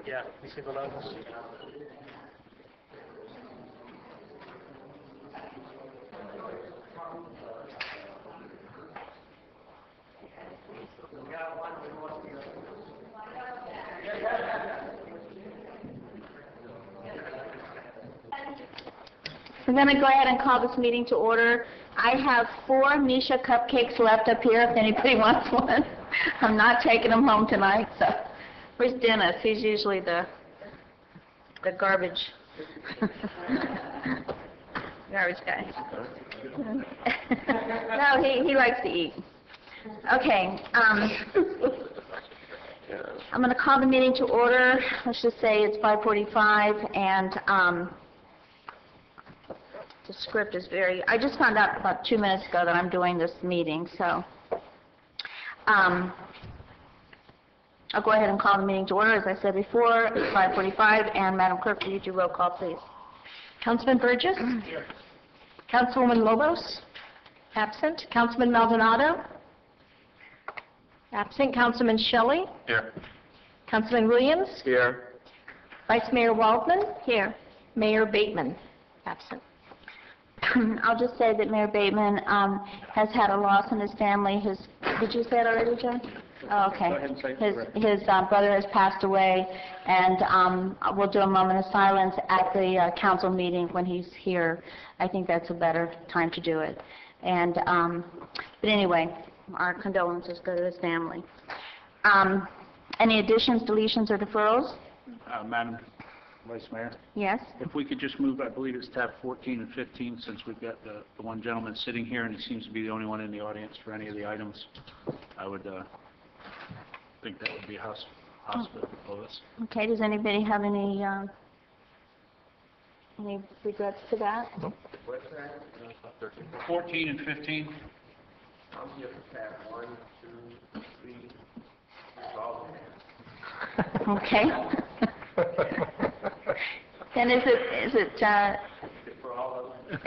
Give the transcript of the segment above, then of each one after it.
Yeah, you see the logos? We're going to go ahead and call this meeting to order. I have 4 Misha cupcakes left up here if anybody wants one. I'm not taking them home tonight, so. Where's Dennis? He's usually the garbage. Garbage guy. No, he likes to eat. Okay. I'm going to call the meeting to order. Let's just say it's 5:45, and the script is I just found out about 2 minutes ago that I'm doing this meeting, so I'll go ahead and call the meeting to order. As I said before, it's 5:45, and Madam Clerk, will you do roll call, please? Councilman Burgess? Here. Councilwoman Lobos? Absent. Councilman Maldonado? Absent. Councilman Shelley? Here. Councilman Williams? Here. Vice Mayor Waldman? Here. Mayor Bateman? Absent. I'll just say that Mayor Bateman has had a loss in his family. Did you say it already, John? Oh, okay. Go ahead and say it. His brother has passed away, and we'll do a moment of silence at the council meeting when he's here. I think that's a better time to do it. And but anyway, our condolences go to his family. Any additions, deletions, or deferrals? Madam Vice Mayor, Yes. if we could just move, I believe it's tab 14 and 15, since we've got the one gentleman sitting here, and he seems to be the only one in the audience for any of the items. I would think that would be hospitable for us. Okay. Does anybody have any regrets to that? Nope. 14 and 15. I'm here for tab 1, 2, 3, Okay. Then is it for all of them.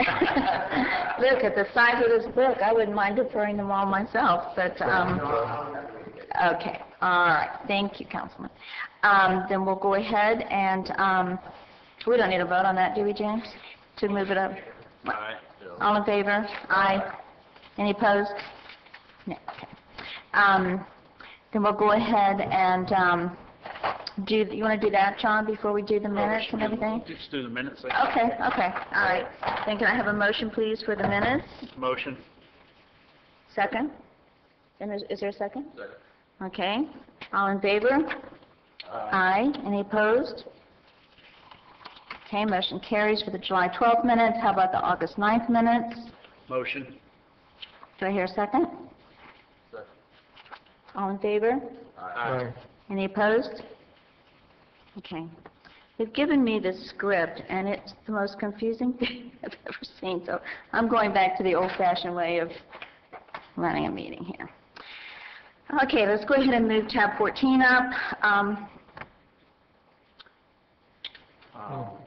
look, at the size of this book, I wouldn't mind deferring them all myself, but, okay, all right, thank you, Councilman. Then we'll go ahead and, we don't need a vote on that, do we, James, to move it up? Aye. All in favor? Aye. Any opposed? No, okay. Then we'll go ahead and, you want to do that, John, before we do the minutes and everything? Just do the minutes. Okay, all right. Then can I have a motion, please, for the minutes? Motion. Second? And is there a second? Second. Okay. All in favor? Aye. Any opposed? Okay, motion carries for the July 12th minutes. How about the August 9th minutes? Motion. Do I hear a second? Second. All in favor? Aye. Any opposed? Okay. They've given me this script, and it's the most confusing thing I've ever seen, so I'm going back to the old-fashioned way of running a meeting here. Okay, let's go ahead and move tab 14 up.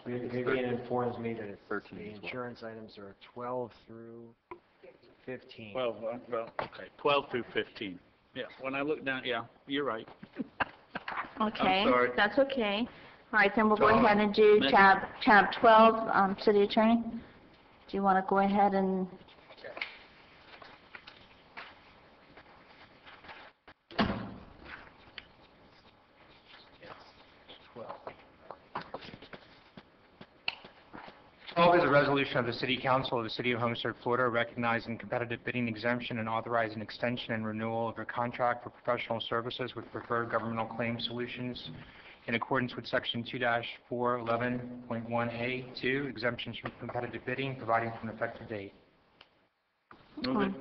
Vivian informs me that it's the insurance items are 12 through 15. 12, well, okay, 12 through 15. Yeah, when I look down, yeah, you're right. Okay, I'm sorry. that's okay. All right, then we'll go ahead and do tab 12, City Attorney. Do you want to go ahead and... Is a resolution of the City Council of the City of Homestead, Florida, recognizing competitive bidding exemption and authorizing extension and renewal of a contract for professional services with Preferred Governmental Claims Solutions in accordance with Section 2-411.1A2, exemptions from competitive bidding, providing for an effective date. Move it.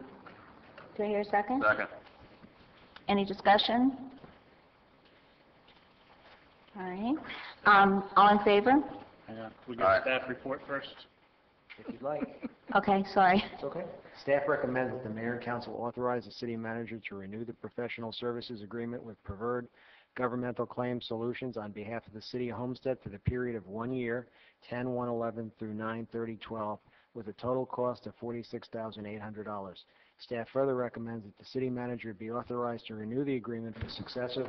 Do I hear a second? Second. Any discussion? All right. All in favor? Hang on. We got staff report first. If you'd like. Okay, sorry. It's okay. Staff recommends that the mayor and council authorize the city manager to renew the professional services agreement with Preferred Governmental Claims Solutions on behalf of the city of Homestead for the period of 1 year, 10/1/11 through 9/30/12, with a total cost of $46,800. Staff further recommends that the city manager be authorized to renew the agreement for successive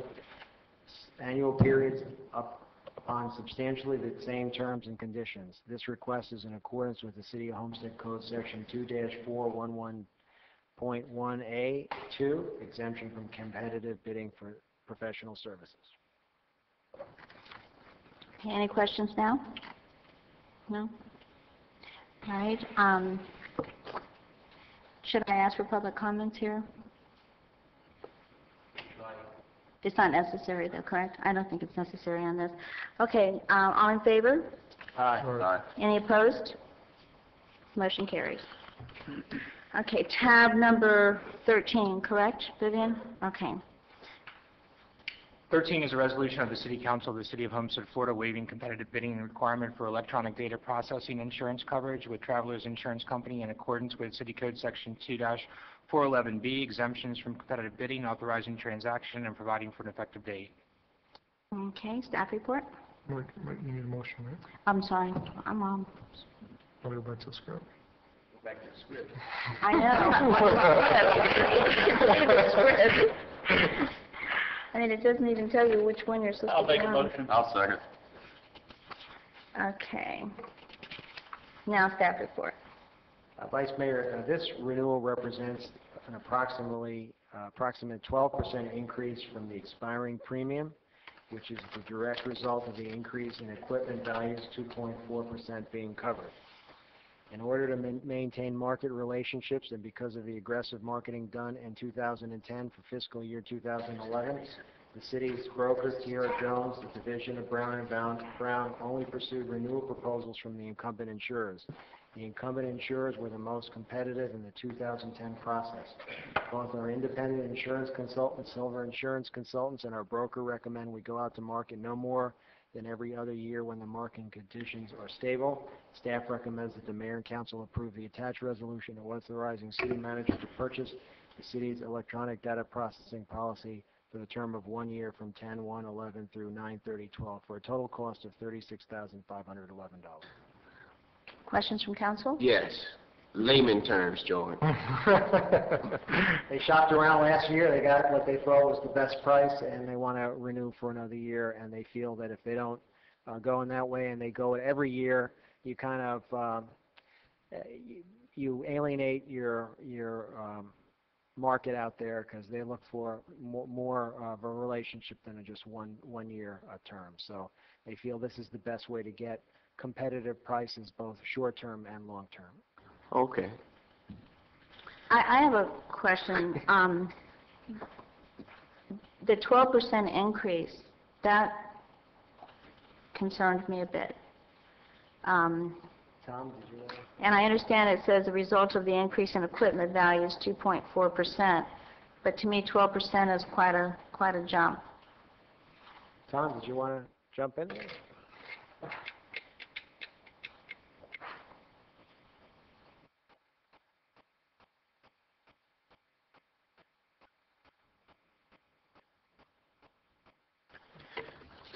annual periods up upon substantially the same terms and conditions. This request is in accordance with the City of Homestead Code Section 2-411.1A2, exemption from competitive bidding for professional services. Okay, any questions now? No? All right. Should I ask for public comments here? It's not necessary, though, correct? I don't think it's necessary on this. Okay, all in favor? Aye. Any opposed? Motion carries. Okay, tab number 13, correct, Vivian? Okay. 13 is a resolution of the City Council of the City of Homestead, Florida, waiving competitive bidding requirement for electronic data processing insurance coverage with Travelers Insurance Company in accordance with City Code Section 2-411B, exemptions from competitive bidding, authorizing transaction, and providing for an effective date. Okay, staff report? You need a motion, right? I'm sorry, I'm wrong. I'll go back to the script. Back to the script. I know. I mean, it doesn't even tell you which one you're supposed to be on. I'll second. Okay. Now staff report. Vice Mayor, this renewal represents an approximate 12% increase from the expiring premium, which is the direct result of the increase in equipment values, 2.4% being covered. In order to maintain market relationships and because of the aggressive marketing done in 2010 for fiscal year 2011, the city's broker, Tierra Jones, the division of Brown & Brown, only pursued renewal proposals from the incumbent insurers. The incumbent insurers were the most competitive in the 2010 process. Both our independent insurance consultant, Silver Insurance Consultants, and our broker recommend we go out to market no more than every other year when the market conditions are stable. Staff recommends that the Mayor and Council approve the attached resolution authorizing City Manager to purchase the city's electronic data processing policy for the term of 1 year from 10/1/11 through 9/30/12 for a total cost of $36,511. Questions from council? Yes. Layman terms, George. They shopped around last year, they got what they thought was the best price, and they want to renew for another year, and they feel that if they don't go in that way and they go every year, you kind of you alienate your market out there because they look for more of a relationship than just one year term. So they feel this is the best way to get competitive prices, both short-term and long-term. Okay. I have a question. The 12% increase, that concerned me a bit. Tom, did you? And I understand it says the result of the increase in equipment value is 2.4%, but to me 12% is quite a jump. Tom, did you want to jump in?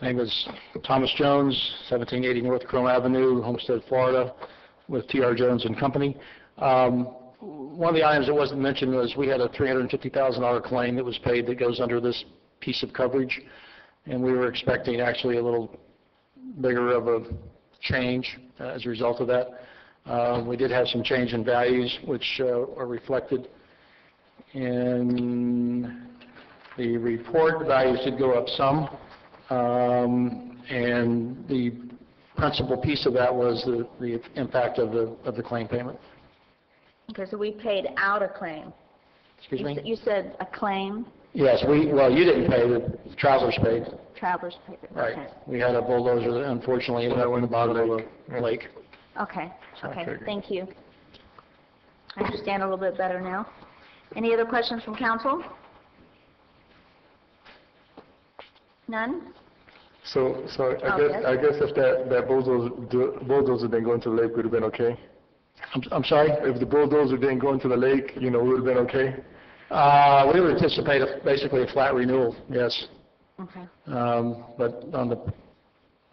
My name is Thomas Jones, 1780 North Chrome Avenue, Homestead, Florida, with T.R. Jones and Company. One of the items that wasn't mentioned was we had a $350,000 claim that was paid that goes under this piece of coverage, and we were expecting actually a little bigger of a change as a result of that. We did have some change in values, which are reflected in the report. The values did go up some. And the principal piece of that was the impact of the claim payment. Okay, so we paid out a claim. Excuse me? You said a claim? Yes, well, you didn't pay, the Travelers paid. Travelers paid it, Right. okay. We had a bulldozer that unfortunately ended up in the bottom of the lake. Okay, thank you. I understand a little bit better now. Any other questions from council? None? So I guess if that bulldozer didn't go into the lake, would have been okay. I'm sorry? If the bulldozer didn't go into the lake, we would have been okay. We would anticipate basically a flat renewal, yes. Okay. But on the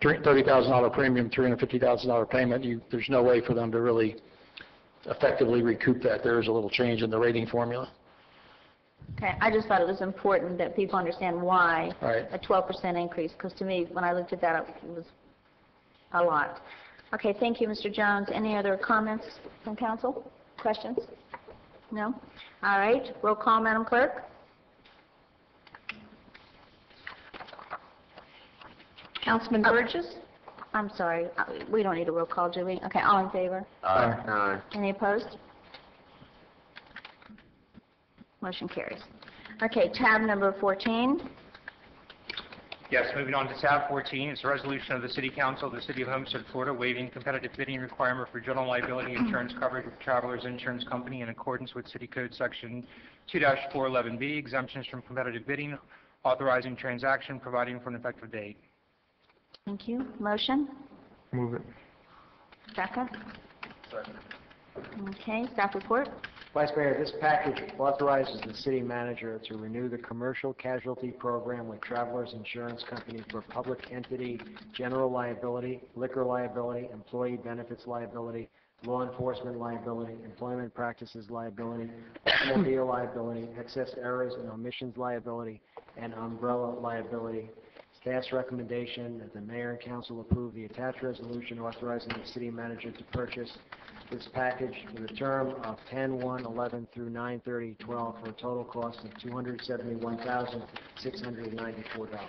$30,000 premium, $350,000 payment, there's no way for them to really effectively recoup that. There is a little change in the rating formula. Okay, I just thought it was important that people understand why Right. a 12% increase, because to me, when I looked at that, it was a lot. Okay, thank you, Mr. Jones. Any other comments from council? Questions? No? All right, roll call, Madam Clerk. Councilman Burgess? I'm sorry, we don't need a roll call, do we? Okay, all in favor? Aye. Any opposed? Motion carries. Okay, tab number 14. Yes, moving on to tab 14, it's a resolution of the City Council of the City of Homestead, Florida, waiving competitive bidding requirement for general liability insurance coverage with Travelers Insurance Company in accordance with City Code Section 2-411B, exemptions from competitive bidding, authorizing transaction, providing for an effective date. Thank you. Motion? Move it. Second? Okay, staff report? Vice Mayor, this package authorizes the city manager to renew the commercial casualty program with Travelers Insurance Company for public entity, general liability, liquor liability, employee benefits liability, law enforcement liability, employment practices liability, automobile liability, excess errors and omissions liability, and umbrella liability. Staff's recommendation that the mayor and council approve the attached resolution authorizing the city manager to purchase this package for the term of 10/1/11 through 9/30/12 for a total cost of $271,694.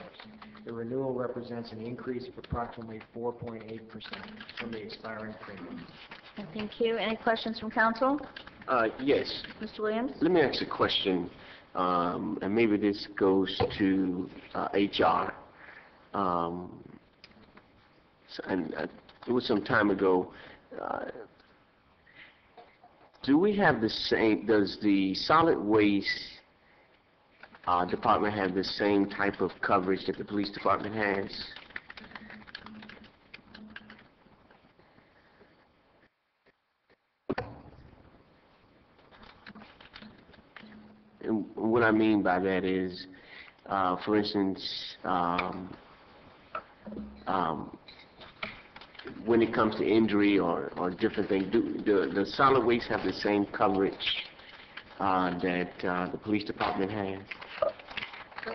The renewal represents an increase of approximately 4.8% from the expiring premium. Thank you. Any questions from council? Yes. Mr. Williams? Let me ask a question, and maybe this goes to HR. It was some time ago. Do we have the same, does the solid waste department have the same type of coverage that the police department has? And what I mean by that is, for instance, when it comes to injury or different things, the solid waste have the same coverage that the police department has?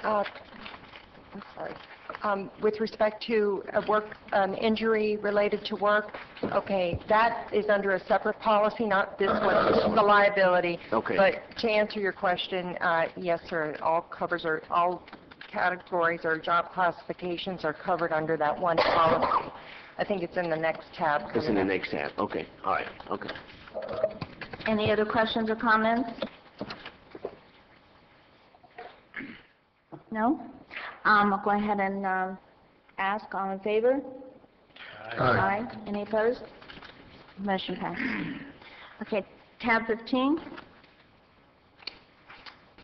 I'm sorry. With respect to an injury related to work, okay, that is under a separate policy, not this one. This is the liability. Okay. But to answer your question, yes, sir, all categories or job classifications are covered under that one policy. I think it's in the next tab. It's in the next tab. Okay. All right. Okay. Any other questions or comments? No? I'll go ahead and ask, all in favor? Aye. Any opposed? Motion passed. Okay, tab 15.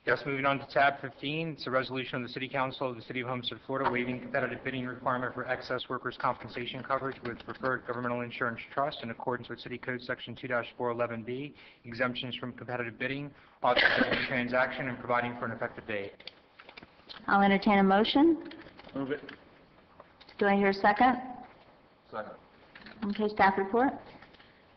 Yes, moving on to tab 15, it's a resolution of the City Council of the City of Homestead, Florida, waiving competitive bidding requirement for excess workers' compensation coverage with Preferred Governmental Insurance Trust in accordance with City Code Section 2-411B, exemptions from competitive bidding, authorizing transaction, and providing for an effective date. I'll entertain a motion. Move it. Do I hear a second? Second. Okay, staff report?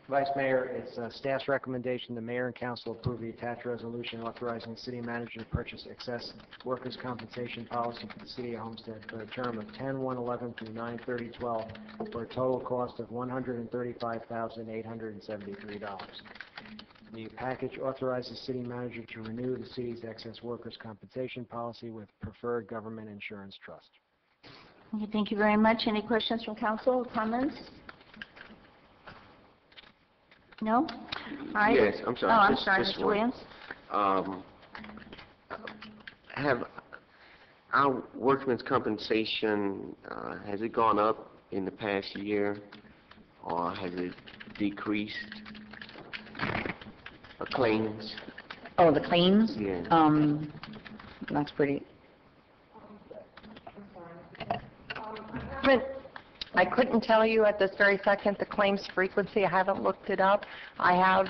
Vice Mayor, it's staff's recommendation the mayor and council approve the attached resolution authorizing the city manager to purchase excess workers' compensation policy for the city of Homestead for a term of 10/1/11 through 9/30/12 for a total cost of $135,873. The package authorizes the city manager to renew the city's excess workers' compensation policy with Preferred Government Insurance Trust. Okay, thank you very much. Any questions from council or comments? No? All right. Yes, I'm sorry. Oh, I'm Just- sorry, just Mr. one. Williams. Have our workman's compensation, has it gone up in the past year, or has it decreased? Claims? Oh, the claims? Yeah. That's pretty, I couldn't tell you at this very second the claims frequency. I haven't looked it up. I have,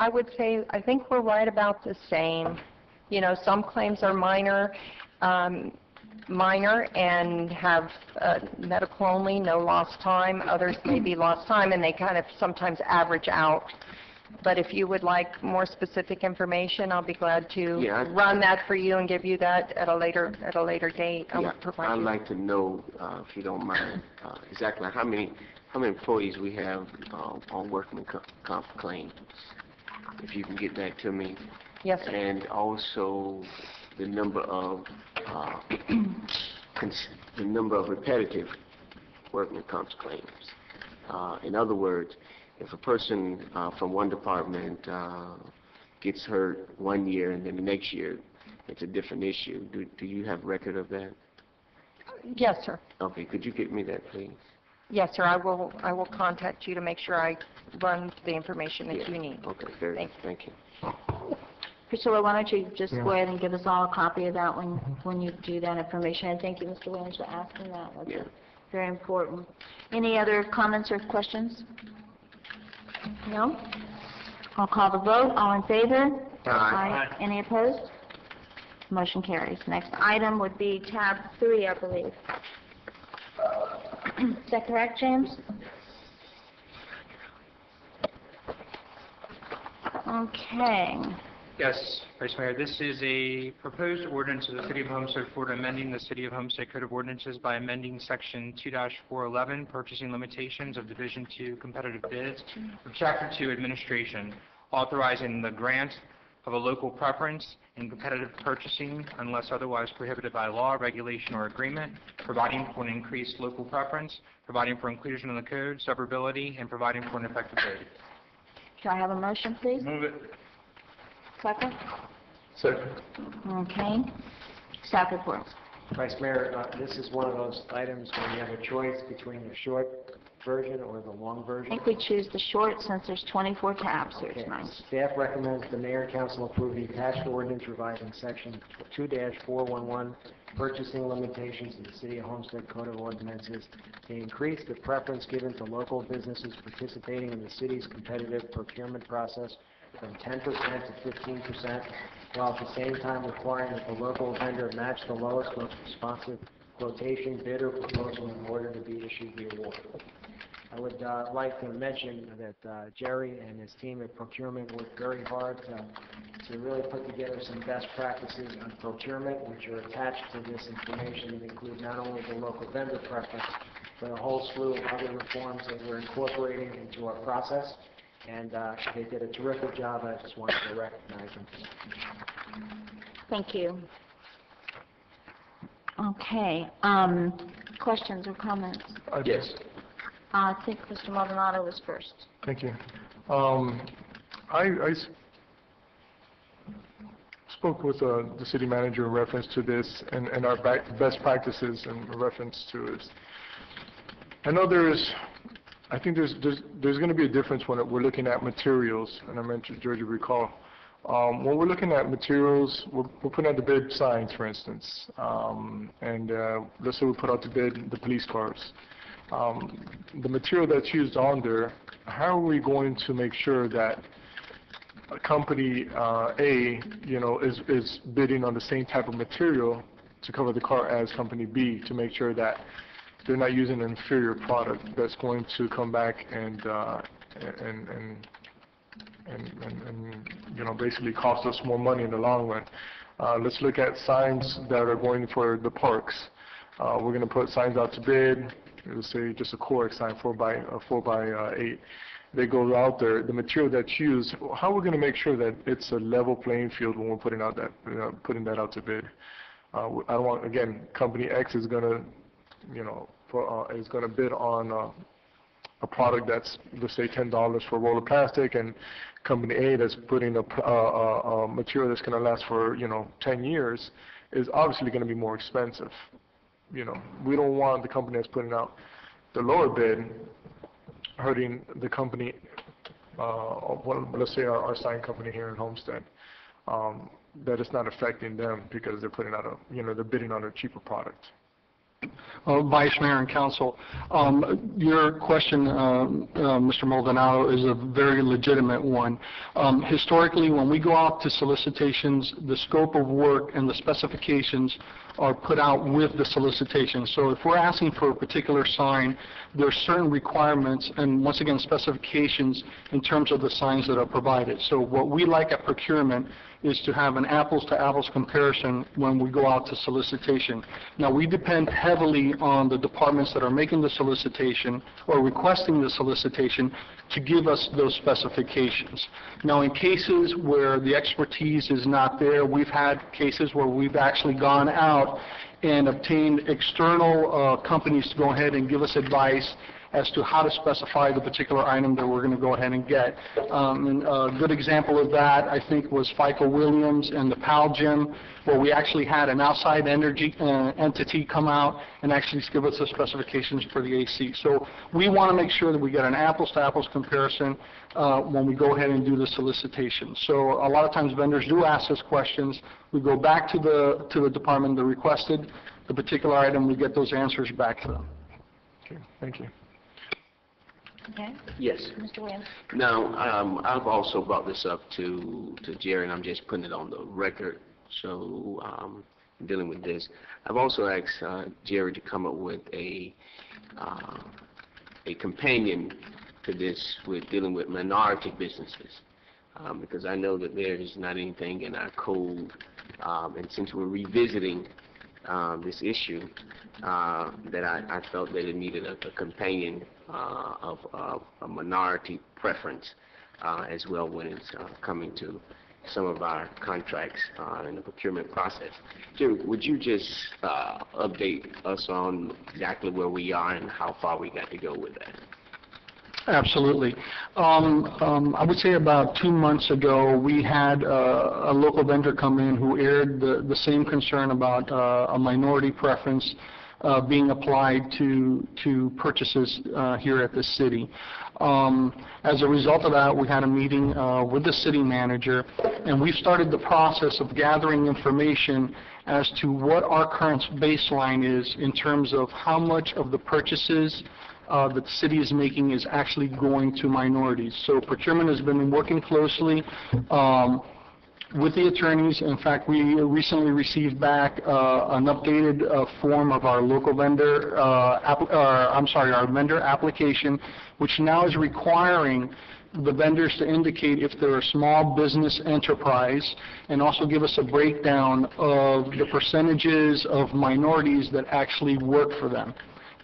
I would say, I think we're right about the same. You know, some claims are minor and have medical only, no lost time. Others may be lost time, and they kind of sometimes average out. But if you would like more specific information, I'll be glad to Yeah, run that for you and give you that at a later date. I'll Yeah, provide I'd you. like to know, if you don't mind, exactly how many employees we have on workman comp claims, if you can get that to me. Yes, sir. And also the number of repetitive workman comp claims. In other words, if a person from one department gets hurt one year and then the next year it's a different issue, do you have record of that? Yes, sir. Okay, could you get me that, please? Yes, sir. I will contact you to make sure I run the information that you need. Okay, thank you. Priscilla, why don't you just go ahead and give us all a copy of that when you do that information. And thank you, Mr. Williams, for asking that. That's very important. Any other comments or questions? No? I'll call the vote. All in favor? Aye. Any opposed? Motion carries. Next item would be tab 3, I believe. Is that correct, James? Okay. Yes, Vice Mayor, this is a proposed ordinance of the City of Homestead, Florida, amending the City of Homestead Code of Ordinances by amending Section 2-411, Purchasing Limitations of Division 2 Competitive Bids, of Chapter 2 Administration, authorizing the grant of a local preference in competitive purchasing unless otherwise prohibited by law, regulation, or agreement, providing for an increased local preference, providing for inclusion in the code, severability, and providing for an effective date. Can I have a motion, please? Move it. Second? Second. Okay. Staff reports. Vice Mayor, this is one of those items where you have a choice between the short version or the long I version. think we choose the short since there's 24 tabs, so Okay. it's nice. Staff recommends the mayor and council approve the attached ordinance revising section 2-411, purchasing limitations in the City of Homestead Code of Ordinances to increase the preference given to local businesses participating in the city's competitive procurement process from 10% to 15%, while at the same time requiring that the local vendor match the lowest, most responsive quotation, bid, or proposal in order to be issued the award. I would like to mention that Jerry and his team at procurement worked very hard to really put together some best practices on procurement, which are attached to this information that include not only the local vendor preference, but a whole slew of other reforms that we're incorporating into our process. And they did a terrific job. I just wanted to recognize them. Thank you. Okay. Questions or comments? Yes. I think Mr. Maldonado was first. Thank you. I spoke with the city manager in reference to this and our best practices in reference to it. I know I think there's going to be a difference when we're looking at materials, and I mentioned Georgia recall. When we're looking at materials, we're putting out the bid signs, for instance, and let's say we put out the bid the police cars. The material that's used on there, how are we going to make sure that company A, is bidding on the same type of material to cover the car as company B, to make sure that they're not using an inferior product that's going to come back and basically cost us more money in the long run. Let's look at signs that are going for the parks. We're going to put signs out to bid. Let's say just a core sign, 4x8. They go out there. The material that's used, how are we going to make sure that it's a level playing field when we're putting that out to bid? I don't want, again, company X is going to, is going to bid on a product that's, let's say, $10 for a roll of plastic, and company A that's putting a material that's going to last for 10 years is obviously going to be more expensive. We don't want the company that's putting out the lower bid hurting the company, let's say our sign company here in Homestead, that it's not affecting them because they're putting out they're bidding on a cheaper product. Vice Mayor and Council, your question, Mr. Maldonado, is a very legitimate one. Historically, when we go out to solicitations, the scope of work and the specifications are put out with the solicitation. So if we're asking for a particular sign, there are certain requirements and, once again, specifications in terms of the signs that are provided. So what we like at procurement is to have an apples-to-apples comparison when we go out to solicitation. Now, we depend heavily on the departments that are making the solicitation or requesting the solicitation to give us those specifications. Now, in cases where the expertise is not there, we've had cases where we've actually gone out and obtained external companies to go ahead and give us advice as to how to specify the particular item that we're going to go ahead and get. And a good example of that, I think, was FICO Williams and the PAL Gym, where we actually had an outside entity come out and actually give us the specifications for the AC. So we want to make sure that we get an apples-to-apples comparison when we go ahead and do the solicitation. So a lot of times vendors do ask us questions. We go back to the department that requested the particular item. We get those answers back to them. Okay, thank you. Okay, Yes. Mr. Williams. Now, I've also brought this up to Jerry, and I'm just putting it on the record, so dealing with this. I've also asked Jerry to come up with a companion to this with dealing with minority businesses, because I know that there is not anything in our code, and since we're revisiting this issue, that I felt that it needed a companion of a minority preference as well when it's coming to some of our contracts in the procurement process. Jim, would you just update us on exactly where we are and how far we got to go with that? Absolutely. I would say about 2 months ago, we had a local vendor come in who aired the same concern about a minority preference being applied to purchases here at the city. As a result of that, we had a meeting with the city manager, and we've started the process of gathering information as to what our current baseline is in terms of how much of the purchases that the city is making is actually going to minorities. So procurement has been working closely with the attorneys. In fact, we recently received back an updated form of our local vendor, our vendor application, which now is requiring the vendors to indicate if they're a small business enterprise and also give us a breakdown of the percentages of minorities that actually work for them.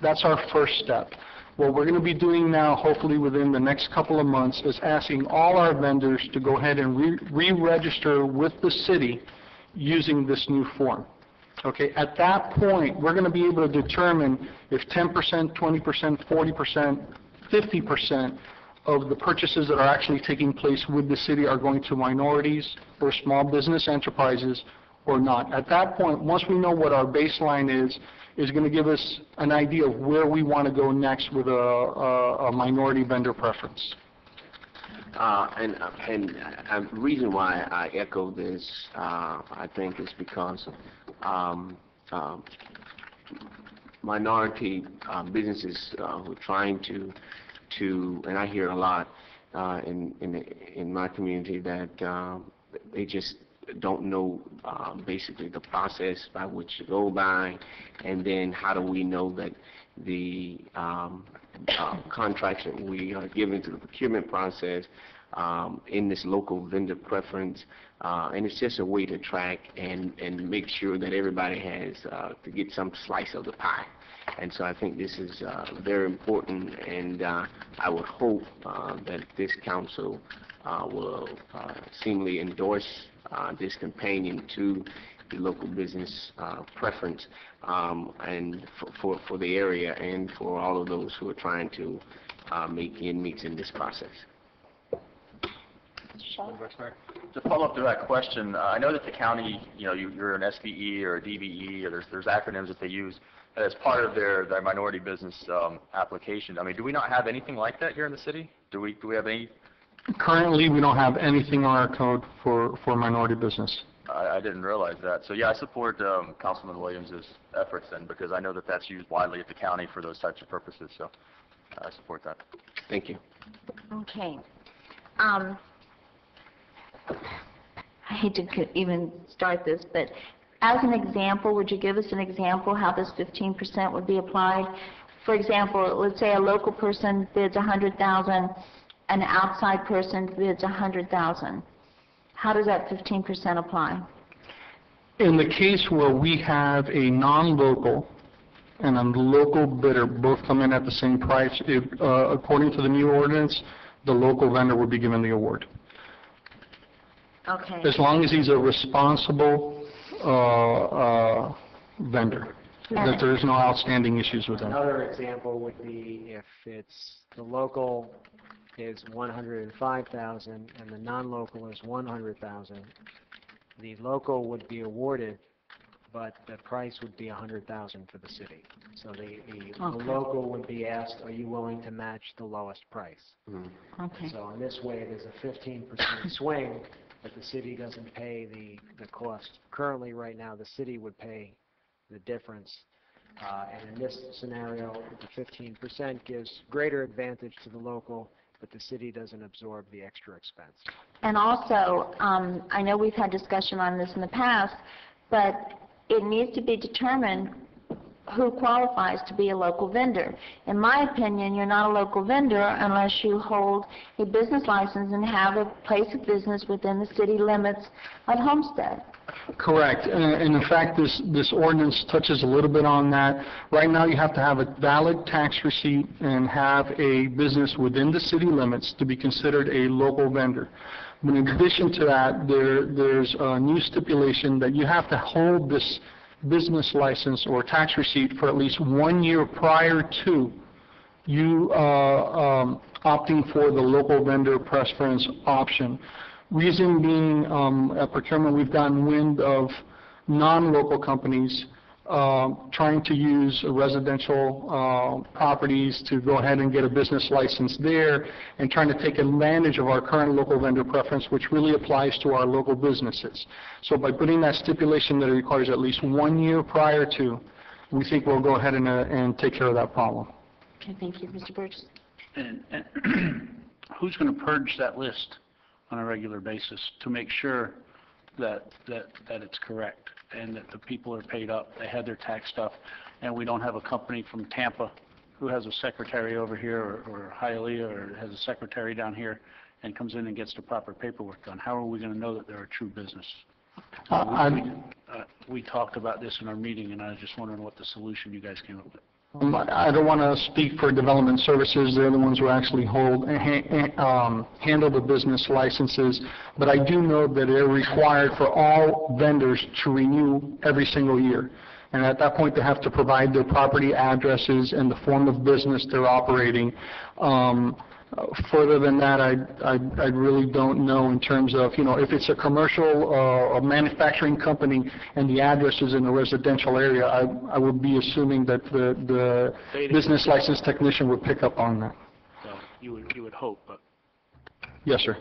That's our first step. What we're going to be doing now, hopefully within the next couple of months, is asking all our vendors to go ahead and re-register with the city using this new form. Okay, at that point, we're going to be able to determine if 10%, 20%, 40%, 50% of the purchases that are actually taking place with the city are going to minorities or small business enterprises or not. At that point, once we know what our baseline is going to give us an idea of where we want to go next with a minority vendor preference. And the reason why I echo this, I think, is because minority businesses who are trying to, and I hear a lot in my community that they just don't know basically the process by which to go by, and then how do we know that the contracts that we are giving to the procurement process in this local vendor preference, and it's just a way to track and make sure that everybody has to get some slice of the pie. And so I think this is very important, and I would hope that this council will seemingly endorse this companion to the local business preference, and for the area and for all of those who are trying to make ends meet in this process. To follow up to that question, I know that the county, you're an SBE or a DBE, or there's acronyms that they use as part of their minority business application. I mean, do we not have anything like that here in the city? Do we have any Currently, we don't have anything on our code for minority business. I didn't realize that. So yeah, I support Councilman Williams' efforts then, because I know that that's used widely at the county for those types of purposes, so I support that. Thank you. Okay. I hate to even start this, but as an example, would you give us an example how this 15% would be applied? For example, let's say a local person bids $100,000, an outside person bids $100,000. How does that 15% apply? In the case where we have a non-local and a local bidder both come in at the same price, according to the new ordinance, the local vendor would be given the award. Okay. As long as he's a responsible vendor, that there's no outstanding issues with him. Another example would be if it's the local is 105,000 and the non-local is 100,000. The local would be awarded, but the price would be 100,000 for the city. So the local would be asked, are you willing to match the lowest price? Okay. So in this way, there's a 15% swing, but the city doesn't pay the cost. Currently, right now, the city would pay the difference. And in this scenario, the 15% gives greater advantage to the local, but the city doesn't absorb the extra expense. And also, I know we've had discussion on this in the past, but it needs to be determined who qualifies to be a local vendor. In my opinion, you're not a local vendor unless you hold a business license and have a place of business within the city limits of Homestead. Correct. And in fact, this ordinance touches a little bit on that. Right now, you have to have a valid tax receipt and have a business within the city limits to be considered a local vendor. But in addition to that, there's a new stipulation that you have to hold this business license or tax receipt for at least 1 year prior to you opting for the local vendor preference option. Reason being, at procurement, we've gotten wind of non-local companies trying to use residential properties to go ahead and get a business license there and trying to take advantage of our current local vendor preference, which really applies to our local businesses. So by putting that stipulation that it requires at least 1 year prior to, we think we'll go ahead and take care of that problem. Okay, thank you. Mr. Burgess? And who's going to purge that list on a regular basis to make sure that it's correct and that the people are paid up, they had their tax stuff, and we don't have a company from Tampa who has a secretary over here or Hialeah or has a secretary down here and comes in and gets the proper paperwork done? How are we going to know that they're a true business? We talked about this in our meeting, and I was just wondering what the solution you guys came up with. I don't want to speak for development services. They're the ones who actually handle the business licenses. But I do know that they're required for all vendors to renew every single year. And at that point, they have to provide their property addresses and the form of business they're operating. Further than that, I really don't know in terms of, if it's a commercial or manufacturing company and the address is in a residential area, I would be assuming that the business license technician would pick up on that. So you would hope, but Yes, sir.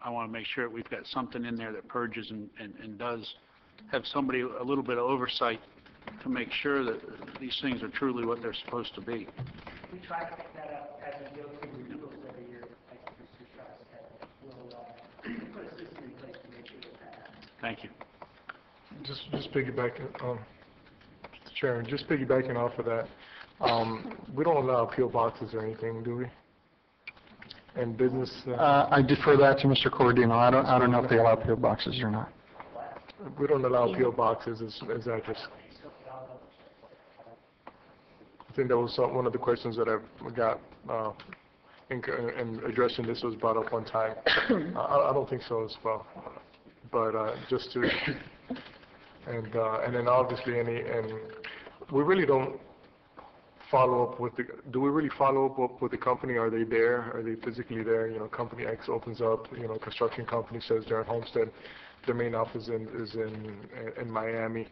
I want to make sure we've got something in there that purges and does have somebody, a little bit of oversight to make sure that these things are truly what they're supposed to be. We try to pick that up as we go through renewals every year. Like Mr. Strauss said, we'll put a system in place to make sure that happens. Thank you. Just piggybacking, Mr. Chairman, just piggybacking off of that, we don't allow appeal boxes or anything, do we? And business, I defer that to Mr. Cordino. I don't know if they allow PO boxes or not. we don't allow appeal boxes as address. I think that was one of the questions that I got in addressing this was brought up one time. I don't think so as well, but just to, and then obviously we really don't follow up with do we really follow up with the company? Are they there? Are they physically there? Company X opens up, construction company says they're at Homestead, their main office is in Miami,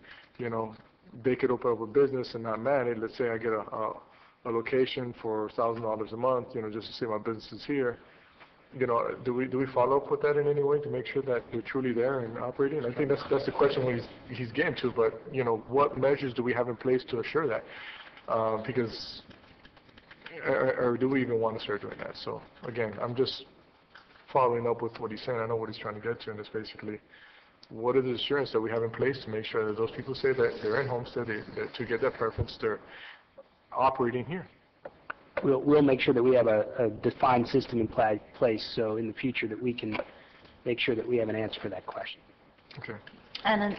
they could open up a business and not manage. Let's say I get a location for $1,000 a month, just to say my business is here. you know, do we follow up with that in any way to make sure that they're truly there and operating? I think that's the question he's getting to, but, you know, what measures do we have in place to assure that? Because, or do we even want to start doing that? So, again, I'm just following up with what he's saying. I know what he's trying to get to, and it's basically, what is the assurance that we have in place to make sure that those people say that they're in Homestead, to get that preference, they're operating here? We'll make sure that we have a defined system in place, so in the future that we can make sure that we have an answer for that question. Okay. And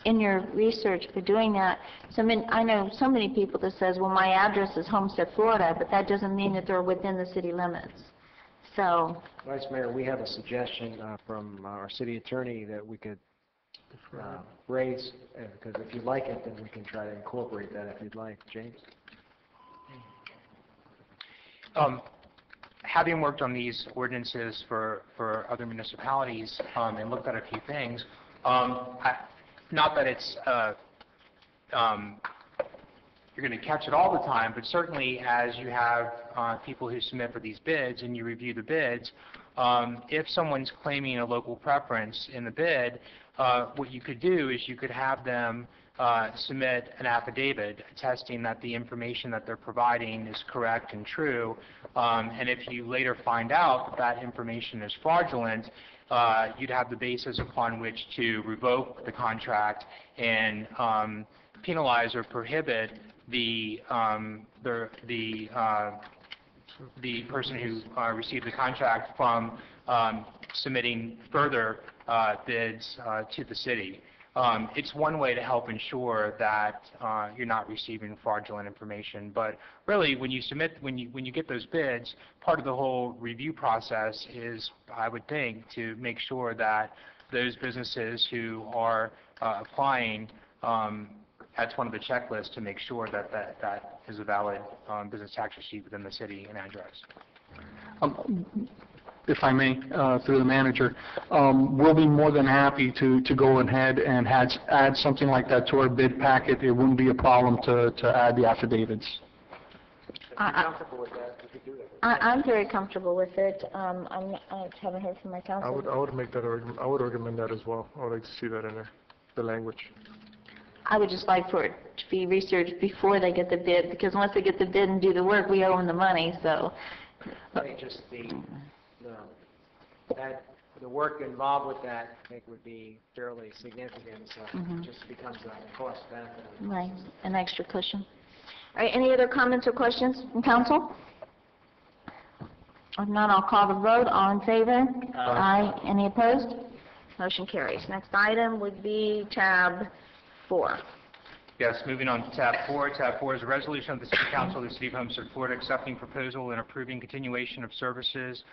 in your research for doing that, I know so many people that says, well, my address is Homestead, Florida, but that doesn't mean that they're within the city limits. So, Vice Mayor, we have a suggestion from our city attorney that we could raise, because if you'd like it, then we can try to incorporate that if you'd like. James? Having worked on these ordinances for other municipalities and looked at a few things, not that it's you're going to catch it all the time, but certainly as you have people who submit for these bids and you review the bids, if someone's claiming a local preference in the bid, what you could do is you could have them submit an affidavit attesting that the information that they're providing is correct and true, and if you later find out that information is fraudulent, you'd have the basis upon which to revoke the contract and penalize or prohibit the person who received the contract from submitting further bids to the city. It's one way to help ensure that you're not receiving fraudulent information. But really, when you get those bids, part of the whole review process is, I would think, to make sure that those businesses who are applying, that's one of the checklists to make sure that that is a valid business tax receipt within the city and address. If I may, through the manager, we'll be more than happy to go ahead and add something like that to our bid packet. It wouldn't be a problem to add the affidavits. I'm very comfortable with it. I haven't heard from my counsel. I would make that argument. I would recommend that as well. I would like to see that in there, the language. I would just like for it to be researched before they get the bid, because once they get the bid and do the work, we owe them the money, so. I think just the work involved with that, I think, would be fairly significant, so it just becomes a cost benefit. Right, an extra cushion. All right, any other comments or questions from council? If not, I'll call the vote. All in favor? Aye. Any opposed? Motion carries. Next item would be tab 4. Yes, moving on to tab 4. Tab 4 is a resolution of the City Council of the City of Homestead, Florida, accepting proposal and approving continuation of services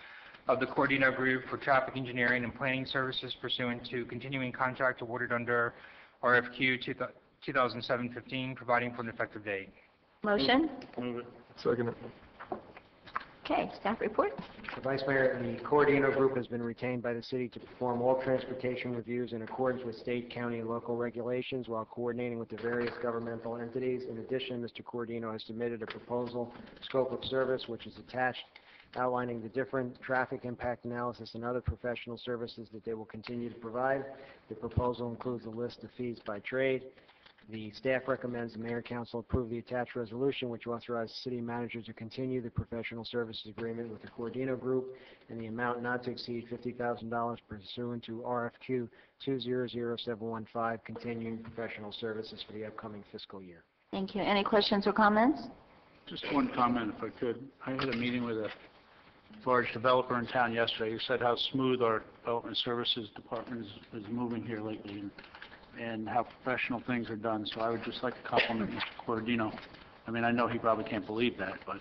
of the Cordino Group for traffic engineering and planning services pursuant to continuing contract awarded under RFQ 2007-15, providing for an effective date. Motion? Move it. Second it. Okay, staff report. The Vice Mayor, the Cordino Group has been retained by the city to perform all transportation reviews in accordance with state, county, and local regulations while coordinating with the various governmental entities. In addition, Mr. Cordino has submitted a proposal scope of service, which is attached, outlining the different traffic impact analysis and other professional services that they will continue to provide. The proposal includes a list of fees by trade. The staff recommends the Mayor and Council approve the attached resolution, which authorizes the city manager to continue the professional services agreement with the Cordino Group in the amount not to exceed $50,000 pursuant to RFQ 200715, continuing professional services for the upcoming fiscal year. Thank you. Any questions or comments? Just one comment, if I could. I had a meeting with a large developer in town yesterday who said how smooth our development services department is moving here lately and how professional things are done. So I would just like to compliment Mr. Cordino. I mean, I know he probably can't believe that, but...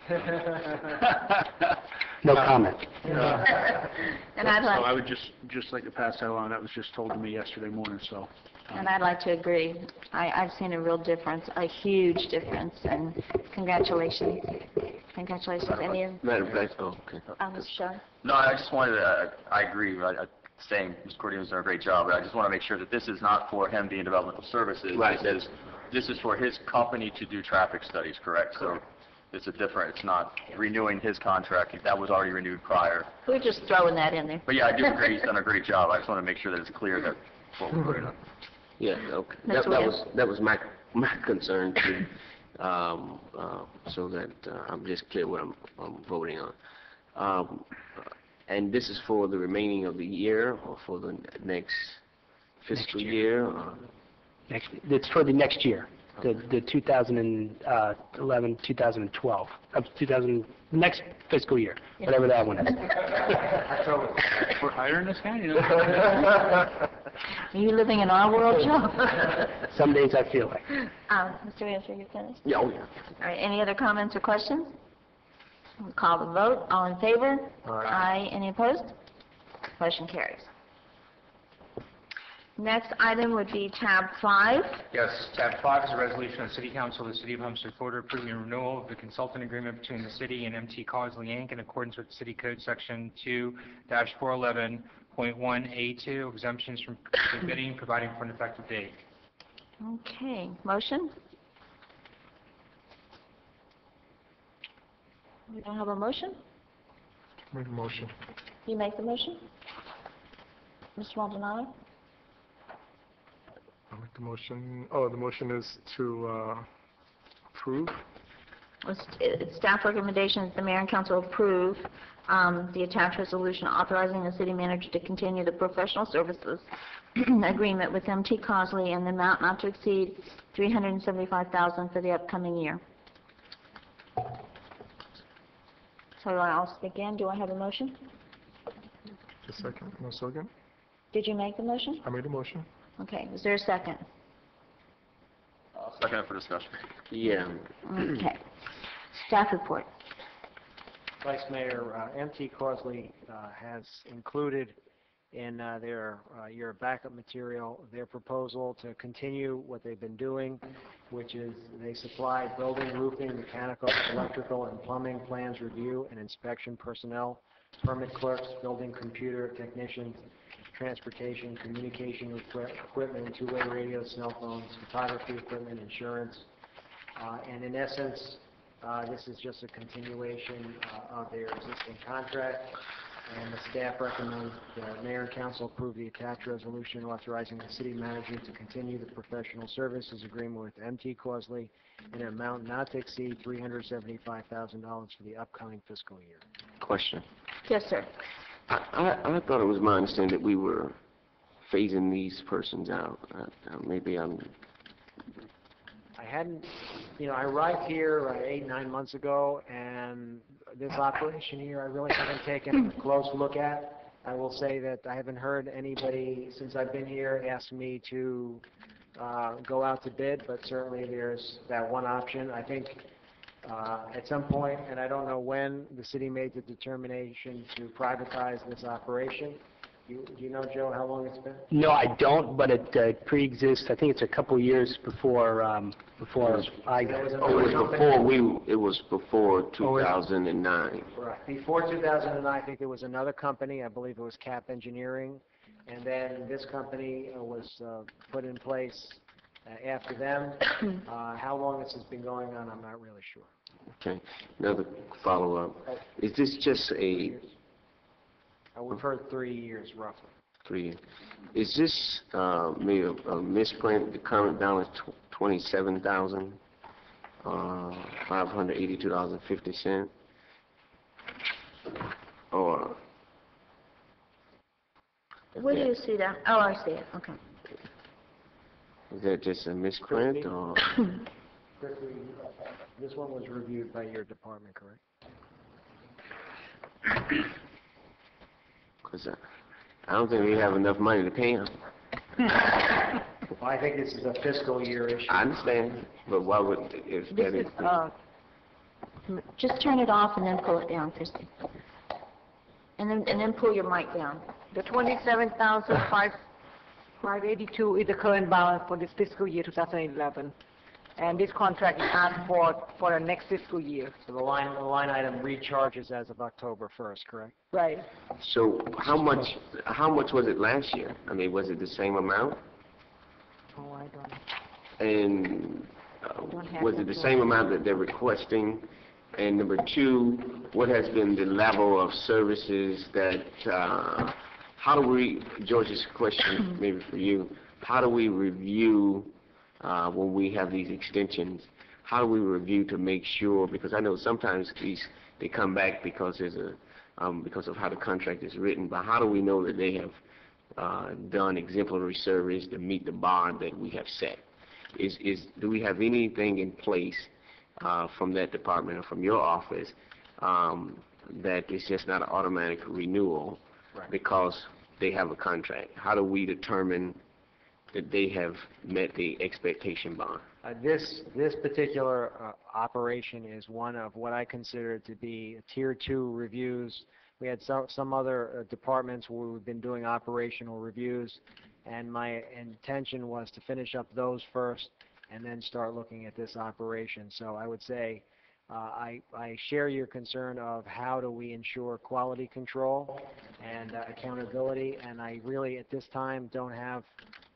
No comment. And I'd like, so I would just like to pass that along. That was just told to me yesterday morning, so... and I'd like to agree. I've seen a real difference, a huge difference, and congratulations. Congratulations. Any of... Madam Vice, okay. Mr. Shaw? No, I just wanted to, I agree. Saying Mr. Cordino's done a great job, but I just want to make sure that this is not for him being developmental services. Right. This is for his company to do traffic studies, correct? So it's not renewing his contract. That was already renewed prior. We're just throwing that in there. But yeah, I do agree, he's done a great job. I just want to make sure that it's clear that what we're voting on. Yeah, okay. Mr. Williams? That was my concern too, so that I'm just clear what I'm voting on. And this is for the remaining of the year or for the next fiscal year? It's for the next year, the 2011, 2012, next fiscal year, whatever that one is. We're hiring this guy, you know? Are you living in our world, Joe? Some days I feel like. Mr. Williams, are you finished? Yeah, oh, yeah. All right, any other comments or questions? We'll call the vote. All in favor? Aye. Any opposed? Motion carries. Next item would be tab 5. Yes, tab 5 is a resolution of the City Council of the City of Homestead, Florida, approving a renewal of the consultant agreement between the city and MT Causley, Inc. in accordance with City Code Section 2-411.1A2, exemptions from bidding, providing for an effective date. Okay, motion? We don't have a motion? Make a motion. You make the motion? Mr. Maldonado? I'll make the motion. Oh, the motion is to approve? It's staff recommendation that the mayor and council approve the attached resolution authorizing the city manager to continue the professional services agreement with MT Causley in the amount not to exceed $375,000 for the upcoming year. So I'll speak again. Do I have a motion? Just a second. No second? Did you make the motion? I made a motion. Okay, is there a second? I'll second it for discussion. Yeah. Okay. Staff report. Vice Mayor, MT Causley has included in your backup material their proposal to continue what they've been doing, which is they supply building, roofing, mechanical, electrical, and plumbing plans review and inspection personnel, permit clerks, building computer technicians, transportation, communication equipment, two-way radios, cell phones, photography equipment, insurance. And in essence, this is just a continuation of their existing contract, and the staff recommends the mayor and council approve the attached resolution authorizing the city manager to continue the professional services agreement with MT Causley in an amount not to exceed $375,000 for the upcoming fiscal year. Question. Yes, sir. I thought it was my understanding that we were phasing these persons out. Maybe I'm... I hadn't, I arrived here 8-9 months ago, and this operation here I really haven't taken a close look at. I will say that I haven't heard anybody since I've been here ask me to go out to bid, but certainly there's that one option. I think at some point, and I don't know when, the city made the determination to privatize this operation. Do you know, Joe, how long it's been? No, I don't, but it pre-exists. I think it's a couple years before I... It was before 2009. Right. Before 2009, I think there was another company. I believe it was Cap Engineering, and then this company was put in place after them. How long this has been going on, I'm not really sure. Okay. Another follow-up. Is this just a... We've heard 3 years, roughly. 3 years. Is this maybe a misprint? The current balance $27,582.50, or? Where do you see that? Oh, I see it. Okay. Is that just a misprint, or? Quickly, this one was reviewed by your department, correct? Because I don't think we have enough money to pay them. Well, I think this is a fiscal year issue. I understand, but why would, if that is... Just turn it off and then pull it down, Christie. And then pull your mic down. The $27,582 is the current balance for this fiscal year 2011. And this contract is asked for the next fiscal year. So the line item recharges as of October 1st, correct? Right. So how much was it last year? I mean, was it the same amount? Oh, I don't know. And was it the same amount that they're requesting And number two, what has been the level of services that, how do we, George's question maybe for you, how do we review when we have these extensions? How do we review to make sure, because I know sometimes they come back because there's because of how the contract is written, but how do we know that they have done exemplary service to meet the bar that we have set? Do we have anything in place from that department or from your office that is just not an automatic renewal because they have a contract? How do we determine that they have met the expectation bond? This particular operation is one of what I consider to be Tier 2 reviews. We had some other departments where we've been doing operational reviews, and my intention was to finish up those first and then start looking at this operation. So I would say I share your concern of how do we ensure quality control and accountability, and I really at this time don't have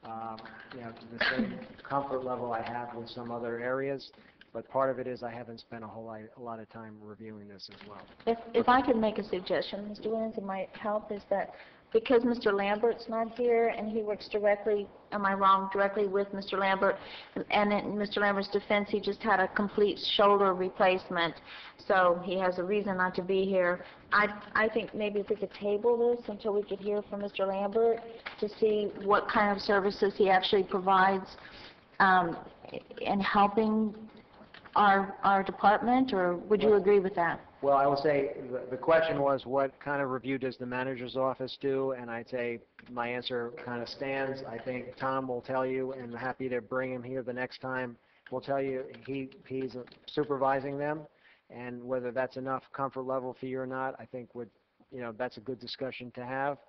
the same comfort level I have with some other areas, but part of it is I haven't spent a lot of time reviewing this as well. If I could make a suggestion, Mr. Williams, it might help, is that because Mr. Lambert's not here and he works directly, am I wrong, directly with Mr. Lambert, and in Mr. Lambert's defense, he just had a complete shoulder replacement, so he has a reason not to be here. I think maybe if we could table this until we could hear from Mr. Lambert to see what kind of services he actually provides in helping our department, or would you agree with that? Well, I will say the question was what kind of review does the manager's office do, and I'd say my answer kind of stands. I think Tom will tell you, and I'm happy to bring him here the next time, will tell you he's supervising them, and whether that's enough comfort level for you or not, I think that's a good discussion to have.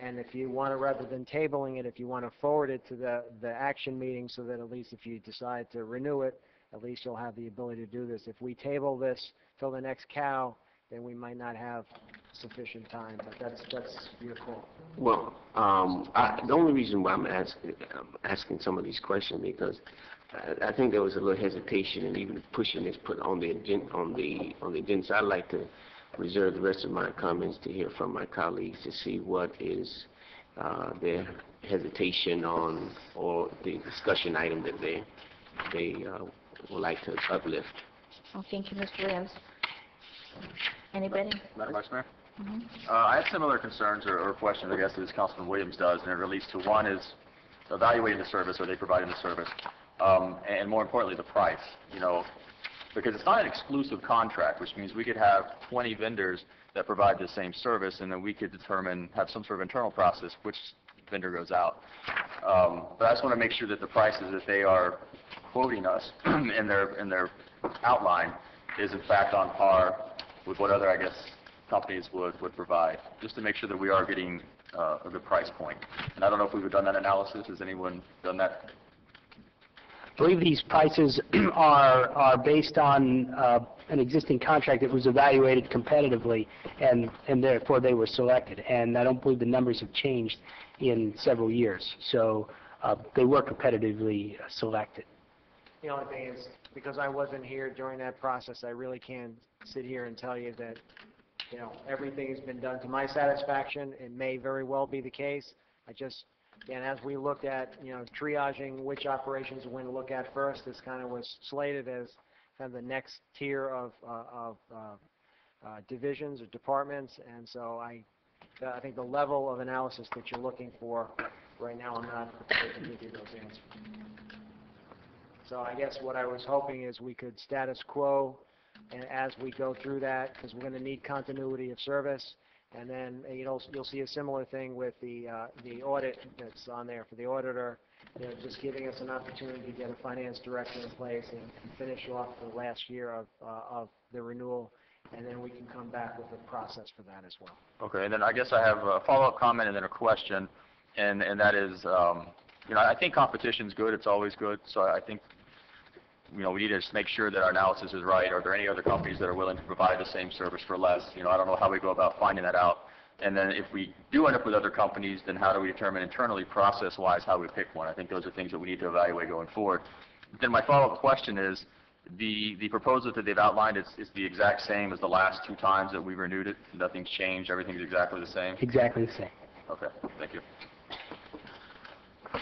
And if you want to, rather than tabling it, if you want to forward it to the action meeting so that at least if you decide to renew it, at least you'll have the ability to do this. If we table this till the next cow, then we might not have sufficient time, but that's your call. Well, the only reason why I'm asking some of these questions because I think there was a little hesitation in even pushing this put on the agenda. So I'd like to reserve the rest of my comments to hear from my colleagues to see what is their hesitation on or the discussion item that they would like to uplift. Oh, thank you, Mr. Williams. Anybody? Madam Vice Mayor? I have similar concerns or questions, I guess, as Councilman Williams does, and it relates to one is evaluating the service, or they providing the service, and more importantly, the price. Because it's not an exclusive contract, which means we could have 20 vendors that provide the same service, and then we could have some sort of internal process which vendor goes out. But I just want to make sure that the prices that they are quoting us in their outline is in fact on par with what other, I guess, companies would provide, just to make sure that we are getting a good price point. And I don't know if we've done that analysis. Has anyone done that? I believe these prices are based on an existing contract that was evaluated competitively, and therefore they were selected. And I don't believe the numbers have changed in several years. So they were competitively selected. The only thing is, because I wasn't here during that process, I really can't sit here and tell you that, everything has been done to my satisfaction. It may very well be the case. And as we looked at, triaging which operations we're going to look at first, this kind of was slated as kind of the next tier of divisions or departments. And so I think the level of analysis that you're looking for right now, I'm not prepared to give you those answers. So I guess what I was hoping is we could status quo, and as we go through that, because we're going to need continuity of service, and then you'll see a similar thing with the audit that's on there for the auditor, just giving us an opportunity to get a finance director in place and finish off the last year of the renewal, and then we can come back with a process for that as well. Okay, and then I guess I have a follow-up comment and then a question, and that is, I think competition's good. It's always good. So I think we need to just make sure that our analysis is right. Are there any other companies that are willing to provide the same service for less? I don't know how we go about finding that out. And then if we do end up with other companies, then how do we determine internally, process-wise, how we pick one? I think those are things that we need to evaluate going forward. Then my follow-up question is, The proposal that they've outlined is the exact same as the last 2 times that we renewed it? Nothing's changed, everything's exactly the same? Exactly the same. Okay, thank you.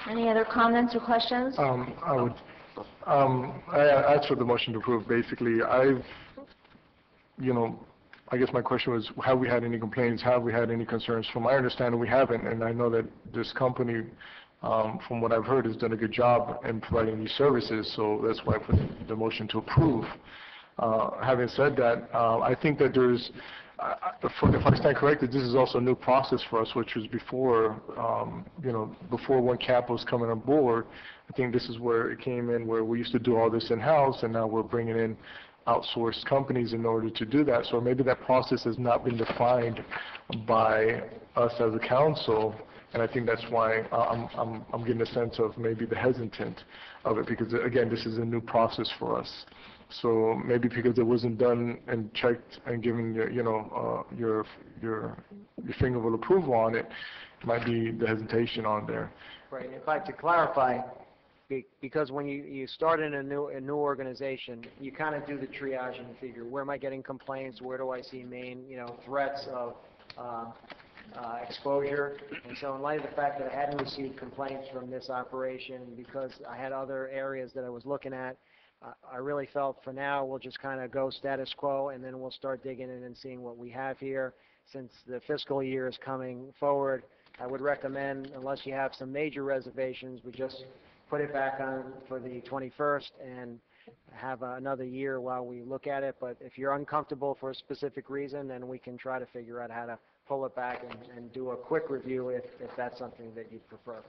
Any other comments or questions? I would, I asked for the motion to approve. Basically, I guess my question was, have we had any complaints? Have we had any concerns? From my understanding, we haven't, and I know that this company, from what I've heard, has done a good job in providing these services, so that's why I put the motion to approve. Having said that, I think that there's, if I stand corrected, this is also a new process for us, which was before, before when CAP was coming on board. I think this is where it came in, where we used to do all this in-house, and now we're bringing in outsourced companies in order to do that. So maybe that process has not been defined by us as a council, and I think that's why I'm getting a sense of maybe the hesitant of it, because again, this is a new process for us. So maybe because it wasn't done and checked and given your finger of approval on it, might be the hesitation on there. Right, and if I could clarify, because when you start in a new organization, you kind of do the triage and figure, where am I getting complaints, where do I see main, threats of exposure. And so in light of the fact that I hadn't received complaints from this operation, because I had other areas that I was looking at, I really felt for now we'll just kind of go status quo, and then we'll start digging in and seeing what we have here. Since the fiscal year is coming forward, I would recommend, unless you have some major reservations, we just put it back on for the 21st and have another year while we look at it. But if you're uncomfortable for a specific reason, then we can try to figure out how to pull it back and do a quick review if that's something that you'd prefer.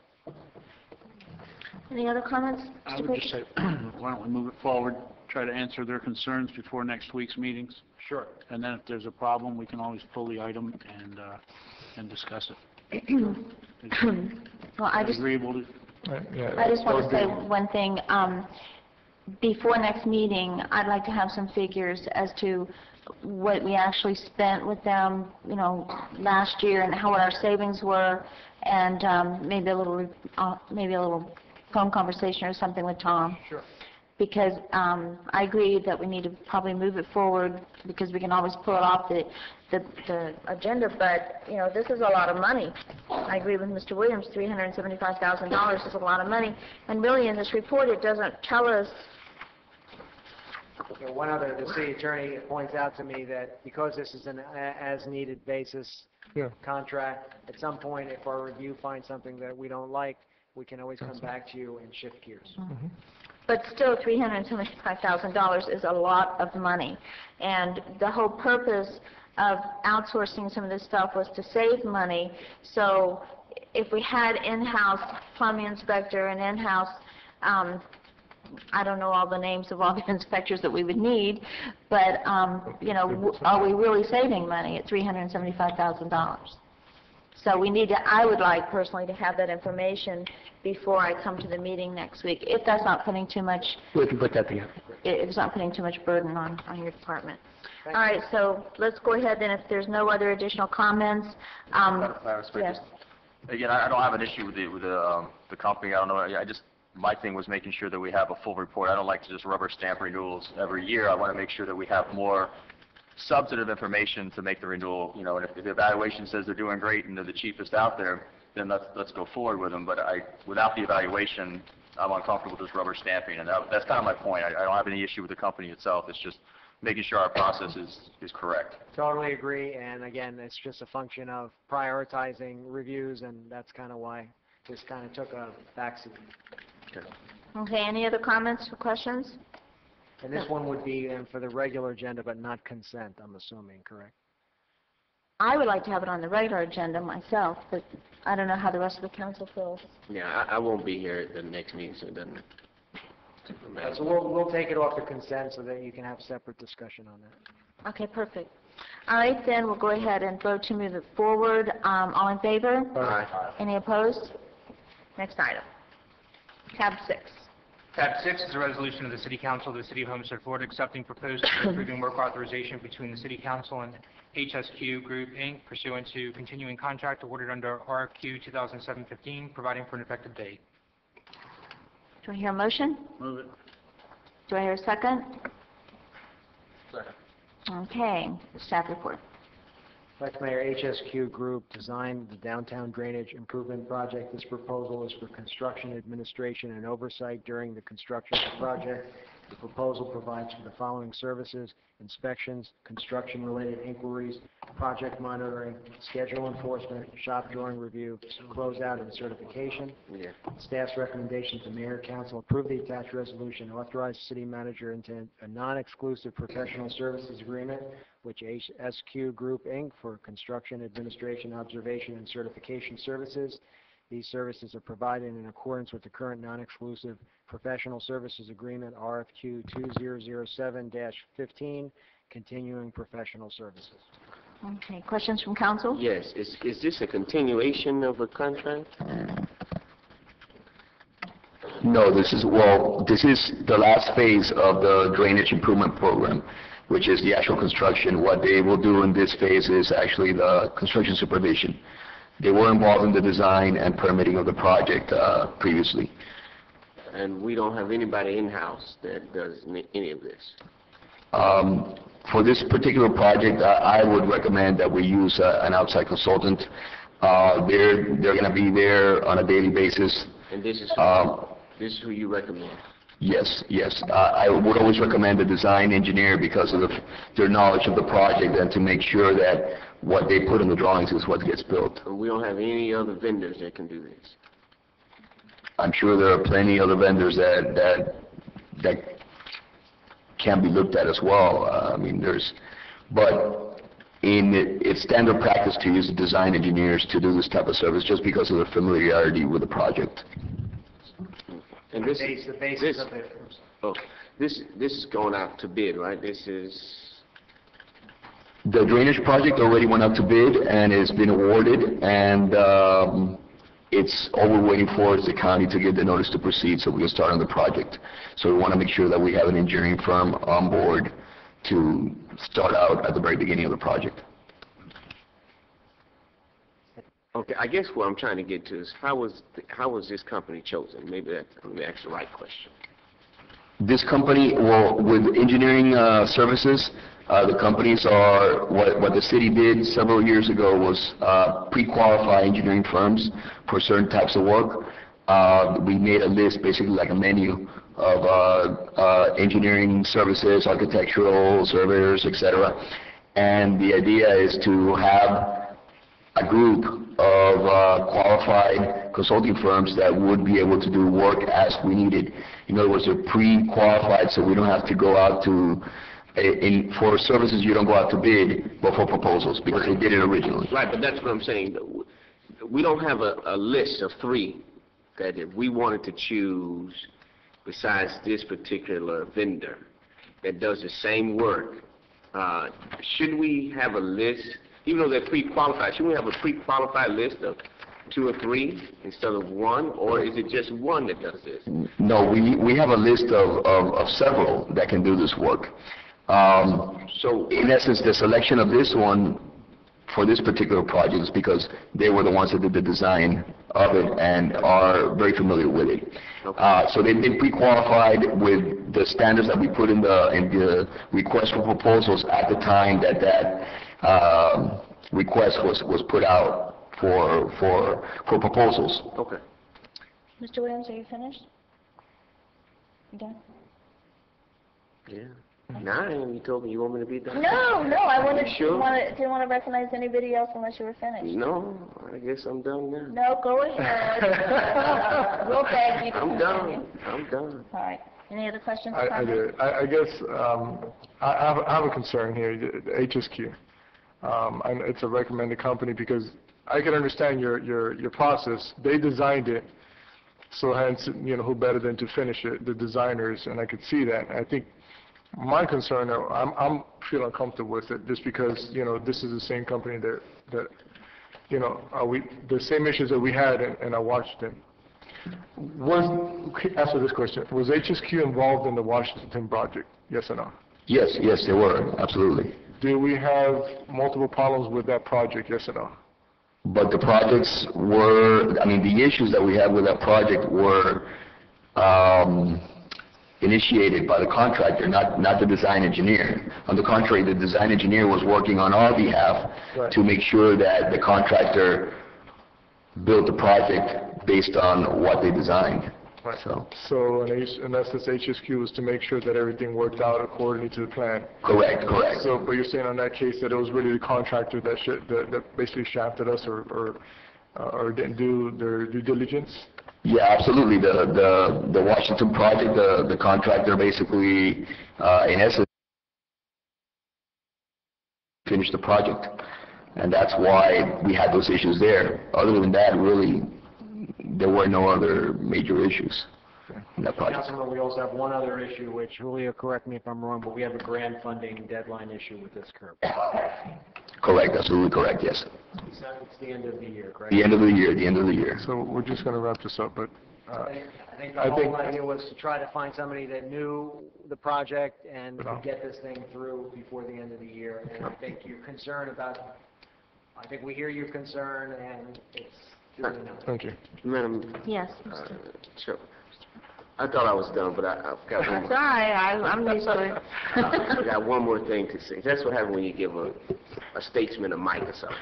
Any other comments? I Mr. would just say, why don't we move it forward, try to answer their concerns before next week's meetings, Sure. and then if there's a problem, we can always pull the item and discuss it. Well, I just Agreeable to... I just want to say one thing. Before next meeting, I'd like to have some figures as to what we actually spent with them, last year, and what our savings were, and maybe a little phone conversation or something with Tom. Sure. Because I agree that we need to probably move it forward, because we can always pull it off the agenda, but, this is a lot of money. I agree with Mr. Williams, $375,000 is a lot of money, and really in this report it doesn't tell us. One other, the city attorney points out to me that because this is an as-needed basis contract, at some point if our review finds something that we don't like, we can always come back to you and shift gears. Mm-hmm. But still, $375,000 is a lot of money, and the whole purpose of outsourcing some of this stuff was to save money. So if we had in-house plumbing inspector and in-house, I don't know all the names of all the inspectors that we would need, but are we really saving money at $375,000? So we need to, I would like personally to have that information before I come to the meeting next week, if that's not putting too much, We can put that together. if it's not putting too much burden on your department. All right, so let's go ahead then, if there's no other additional comments. Yes. Again, I don't have an issue with the company. I don't know. My thing was making sure that we have a full report. I don't like to just rubber stamp renewals every year. I want to make sure that we have more substantive information to make the renewal. And if the evaluation says they're doing great and they're the cheapest out there, then let's go forward with them. But without the evaluation, I'm uncomfortable just rubber stamping, and that's kind of my point. I don't have any issue with the company itself. It's just making sure our process is correct. Totally agree, and again, it's just a function of prioritizing reviews, and that's kind of why this kind of took a backseat. Okay, any other comments or questions? And this one would be for the regular agenda, but not consent, I'm assuming, correct? I would like to have it on the regular agenda myself, but I don't know how the rest of the council feels. Yeah, I won't be here at the next meeting, so it doesn't matter. So we'll take it off the consent so that you can have separate discussion on that. Okay, perfect. All right, then we'll go ahead and vote to move it forward. All in favor? Aye. Any opposed? Next item. Tab 6. Tab 6 is a resolution of the City Council of the City of Homestead, Florida, accepting proposed and approving work authorization between the City Council and HSQ Group, Inc., pursuant to continuing contract awarded under RFQ 2007-15, providing for an effective date. Do I hear a motion? Move it. Do I hear a second? Second. Okay, staff report. Vice Mayor, HSQ Group designed the downtown drainage improvement project. This proposal is for construction administration and oversight during the construction of the project. The proposal provides for the following services: inspections, construction-related inquiries, project monitoring, schedule enforcement, shop drawing review, closeout, and certification. Yeah. Staff's recommendation to Mayor and Council: approve the attached resolution, authorize the city manager into a non-exclusive professional services agreement with HSQ Group, Inc. for construction, administration, observation, and certification services. These services are provided in accordance with the current non-exclusive professional services agreement, RFQ 2007-15, continuing professional services. Okay, questions from council? Yes, is this a continuation of a contract? No, this is the last phase of the drainage improvement program, which is the actual construction. What they will do in this phase is actually the construction supervision. They were involved in the design and permitting of the project previously. And we don't have anybody in-house that does any of this? For this particular project, I would recommend that we use an outside consultant. They're going to be there on a daily basis. And this is who you recommend? Yes, yes. I would always recommend a design engineer because of their knowledge of the project and to make sure that what they put in the drawings is what gets built. And we don't have any other vendors that can do this? I'm sure there are plenty other vendors that can be looked at as well. But it's standard practice to use design engineers to do this type of service just because of their familiarity with the project. And this is going out to bid, right? The drainage project already went out to bid and has been awarded, and all we're waiting for is the county to get the notice to proceed so we can start on the project. So we want to make sure that we have an engineering firm on board to start out at the very beginning of the project. Okay, I guess what I'm trying to get to is how was this company chosen? Maybe let me ask the right question. This company, with engineering services, the companies are, what the city did several years ago was pre-qualify engineering firms for certain types of work. We made a list, basically like a menu of engineering services, architectural, surveyors, etc. And the idea is to have a group of qualified consulting firms that would be able to do work as we needed. In other words, they're pre-qualified, so we don't have to go out to, for services you don't go out to bid, but for proposals, because they did it originally. Right, but that's what I'm saying. We don't have a list of 3 that if we wanted to choose, besides this particular vendor, that does the same work. Should we have a list? Even though they're pre-qualified, should we have a pre-qualified list of 2 or 3 instead of 1, or is it just 1 that does this? No, we have a list of several that can do this work. So in essence, the selection of this one for this particular project is because they were the ones that did the design of it and are very familiar with it. Okay. So they've been pre-qualified with the standards that we put in the request for proposals at the time that request was put out for proposals. Okay. Mr. Williams, are you finished? You done? Yeah. 9, you told me you want me to be done? No, I wanted, Sure? didn't want to recognize anybody else unless you were finished. No, I guess I'm done now. No, go ahead. We'll beg you to I'm continue. done. I'm done. All right. Any other questions or I comments? did. I guess I have a concern here, the HSQ. And it's a recommended company because I can understand your process. They designed it, so hence, who better than to finish it, the designers, and I could see that. I think my concern, I'm feeling uncomfortable with it just because, this is the same company that the same issues that we had in our Washington. Answer this question. Was HSQ involved in the Washington project? Yes or no? Yes, they were, absolutely. Do we have multiple problems with that project? Yes or no? But the projects were, the issues that we had with that project were initiated by the contractor, not the design engineer. On the contrary, the design engineer was working on our behalf Right. to make sure that the contractor built the project based on what they designed. Right. So, So in essence, HSQ was to make sure that everything worked out according to the plan. correct. So, but you're saying on that case that it was really the contractor that basically shafted us or didn't do their due diligence? Yeah, absolutely. The Washington project, the contractor basically, in essence, finished the project. And that's why we had those issues there. Other than that, really, there were no other major issues in that project. Councilman, we also have one other issue, which, Julio, correct me if I'm wrong, but we have a grant funding deadline issue with this curve. Correct, absolutely correct, yes. It's the end of the year, correct? The end of the year. So we're just going to wrap this up, but I think the whole idea was to try to find somebody that knew the project and could get this thing through before the end of the year. And I think your concern about, I think we hear your concern, and it's doing enough. thank you. Madam Yes. Chair, I thought I was done, but I've got one It's more. all right, I'm used to it. I got one more thing to say. That's what happens when you give a statesman a mic or something.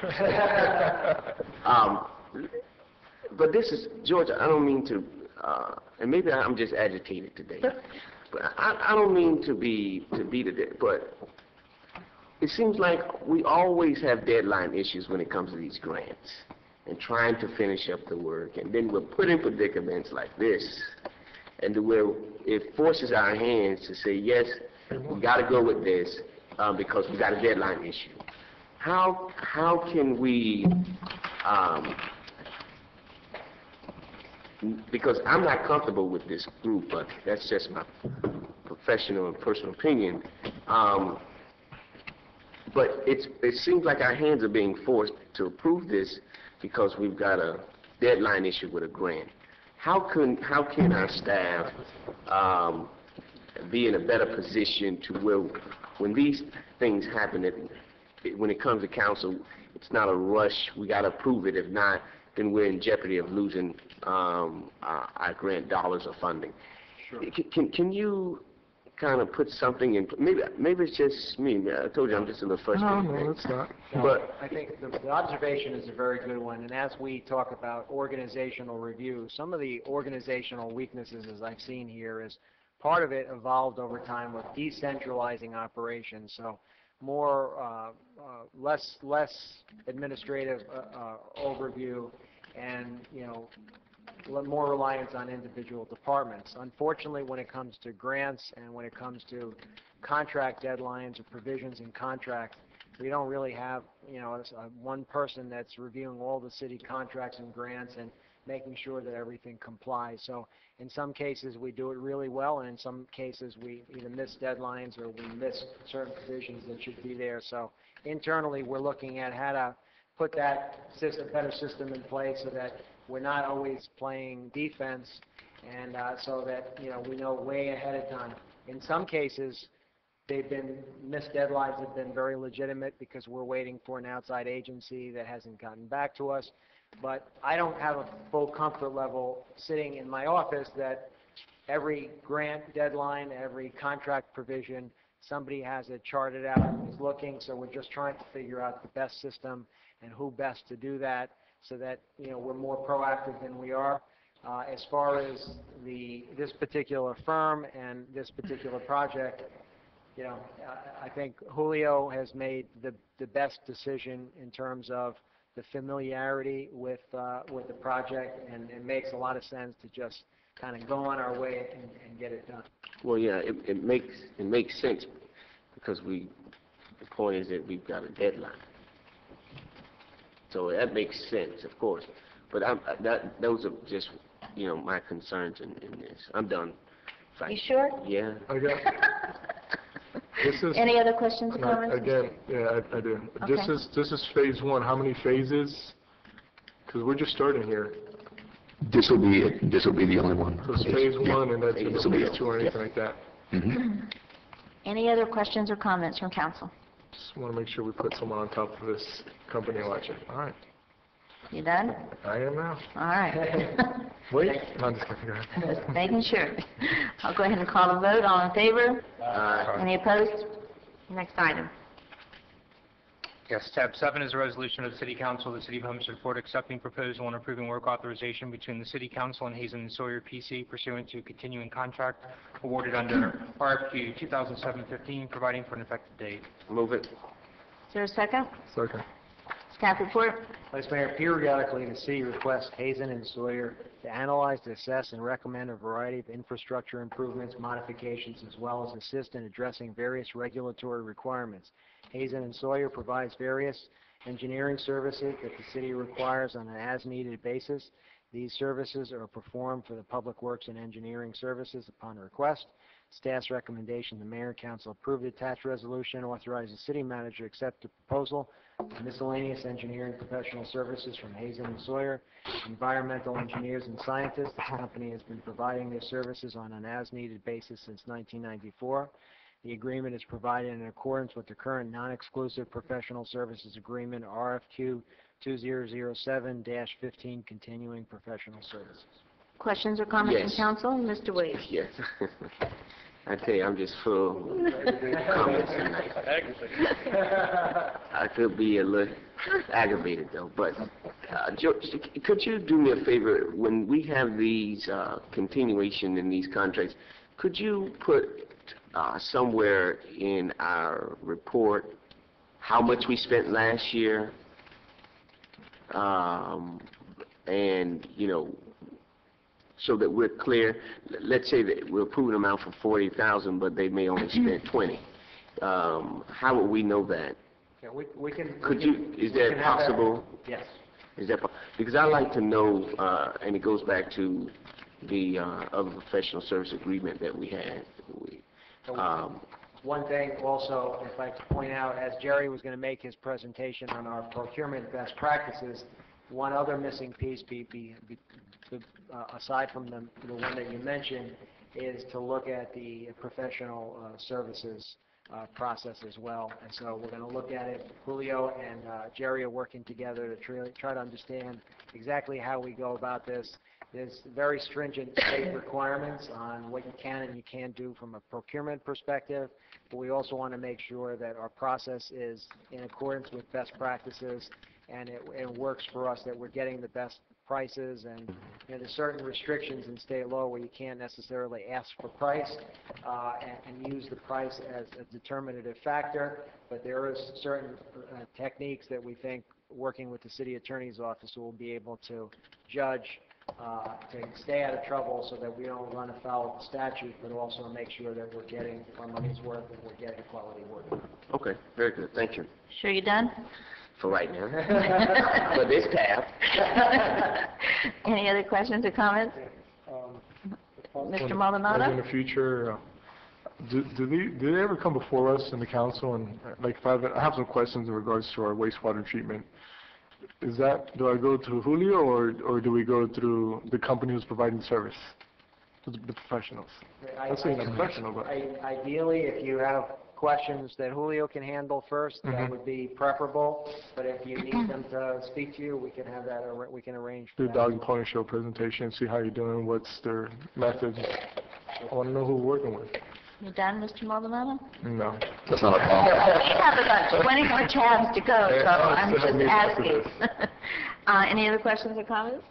But this is, George, I don't mean to, and maybe I'm just agitated today, but I don't mean to beat it, but it seems like we always have deadline issues when it comes to these grants and trying to finish up the work, and then we're put in predicaments like this, and where it forces our hands to say, yes, we got to go with this because we got a deadline issue. How can we, because I'm not comfortable with this group, but that's just my professional and personal opinion, but it seems like our hands are being forced to approve this because we've got a deadline issue with a grant. How can our staff be in a better position to where when these things happen, when it comes to council, it's not a rush, we got to approve it. If not, then we're in jeopardy of losing our grant dollars or funding. Sure. Can you kind of put something in, maybe it's just me, I told you I'm just a little frustrated. No, it's not. But I think the observation is a very good one, and as we talk about organizational review, some of the organizational weaknesses, as I've seen here, is part of it evolved over time with decentralizing operations, so more, less administrative overview, and, you know, more reliance on individual departments. Unfortunately, when it comes to grants and when it comes to contract deadlines or provisions in contracts, we don't really have, you know, one person that's reviewing all the city contracts and grants and making sure that everything complies. So in some cases we do it really well, and in some cases we either miss deadlines or we miss certain provisions that should be there. So internally we're looking at how to put that better system in place so that we're not always playing defense, and so that, you know, we know way ahead of time. In some cases, missed deadlines have been very legitimate because we're waiting for an outside agency that hasn't gotten back to us. But I don't have a full comfort level sitting in my office that every grant deadline, every contract provision, somebody has it charted out and is looking. So we're just trying to figure out the best system and who best to do that, so that, you know, we're more proactive than we are. As far as this particular firm and this particular project, you know, I think Julio has made the best decision in terms of the familiarity with the project, and it makes a lot of sense to just kind of go on our way and get it done. Well, yeah, it makes sense because the point is that we've got a deadline. So that makes sense, of course. But those are just, you know, my concerns in this. I'm done. You sure? Yeah. Any other questions or comments? Again, yeah, I do. Okay. This is phase one. How many phases? Because we're just starting here. This will be it. This will be the only one. So it's phase one, and that's This will be phase it. two or anything like that. Mhm. Any other questions or comments from council? Just want to make sure we put someone on top of this company election. All right. You done? I am now. All right. Wait, no, I'm just kidding, go ahead. Just making sure. I'll go ahead and call the vote. All in favor? Any opposed? Next item. Yes, tab 7 is a resolution of the City Council of the City of Homestead, Florida, accepting proposal and approving work authorization between the City Council and Hazen and Sawyer PC pursuant to continuing contract awarded under RFQ 2007-15, providing for an effective date. Move it. Is there a second? Second. Staff report. Vice Mayor, periodically, the city requests Hazen and Sawyer to analyze, assess, and recommend a variety of infrastructure improvements, modifications, as well as assist in addressing various regulatory requirements. Hazen and Sawyer provides various engineering services that the city requires on an as-needed basis. These services are performed for the Public Works and Engineering Services upon request. Staff's recommendation, the Mayor and Council approve the attached resolution, authorize the city manager to accept the proposal, miscellaneous engineering professional services from Hazen and Sawyer, environmental engineers and scientists. The company has been providing their services on an as-needed basis since 1994. The agreement is provided in accordance with the current non-exclusive professional services agreement, RFQ 2007-15, continuing professional services. Questions or comments Yes. from council? Mr. Williams. Yes. I tell you, I'm just full of comments tonight. I could be a little aggravated though, but could you do me a favor? When we have these continuation in these contracts, could you put somewhere in our report how much we spent last year? And, you know, so that we're clear. Let's say that we're approving them out for $40,000, but they may only spend 20. How would we know that? Yeah, we can... Could you, is that possible? Yes. Is that, because I like to know, and it goes back to the other professional service agreement that we had. One thing also, I'd like to point out, as Jerry was going to make his presentation on our procurement best practices, one other missing piece, aside from the one that you mentioned, is to look at the professional services process as well. And so we're going to look at it. Julio and Jerry are working together to try to understand exactly how we go about this. There's very stringent state requirements on what you can and you can't do from a procurement perspective, but we also want to make sure that our process is in accordance with best practices and it works for us, that we're getting the best prices. And you know, there's certain restrictions in state law where you can't necessarily ask for price and use the price as a determinative factor, but there is certain techniques that we think, working with the city attorney's office, will be able to judge to stay out of trouble so that we don't run afoul of the statute, but also make sure that we're getting our money's worth and we're getting quality work. Okay, very good. Thank you. Sure you done? For right now. For this tab. Any other questions or comments? Mr. Maldonado? In the future, do they ever come before us in the council? And like, if I have some questions in regards to our wastewater treatment. Do I go through Julio or do we go through the company who's providing service, the professionals? I'm saying a professional, but Ideally, if you have questions that Julio can handle first, that would be preferable. But if you need them to speak to you, we can have that. We can arrange for do that. dog and pony show presentation, see how you're doing, what's their methods. I want to know who we're working with. You done, Mr. Maldonado? No. That's not a problem. We have about 20 more tabs to go, so I'm just asking. Any other questions or comments?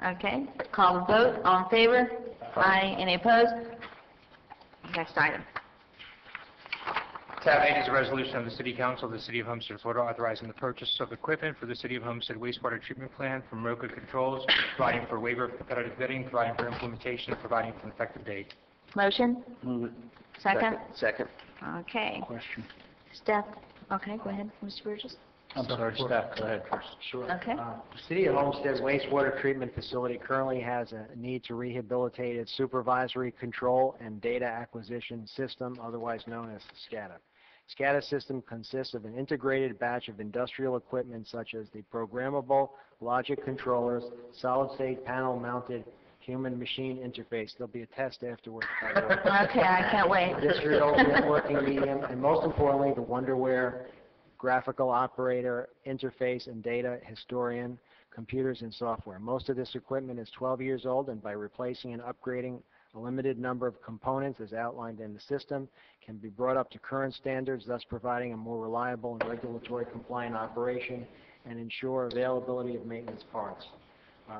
Okay, call the vote. All in favor? Aye. Any opposed? Next item. Tab 8 is a resolution of the City Council of the City of Homestead, Florida, authorizing the purchase of equipment for the City of Homestead wastewater treatment plant from Roca Controls, providing for waiver of competitive bidding, providing for implementation, and providing for an effective date. Motion? Move it. Second? Second. Okay. Question. Steph? Okay, go ahead, Mr. Burgess. I'm sorry, staff, go ahead first. Sure. Okay. The City of Homestead wastewater treatment facility currently has a need to rehabilitate its supervisory control and data acquisition system, otherwise known as SCADA. SCADA system consists of an integrated batch of industrial equipment such as the programmable logic controllers, solid-state panel-mounted human-machine interface. There'll be a test afterwards. Okay, I can't wait. District ultimate working medium, and most importantly, the Wonderware graphical operator, interface and data historian, computers and software. Most of this equipment is 12 years old, and by replacing and upgrading a limited number of components as outlined in the system can be brought up to current standards, thus providing a more reliable and regulatory compliant operation and ensure availability of maintenance parts.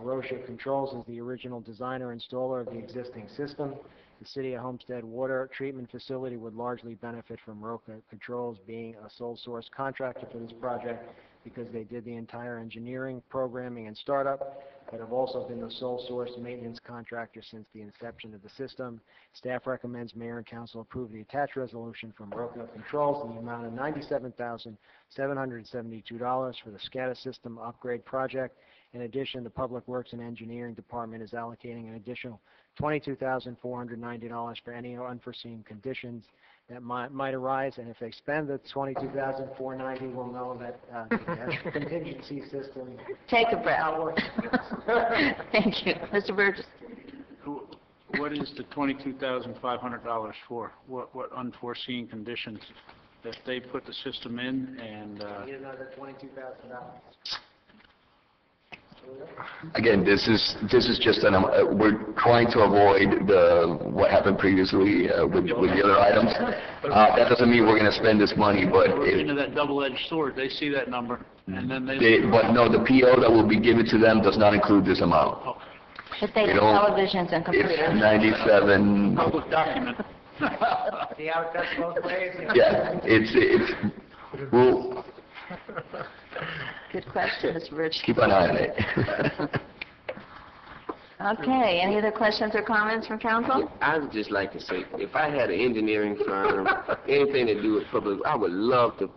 Rocha Controls is the original designer and installer of the existing system. The City of Homestead water treatment facility would largely benefit from Rocha Controls being a sole source contractor for this project because they did the entire engineering, programming, and startup, but have also been the sole source maintenance contractor since the inception of the system. Staff recommends Mayor and Council approve the attached resolution from Rocha Controls in the amount of $97,772 for the SCADA system upgrade project. In addition, the Public Works and Engineering Department is allocating an additional $22,490 for any unforeseen conditions that might arise, and if they spend the $22,490, we'll know that the contingency system. Take a breath. Thank you. Mr. Burgess. What is the $22,500 for? What unforeseen conditions that they put the system in and? Another $22,000. Again, this is just we're trying to avoid what happened previously with the other items. That doesn't mean we're going to spend this money, but we're into that double-edged sword. They see that number, and then but no, the PO that will be given to them does not include this amount. Oh. But they have televisions and computers. It's 97. Public document. See how it cuts both ways? Yeah, it's well. Good question, Mr. Burgess. Keep an eye on it. Okay, any other questions or comments from council? I would just like to say, if I had an engineering firm, anything to do with public, I would love to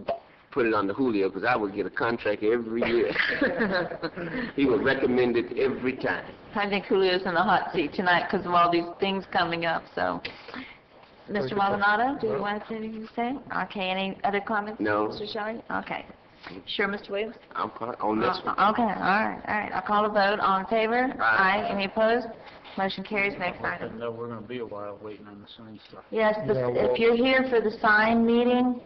put it on the Julio, because I would get a contract every year. He would recommend it every time. I think Julio's in the hot seat tonight because of all these things coming up, so. Mr. Maldonado, do you want anything to say? Okay, any other comments? No. Mr. Shelley? Okay. Sure, Mr. Williams? I'm part on this one. Okay, all right. I'll call a vote. All in favor? Aye. Any opposed? Motion carries. Next I item. know we're going to be a while waiting on the sign stuff. Yes, if you're here for the sign meeting,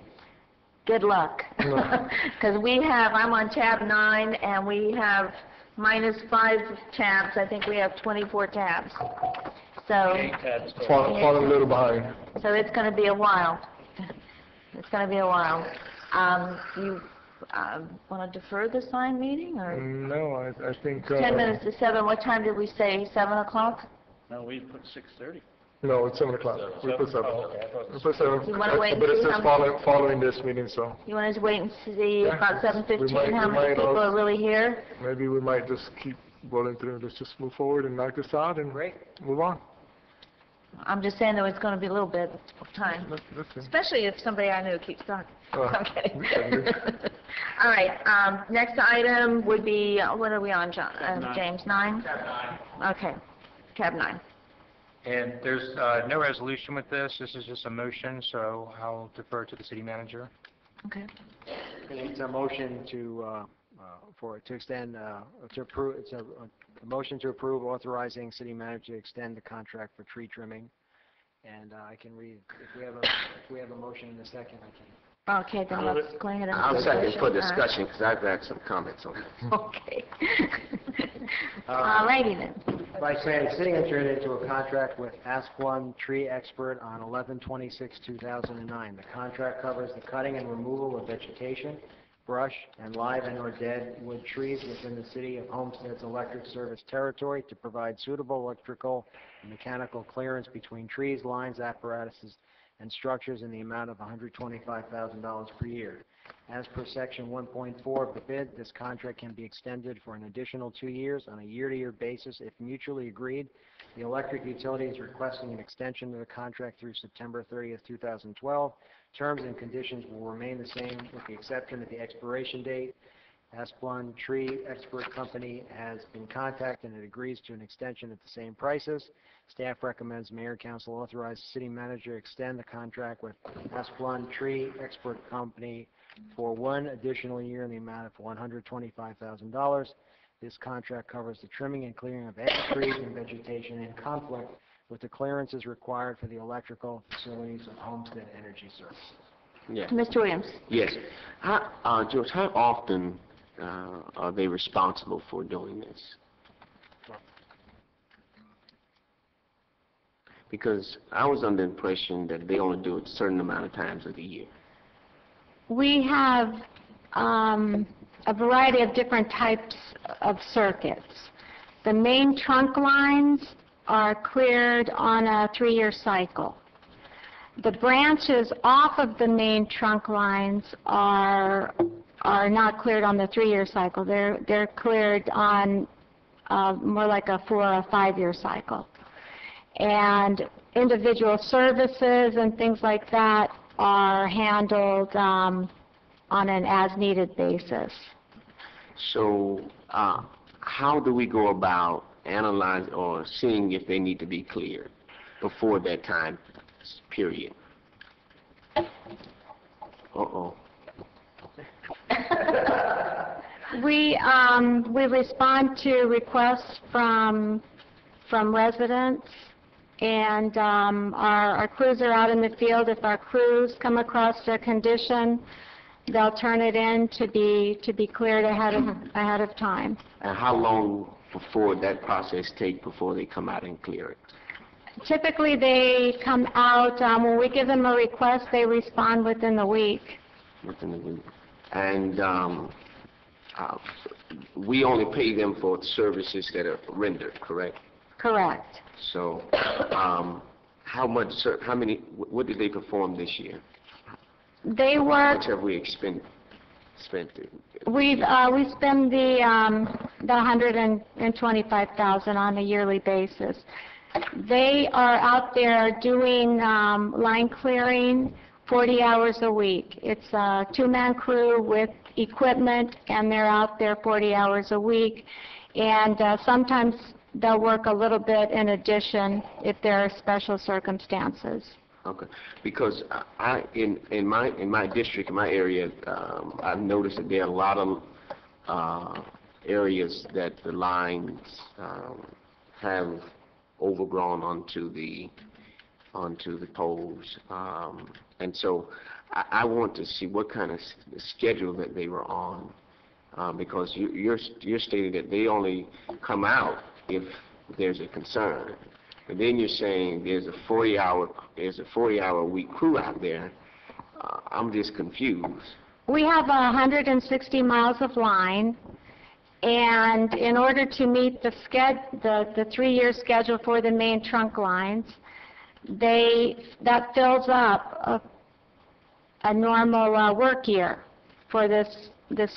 good luck. Because I'm on tab 9, and we have -5 tabs. I think we have 24 tabs. So, Falling a little behind. so it's going to be a while. It's going to be a while. You want to defer the sign meeting, or? No, I think... 10 minutes to 7. What time did we say? 7 o'clock? No, we put 6:30. No, it's 7 o'clock. We put 7. We put 7. You wanna wait and But it see says how- following this meeting, so You want us to wait and see about 7:15 how we many might people also- are really here? maybe we might just keep rolling through. Let's just move forward and knock this out and move on. I'm just saying though, it's going to be a little bit of time, Listen. especially if somebody I know keeps talking. I'm kidding. we can do. All right, next item would be, what are we on, John? James, 9? Tab 9. Okay, tab 9. And there's no resolution with this. This is just a motion, so I'll defer to the city manager. Okay. It's a motion to extend, to approve, it's a motion to approve authorizing city manager to extend the contract for tree trimming. And I can read, if we have a motion in a second, I can. Okay, then let's go ahead and... I'll second for All right. discussion, because I've got some comments on it. Okay. All righty then. Vice Mayor, the city entered into a contract with Asplund Tree Expert on 11/26/2009. The contract covers the cutting and removal of vegetation, brush, and live and/or dead wood trees within the City of Homestead's electric service territory to provide suitable electrical and mechanical clearance between trees, lines, apparatuses, and structures in the amount of $125,000 per year. As per Section 1.4 of the bid, this contract can be extended for an additional 2 years on a year-to-year basis if mutually agreed. The electric utility is requesting an extension of the contract through September 30th, 2012. Terms and conditions will remain the same with the exception of the expiration date. Asplund Tree Expert Company has been contacted and it agrees to an extension at the same prices. Staff recommends Mayor and Council authorize the city manager to extend the contract with Asplund Tree Expert Company for 1 additional year in the amount of $125,000. This contract covers the trimming and clearing of any trees and vegetation in conflict with the clearances required for the electrical facilities of Homestead Energy Service. Yeah. Mr. Williams? Yes. George, how often are they responsible for doing this? Because I was under the impression that they only do it a certain amount of times of the year. We have a variety of different types of circuits. The main trunk lines are cleared on a 3-year cycle. The branches off of the main trunk lines are not cleared on the 3-year cycle. They're cleared on more like a 4 or 5-year cycle. And individual services and things like that are handled on an as-needed basis. So how do we go about analyzing or seeing if they need to be cleared before that time period? Uh-oh. We respond to requests from residents, and our crews are out in the field. If our crews come across a condition, they'll turn it in to be cleared ahead of time. And how long before that process take before they come out and clear it? Typically, they come out, when we give them a request, they respond within the week. Within the week. And we only pay them for services that are rendered, correct? Correct. So, what did they perform this year? They How work. much have we spent? We spend the $125,000 on a yearly basis. They are out there doing line clearing 40 hours a week. It's a 2-man crew with equipment, and they're out there 40 hours a week. And sometimes they'll work a little bit in addition if there are special circumstances. Okay, because in my district, in my area, I've noticed that there are a lot of areas that the lines have overgrown onto the poles, and so I want to see what kind of schedule that they were on, because you're stating that they only come out if there's a concern. But then you're saying there's a 40-hour week crew out there. I'm just confused. We have 160 miles of line, and in order to meet the 3-year schedule for the main trunk lines, that fills up a normal work year for this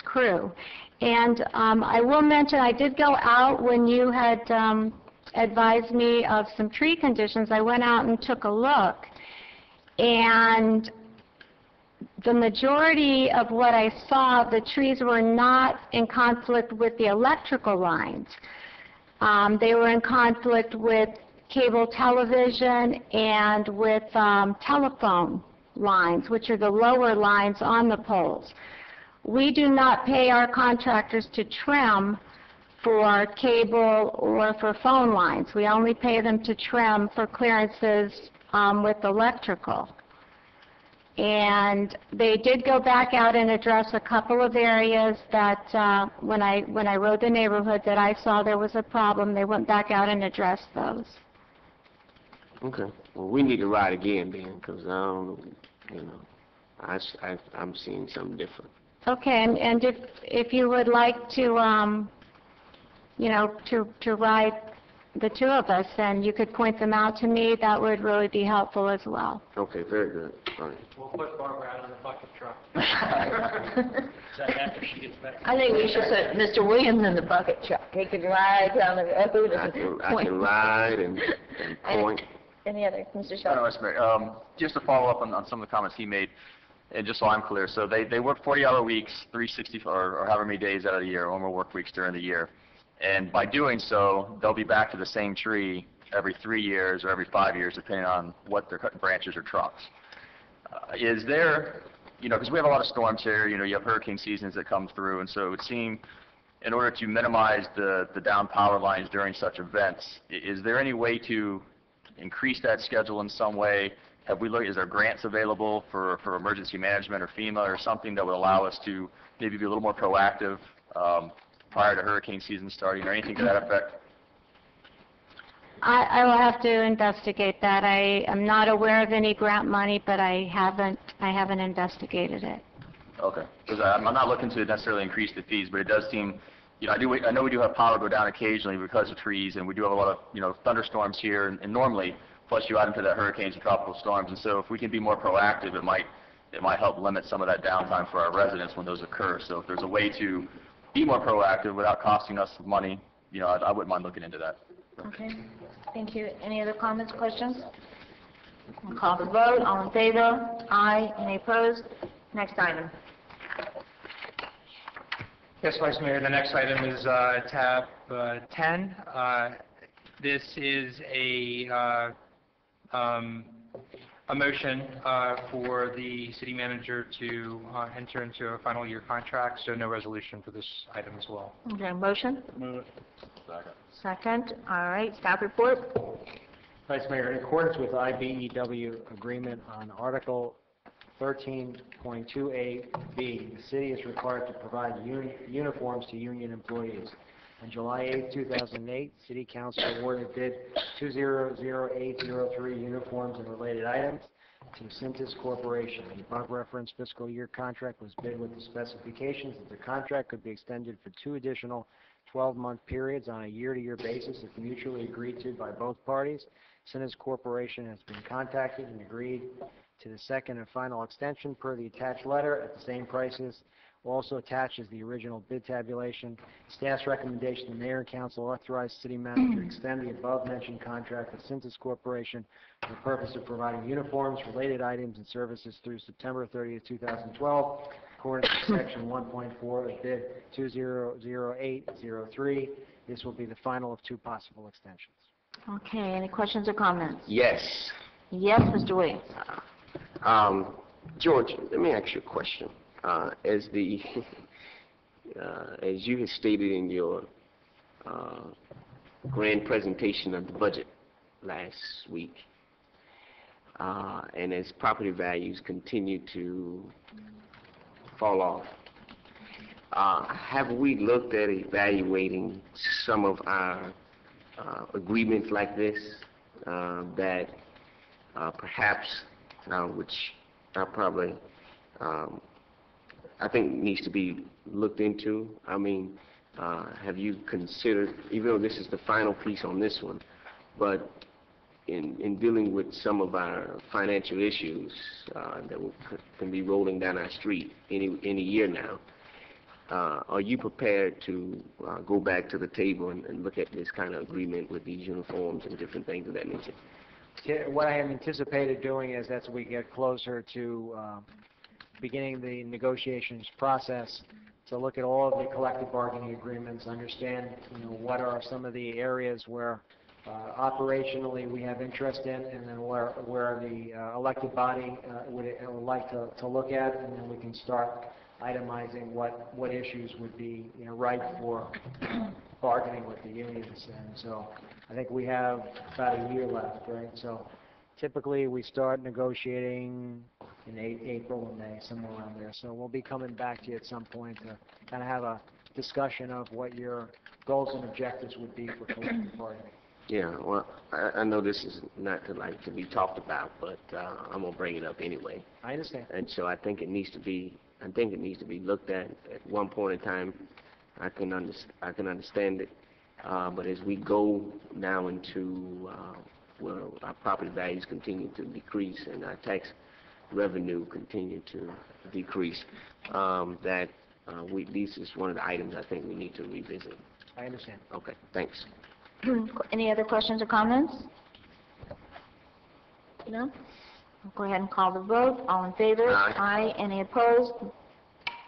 crew. And I will mention, I did go out when you had advised me of some tree conditions. I went out and took a look, and the majority of what I saw, the trees were not in conflict with the electrical lines. They were in conflict with cable television and with telephone lines, which are the lower lines on the poles. We do not pay our contractors to trim for cable or for phone lines. We only pay them to trim for clearances with electrical. And they did go back out and address a couple of areas that when I rode the neighborhood that I saw there was a problem, they went back out and addressed those. Okay. Well, we need to ride again then, because I'm seeing something different. Okay, and if you would like to, to ride the two of us, then you could point them out to me. That would really be helpful as well. Okay, very good. All right. We'll put Barbara out on the bucket truck. Is that after she gets back? I think we should put Mr. Williams in the bucket truck. He could ride down the road I and can point. ride and point. Any other, Mr. I Shaw? don't know, Mr. Mayor. Just to follow up on some of the comments he made, and just so I'm clear, so they work 40-hour weeks, 360 or however many days out of the year, or more work weeks during the year. And by doing so, they'll be back to the same tree every 3 years or every 5 years, depending on what their branches or trunks. Is there, because we have a lot of storms here, you have hurricane seasons that come through, and so it would seem in order to minimize the down power lines during such events, is there any way to increase that schedule in some way, have we looked, is there grants available for emergency management or FEMA or something that would allow us to maybe be a little more proactive prior to hurricane season starting, or anything to that effect? I will have to investigate that. I am not aware of any grant money, but I haven't investigated it. Okay, because I'm not looking to necessarily increase the fees, but it does seem, I know we do have power go down occasionally because of trees, and we do have a lot of, thunderstorms here, and normally, plus you add into that hurricanes and tropical storms, and so if we can be more proactive, it might help limit some of that downtime for our residents when those occur. So if there's a way to be more proactive without costing us money, I wouldn't mind looking into that. Okay, thank you. Any other comments, questions? We'll call the vote. All in favor? Aye. Any opposed? Next item. Yes, Vice Mayor, the next item is tab 10. This is a motion for the city manager to enter into a final year contract, so no resolution for this item as well. Okay, motion? Move it. Second. All right, staff report. Vice Mayor, in accordance with IBEW agreement on Article 13.28B, the city is required to provide uniforms to union employees. On July 8, 2008, City Council awarded bid 200803 uniforms and related items to Cintas Corporation. The above-referenced fiscal year contract was bid with the specifications that the contract could be extended for 2 additional 12-month periods on a year-to-year basis if mutually agreed to by both parties. Cintas Corporation has been contacted and agreed to the second and final extension per the attached letter at the same prices. Also attached is the original bid tabulation. Staff's recommendation, the mayor and council authorize city manager to extend the above-mentioned contract with Cintas Corporation for the purpose of providing uniforms, related items, and services through September 30, 2012, according to Section 1.4 of bid 200803. This will be the final of 2 possible extensions. Okay, any questions or comments? Yes. Yes, Mr. Williams. George, let me ask you a question. As you had stated in your grand presentation of the budget last week, and as property values continue to fall off, have we looked at evaluating some of our agreements like this that perhaps, which I probably I think needs to be looked into? I mean, have you considered, even though this is the final piece on this one, but in dealing with some of our financial issues that can be rolling down our street any year now, are you prepared to go back to the table and look at this kind of agreement with these uniforms and different things of that nature? Yeah, what I have anticipated doing is, as we get closer to beginning the negotiations process, to look at all of the collective bargaining agreements, understand what are some of the areas where operationally we have interest in, and then where the elected body would like to look at, and then we can start itemizing what issues would be ripe for bargaining with the unions. And so I think we have about a year left, right? So typically we start negotiating in April and May, somewhere around there. So we'll be coming back to you at some point to kind of have a discussion of what your goals and objectives would be for collective bargaining. Yeah, well, I know this is not to be talked about, but I'm gonna bring it up anyway. I understand. And so I think it needs to be looked at one point in time. I can understand it, but as we go now into where our property values continue to decrease and our tax revenue continue to decrease, this is one of the items I think we need to revisit. I understand. Okay, thanks. Any other questions or comments? No? I'll go ahead and call the vote. All in favor? Aye. Aye. Any opposed?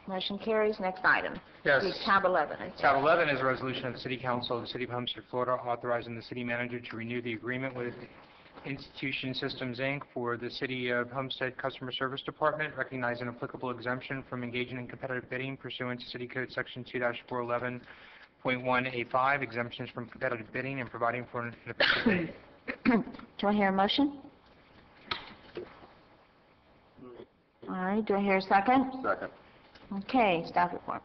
Motion carries. Next item. Yes. It's tab 11. Tab 11 is a resolution of the City Council of the City of Homestead, Florida, authorizing the city manager to renew the agreement with Institution Systems, Inc. for the City of Homestead Customer Service Department, recognizing applicable exemption from engaging in competitive bidding pursuant to City Code Section 2-411.1A5, exemptions from competitive bidding, and providing for an effective date. Do I hear a motion? All right, do I hear a second? Second. Okay, staff report.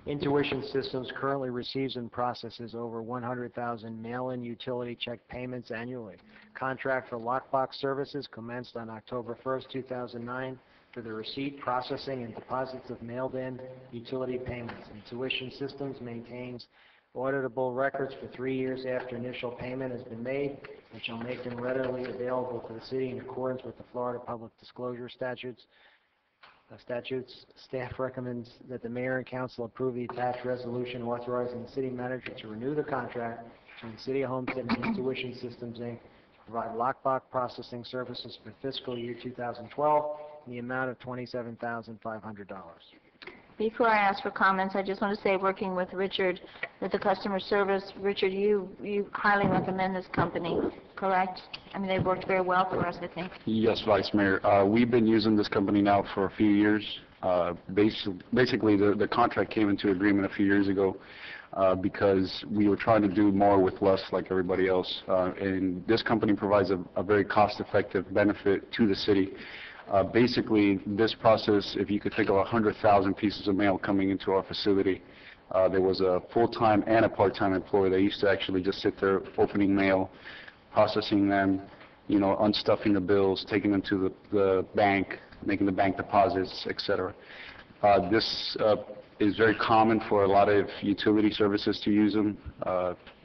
Intuition Systems currently receives and processes over 100,000 mail-in utility check payments annually. Contract for lockbox services commenced on October 1st, 2009 for the receipt, processing, and deposits of mailed-in utility payments. Intuition Systems maintains auditable records for 3 years after initial payment has been made and shall make them readily available to the city in accordance with the Florida Public Disclosure statutes. Staff recommends that the mayor and council approve the attached resolution authorizing the city manager to renew the contract between the City of Homestead and Intuition Systems, Inc. to provide lockbox processing services for fiscal year 2012 in the amount of $27,500. Before I ask for comments, I just want to say, working with Richard with the customer service, Richard, you highly recommend this company, correct? I mean, they've worked very well for us, I think. Yes, Vice Mayor. We've been using this company now for a few years. Basically, the contract came into agreement a few years ago because we were trying to do more with less like everybody else. And this company provides a very cost-effective benefit to the city. Basically, this process, if you could think of 100,000 pieces of mail coming into our facility, there was a full-time and a part-time employee that used to actually just sit there opening mail, processing them, you know, unstuffing the bills, taking them to the bank, making the bank deposits, etc. This is very common for a lot of utility services to use them.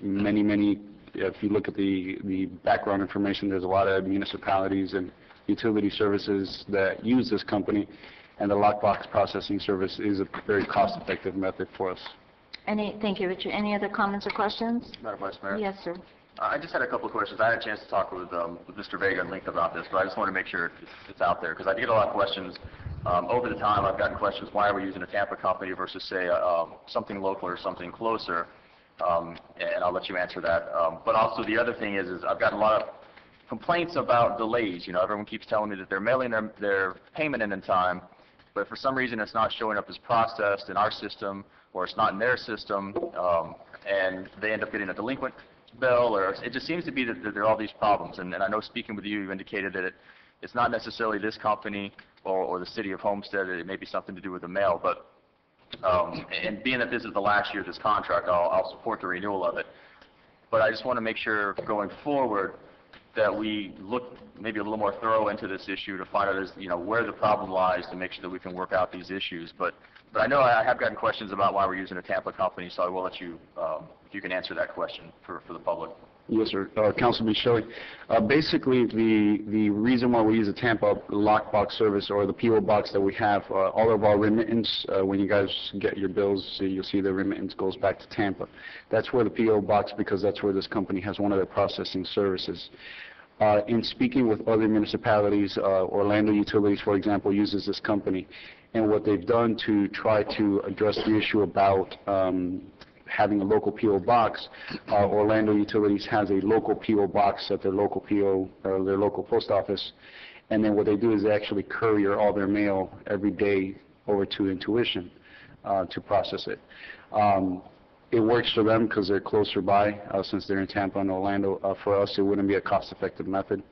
Many, if you look at the background information, there's a lot of municipalities and utility services that use this company, and the lockbox processing service is a very cost-effective method for us. Thank you, Richard. Any other comments or questions? Madam Vice Mayor? Yes, sir. I just had a couple of questions. I had a chance to talk with Mr. Vega at length about this, but I just want to make sure it's out there, because I get a lot of questions. Over the time, I've gotten questions, why are we using a Tampa company versus, say, something local or something closer? And I'll let you answer that. But also the other thing is I've gotten a lot of complaints about delays. You know, everyone keeps telling me that they're mailing their payment in time, but for some reason it's not showing up as processed in our system, or it's not in their system, and they end up getting a delinquent bill, or it just seems to be that there are all these problems. And I know, speaking with you, you've indicated that it's not necessarily this company or the city of Homestead. It may be something to do with the mail, but and being that this is the last year of this contract, I'll support the renewal of it. But I just want to make sure going forward that we look maybe a little more thorough into this issue to find out, where the problem lies, to make sure that we can work out these issues. But I know I have gotten questions about why we're using a Tampa company, so I will let you, if you can answer that question for the public. Yes, sir. Councilman Shelley, basically the reason why we use a Tampa lockbox service, or the P.O. box that we have, all of our remittance, when you guys get your bills, you'll see the remittance goes back to Tampa. That's where the P.O. box, because that's where this company has one of their processing services. In speaking with other municipalities, Orlando Utilities, for example, uses this company, and what they've done to try to address the issue about having a local P.O. box, Orlando Utilities has a local P.O. box at their local P.O. or their local post office, and then what they do is they actually courier all their mail every day over to Intuition to process it. It works for them because they're closer by, since they're in Tampa and Orlando. For us, it wouldn't be a cost-effective method.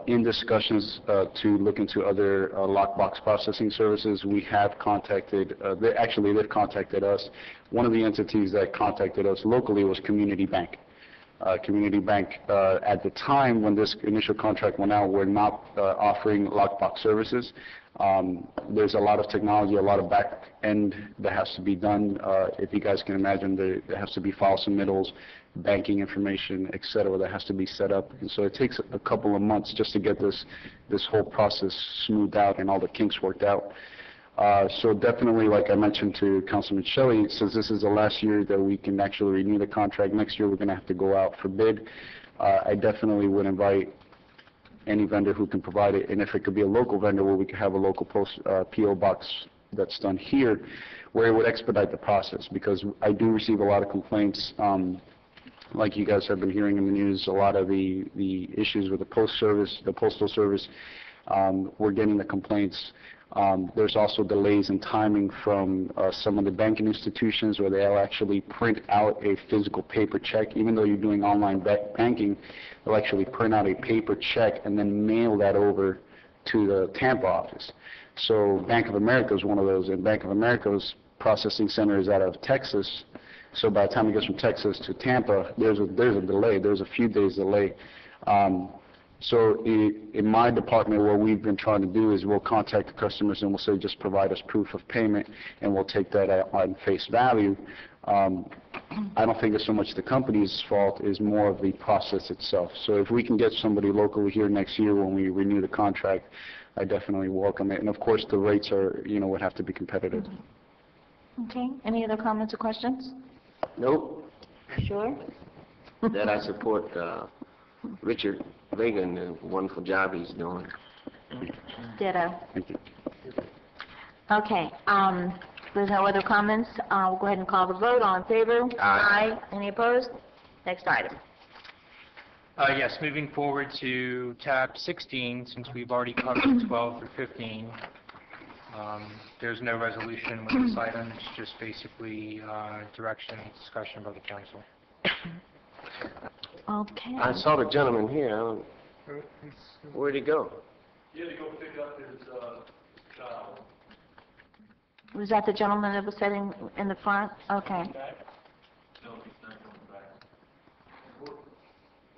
In discussions to look into other lockbox processing services, we have contacted, they've contacted us. One of the entities that contacted us locally was Community Bank. Community Bank, at the time when this initial contract went out, were not offering lockbox services. There's a lot of technology, a lot of back end that has to be done. If you guys can imagine, there has to be file submittals, banking information, etc., that has to be set up. And so it takes a couple of months just to get this whole process smoothed out and all the kinks worked out. So definitely, like I mentioned to Councilman Shelley, since this is the last year that we can actually renew the contract, next year we're going to have to go out for bid. I definitely would invite any vendor who can provide it, and if it could be a local vendor where we could have a local P.O. box that's done here, where it would expedite the process, because I do receive a lot of complaints, like you guys have been hearing in the news, a lot of the issues with the postal service. We're getting the complaints. There's also delays in timing from some of the banking institutions, where they'll actually print out a physical paper check. Even though you're doing online banking, they'll actually print out a paper check and then mail that over to the Tampa office. So Bank of America is one of those, and Bank of America's processing center is out of Texas. So by the time it gets from Texas to Tampa, there's a delay. There's a few days delay. So in my department, what we've been trying to do is we'll contact the customers and we'll say, just provide us proof of payment, and we'll take that on face value. I don't think it's so much the company's fault, it's more of the process itself. So if we can get somebody locally here next year when we renew the contract, I definitely welcome it. And of course, the rates are, would have to be competitive. Okay, any other comments or questions? Nope. Sure? That I support Richard Reagan, the wonderful job he's doing. Ditto. Thank you. Okay, there's no other comments. We'll go ahead and call the vote. All in favor? Aye. Any opposed? Next item. Yes, moving forward to tab 16, since we've already covered 12 through 15. There's no resolution with this item. It's just basically direction and discussion by the council. Okay. I saw the gentleman here. Where'd he go? He had to go pick up his child. Was that the gentleman that was sitting in the front? Okay. No, he's not coming back.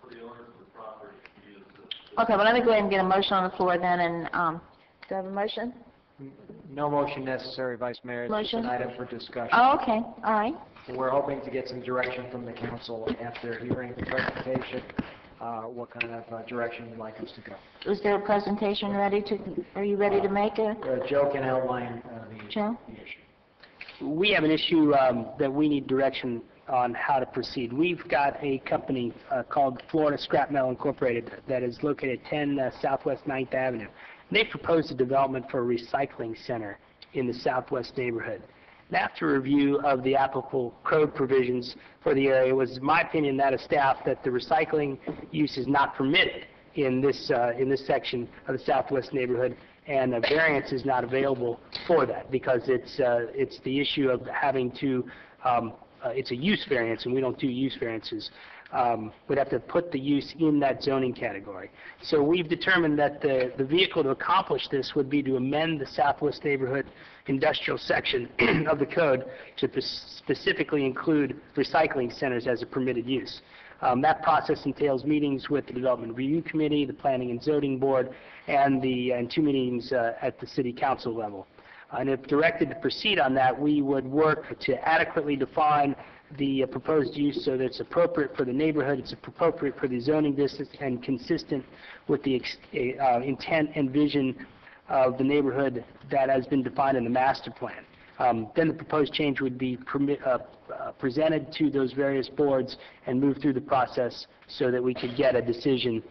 For the owners of the property, he is Okay, well, let me go ahead and get a motion on the floor then, and, do I have a motion? No motion necessary, Vice Mayor. It's just an Motion? item for discussion. Oh, okay, all right. We're hoping to get some direction from the council after hearing the presentation, what kind of direction you'd like us to go. Is there a presentation ready to, are you ready to make it? Joe can outline Joe? the issue. We have an issue that we need direction on how to proceed. We've got a company called Florida Scrap Metal Incorporated that is located at 10 Southwest 9th Avenue. They proposed a development for a recycling center in the southwest neighborhood. And after review of the applicable code provisions for the area, it was my opinion, that of staff, that the recycling use is not permitted in this section of the southwest neighborhood, and a variance is not available for that because it's the issue of having to it's a use variance, and we don't do use variances. We'd have to put the use in that zoning category. So we've determined that the vehicle to accomplish this would be to amend the Southwest Neighborhood Industrial section of the code to specifically include recycling centers as a permitted use. That process entails meetings with the Development Review Committee, the Planning and Zoning Board, and 2 meetings at the City Council level. And if directed to proceed on that, we would work to adequately define the proposed use so that it's appropriate for the neighborhood, it's appropriate for the zoning district, and consistent with the intent and vision of the neighborhood that has been defined in the master plan. Then the proposed change would be presented to those various boards and move through the process so that we could get a decision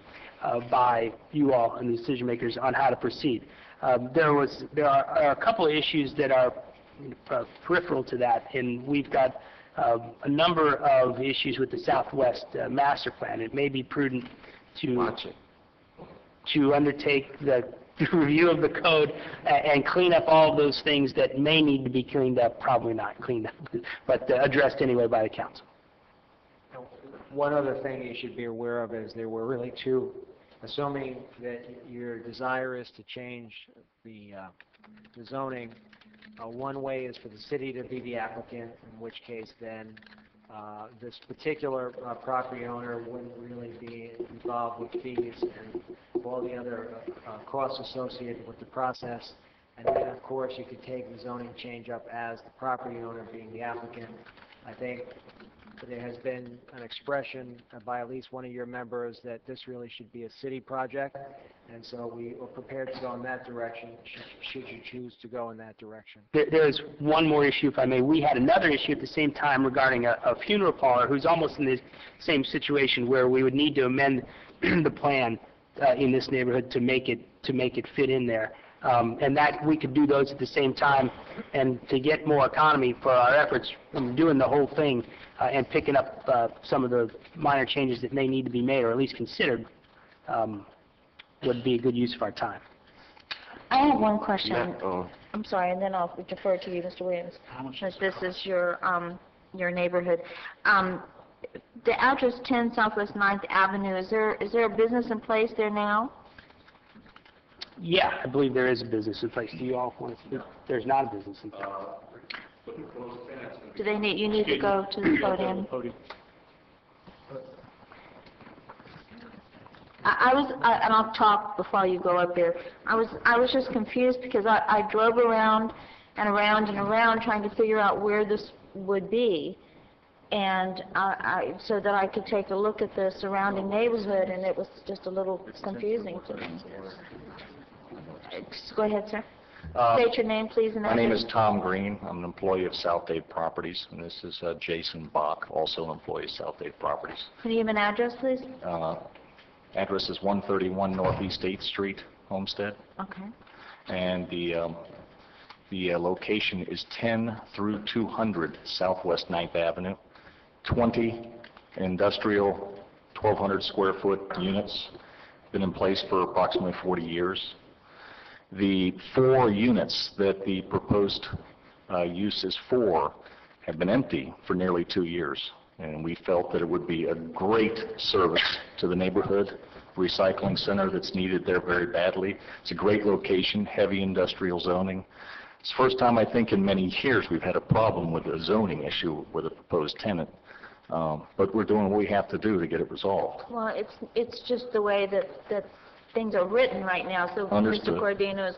by you all and the decision makers on how to proceed. There are a couple of issues that are peripheral to that, and we've got a number of issues with the Southwest Master Plan. It may be prudent to undertake the review of the code and clean up all of those things that may need to be cleaned up, probably not cleaned up, but addressed anyway by the council. One other thing you should be aware of is there were really two, assuming that your desire is to change the zoning. One way is for the city to be the applicant, in which case then this particular property owner wouldn't really be involved with fees and all the other costs associated with the process. And then, of course, you could take the zoning change up as the property owner being the applicant. I think there has been an expression by at least one of your members that this really should be a city project, and so we are prepared to go in that direction should you choose to go in that direction. There is one more issue, if I may. We had another issue at the same time regarding a funeral parlor who's almost in the same situation where we would need to amend the plan in this neighborhood to make it fit in there. And that we could do those at the same time, and to get more economy for our efforts in doing the whole thing and picking up some of the minor changes that may need to be made or at least considered would be a good use of our time. I have one question. I'm sorry, and then I'll defer to you, Mr. Williams, since this is your neighborhood. The address 10 Southwest 9th Avenue, is there a business in place there now? Yeah, I believe there is a business in place. Do you all want to speak? There's not a business in place. Do they need, you need to go to the podium? And I'll talk before you go up there. I was just confused because I drove around and around and around trying to figure out where this would be, and so that I could take a look at the surrounding neighborhood, and it was just a little confusing to me. Go ahead, sir. State your name, please, and My name address. is Tom Green. I'm an employee of South Dade Properties, and this is Jason Bach, also an employee of South Dade Properties. Can you give an address, please? Address is 131 Northeast 8th Street, Homestead, Okay. and the location is 10 through 200 Southwest 9th Avenue, 20 industrial 1,200 square foot units, been in place for approximately 40 years. The 4 units that the proposed use is for have been empty for nearly 2 years, and we felt that it would be a great service to the neighborhood, recycling center that's needed there very badly. It's a great location, heavy industrial zoning. It's the first time, I think, in many years we've had a problem with a zoning issue with a proposed tenant, but we're doing what we have to do to get it resolved. Well, it's just the way that things are written right now. So Understood. Mr. Cordino is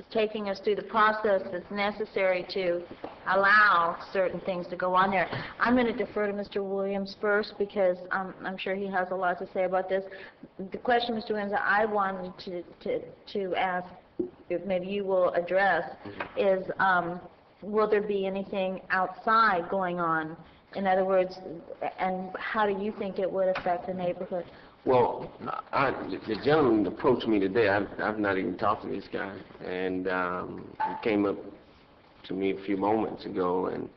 taking us through the process that's necessary to allow certain things to go on there. I'm going to defer to Mr. Williams first because I'm sure he has a lot to say about this. The question, Mr. Williams, that I wanted to ask, if maybe you will address, is will there be anything outside going on? In other words, and how do you think it would affect the neighborhood? Well, the gentleman approached me today. I've not even talked to this guy, and he came up to me a few moments ago and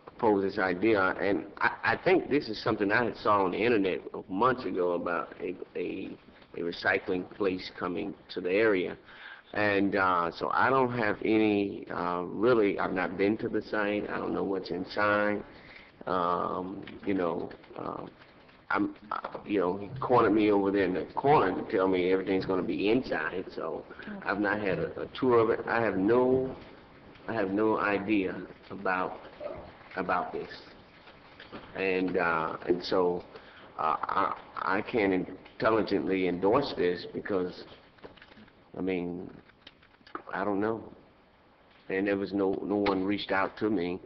proposed this idea. And I think this is something I had saw on the internet months ago about a recycling place coming to the area. And so I don't have any, really, I've not been to the site. I don't know what's inside. He cornered me over there in the corner to tell me everything's going to be inside, so I've not had a tour of it. I have no idea about this, and so I can't intelligently endorse this because, I mean, I don't know, and there was no one reached out to me.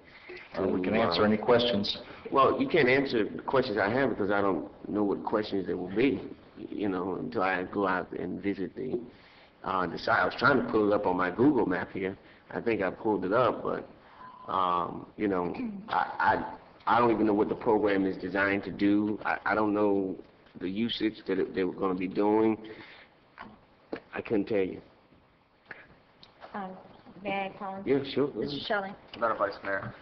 We can answer any questions. Well, you can't answer the questions I have because I don't know what questions there will be, until I go out and visit the site. I was trying to pull it up on my Google map here. I think I pulled it up, but, I don't even know what the program is designed to do. I don't know the usage that they were going to be doing. I couldn't tell you. May I call him? Yeah, sure. Mr. Shelley. Madam Vice Mayor,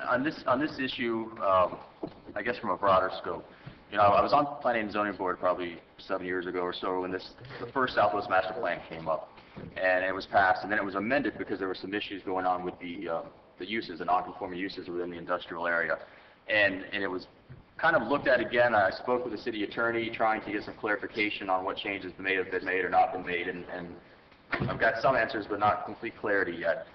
on this issue, I guess from a broader scope, I was on Planning and Zoning Board probably 7 years ago or so when the first Southwest Master Plan came up, and it was passed, and then it was amended because there were some issues going on with the uses, the non-conforming uses within the industrial area, and it was kind of looked at again. I spoke with the city attorney trying to get some clarification on what changes may have been made or not been made, and I've got some answers but not complete clarity yet.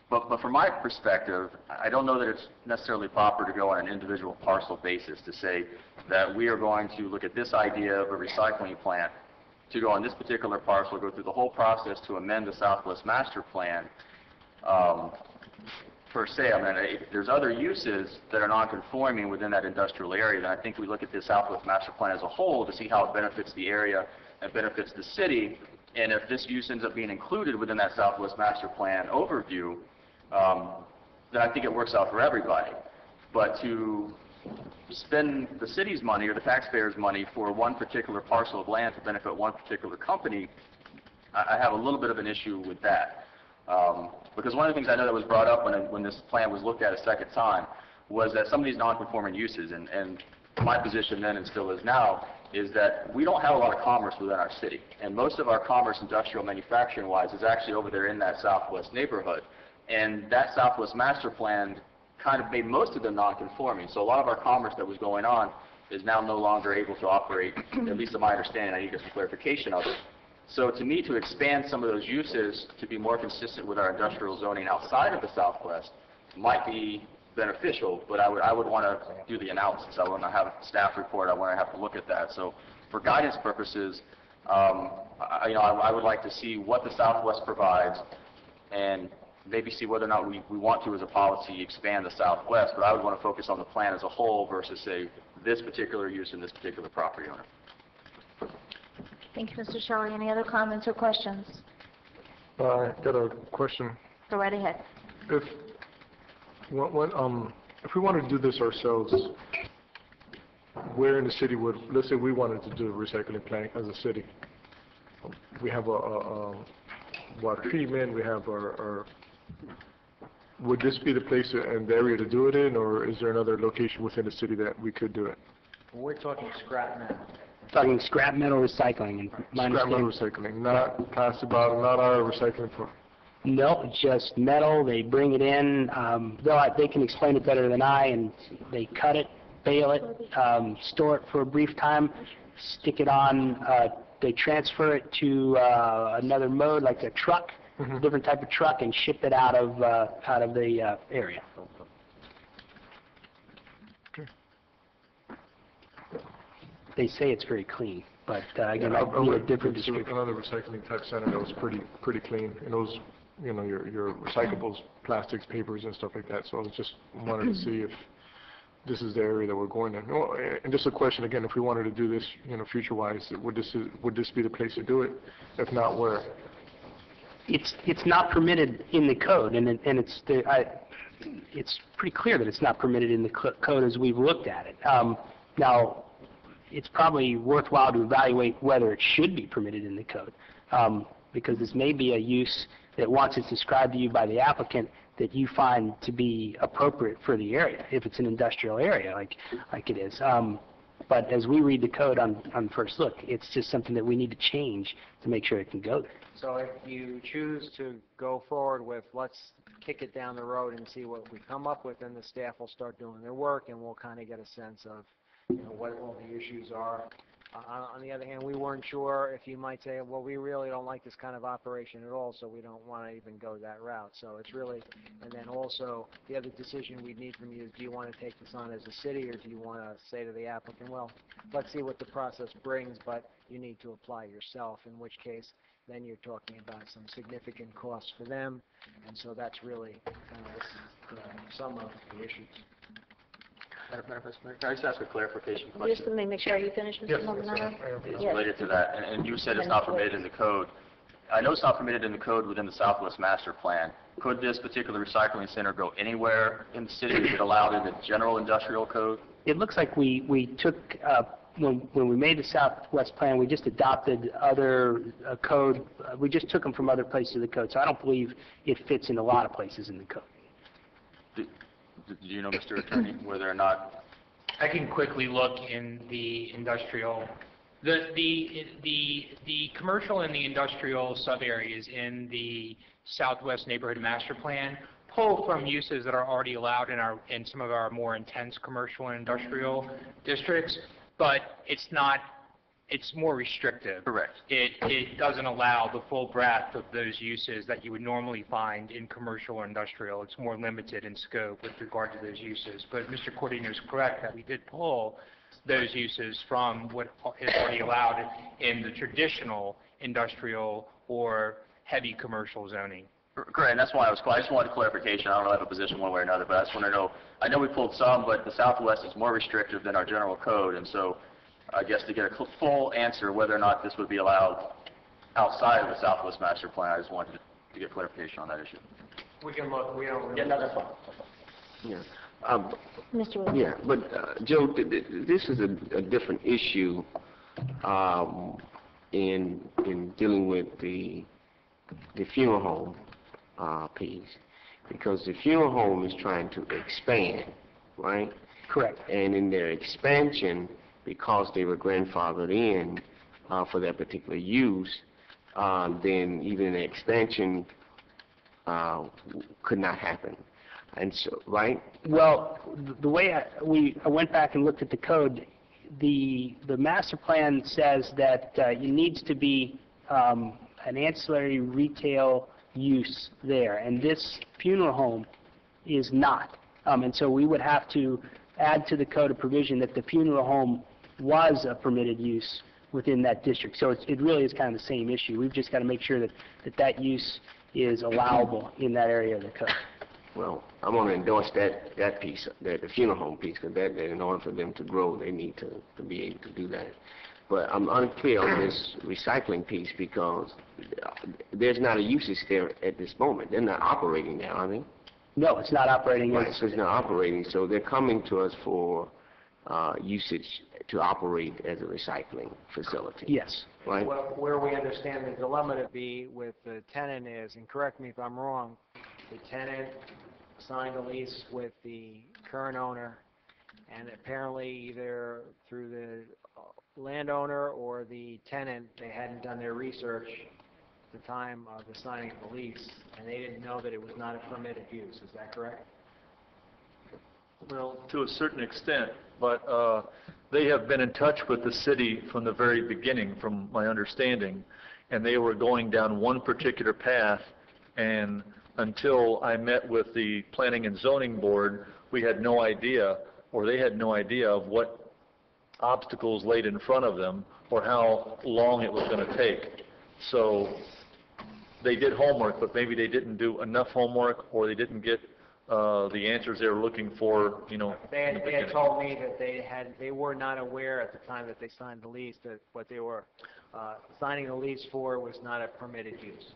But from my perspective, I don't know that it's necessarily proper to go on an individual parcel basis to say that we are going to look at this idea of a recycling plant to go on this particular parcel, go through the whole process to amend the Southwest Master Plan per se. I mean, if there's other uses that are non-conforming within that industrial area, then I think we look at the Southwest Master Plan as a whole to see how it benefits the area and benefits the city. And if this use ends up being included within that Southwest Master Plan overview, then I think it works out for everybody. But to spend the city's money or the taxpayers' money for one particular parcel of land to benefit one particular company, I have a little bit of an issue with that. Because one of the things I know that was brought up when this plan was looked at a second time was that some of these non-conforming uses, and my position then and still is now, is that we don't have a lot of commerce within our city. And most of our commerce, industrial manufacturing-wise, is actually over there in that southwest neighborhood. And that Southwest Master Plan kind of made most of them non-conforming. So a lot of our commerce that was going on is now no longer able to operate, at least in my understanding. I need to get some clarification of it. So to me, to expand some of those uses to be more consistent with our industrial zoning outside of the Southwest might be beneficial, but I would want to do the analysis. I want to have a staff report. I want to have to look at that. So for guidance purposes, I would like to see what the Southwest provides and maybe see whether or not we want to, as a policy, expand the Southwest, but I would want to focus on the plan as a whole versus, say, this particular use in this particular property owner. Thank you, Mr. Shelley. Any other comments or questions? I got a question. Go right ahead. If we wanted to do this ourselves, where in the city would, let's say we wanted to do a recycling plant as a city. We have a water treatment, we have our, would this be the place and the area to do it in, or is there another location within the city that we could do it? We're talking scrap metal. Talking scrap metal recycling, and my Scrap metal understanding- recycling, not plastic bottle, not our recycling for. No, just metal. They bring it in. They can explain it better than I, and they cut it, bale it, store it for a brief time, stick it on. They transfer it to another mode, like a truck, different type of truck, and ship it out of the area. They say it's very clean, but again, I need a different description. Another recycling type center that was pretty clean, and those, your recyclables, plastics, papers, and stuff like that. So I was just wanted to see if this is the area that we're going in. Oh, and just a question again: if we wanted to do this, future-wise, would this be the place to do it? If not, where? It's not permitted in the code, and it's pretty clear that it's not permitted in the code as we've looked at it. Now, it's probably worthwhile to evaluate whether it should be permitted in the code, because this may be a use that once it's described to you by the applicant that you find to be appropriate for the area, if it's an industrial area like it is. But as we read the code on first look, it's just something that we need to change to make sure it can go there. So if you choose to go forward with, let's kick it down the road and see what we come up with, then the staff will start doing their work, and we'll kind of get a sense of what all the issues are. On the other hand, we weren't sure if you might say, well, we really don't like this kind of operation at all, so we don't want to even go that route. So it's really, and then also, the other decision we need from you is, do you want to take this on as a city, or do you want to say to the applicant, well, let's see what the process brings, but you need to apply yourself, in which case, then you're talking about some significant costs for them, and so that's really kind of some of the issues. Madam Vice Mayor, can I just ask a clarification question? Just let me make sure you finished, Mr. Maldonado? It's related to that, and you said it's not permitted in the code. I know it's not permitted in the code within the Southwest Master Plan. Could this particular recycling center go anywhere in the city? Is it allowed in the general industrial code? It looks like we took, when we made the Southwest Plan, we just adopted other code. We just took them from other places of the code, so I don't believe it fits in a lot of places in the code. Do you know, Mr. Attorney, whether or not? I can quickly look in the industrial, the commercial and the industrial sub-areas in the Southwest Neighborhood Master Plan pull from uses that are already allowed in some of our more intense commercial and industrial districts, but it's not. It's more restrictive. Correct. It doesn't allow the full breadth of those uses that you would normally find in commercial or industrial. It's more limited in scope with regard to those uses. But Mr. Cordino is correct that we did pull those uses from what is already allowed in the traditional industrial or heavy commercial zoning. Correct, and that's why I just wanted clarification. I don't have a position one way or another, but I just want to know, I know we pulled some, but the Southwest is more restrictive than our general code, and so I guess to get a full answer whether or not this would be allowed outside of the Southwest Master Plan, I just wanted to get clarification on that issue. We can look. We don't really. Yeah, no, that's fine. Yeah. Mr. Williams. Yeah, but Joe, this is a different issue in dealing with the funeral home piece, because the funeral home is trying to expand, right? Correct. And in their expansion, because they were grandfathered in for that particular use, then even an expansion could not happen. And so, right? Well, the way I went back and looked at the code, the master plan says that it needs to be an ancillary retail use there, and this funeral home is not. And so we would have to add to the code a provision that the funeral home was a permitted use within that district. So it really is kind of the same issue. We've just got to make sure that that use is allowable in that area of the code. Well, I'm going to endorse that piece, the funeral home piece, because that, in order for them to grow, they need to be able to do that. But I'm unclear on this recycling piece because there's not a usage there at this moment. They're not operating now, are they? No, it's not operating. Right, so it's not operating, so they're coming to us for usage to operate as a recycling facility. Yes. Right? Well, where we understand the dilemma to be with the tenant is, and correct me if I'm wrong, the tenant signed a lease with the current owner, and apparently either through the landowner or the tenant, they hadn't done their research at the time of the signing of the lease, and they didn't know that it was not a permitted use. Is that correct? Well, to a certain extent, but they have been in touch with the city from the very beginning, from my understanding, and they were going down one particular path, and until I met with the Planning and Zoning Board, we had no idea, or they had no idea of what obstacles laid in front of them or how long it was going to take. So they did homework, but maybe they didn't do enough homework, or they didn't get the answers they were looking for, you know. They had told me that they were not aware at the time that they signed the lease that what they were signing the lease for was not a permitted use.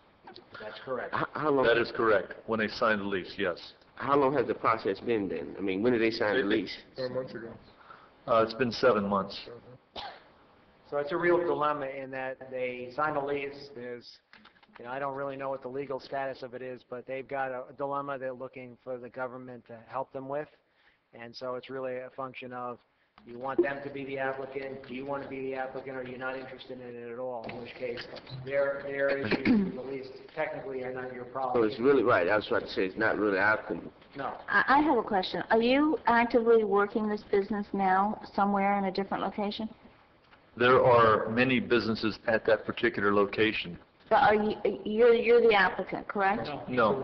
That's correct. How long? That is correct, when they signed the lease, yes. How long has the process been then? I mean, when did they sign the lease? 4 months ago. It's been 7 months. So it's a real dilemma in that they signed a lease. There's, I don't really know what the legal status of it is, but they've got a dilemma they're looking for the government to help them with. And so it's really a function of, you want them to be the applicant, do you want to be the applicant, or are you not interested in it at all, in which case their issues with the lease technically are not your problem. So it's really, right, I was trying to say, it's not really our, No. I have a question. Are you actively working this business now somewhere in a different location? There are many businesses at that particular location. But are you're the applicant, correct? No,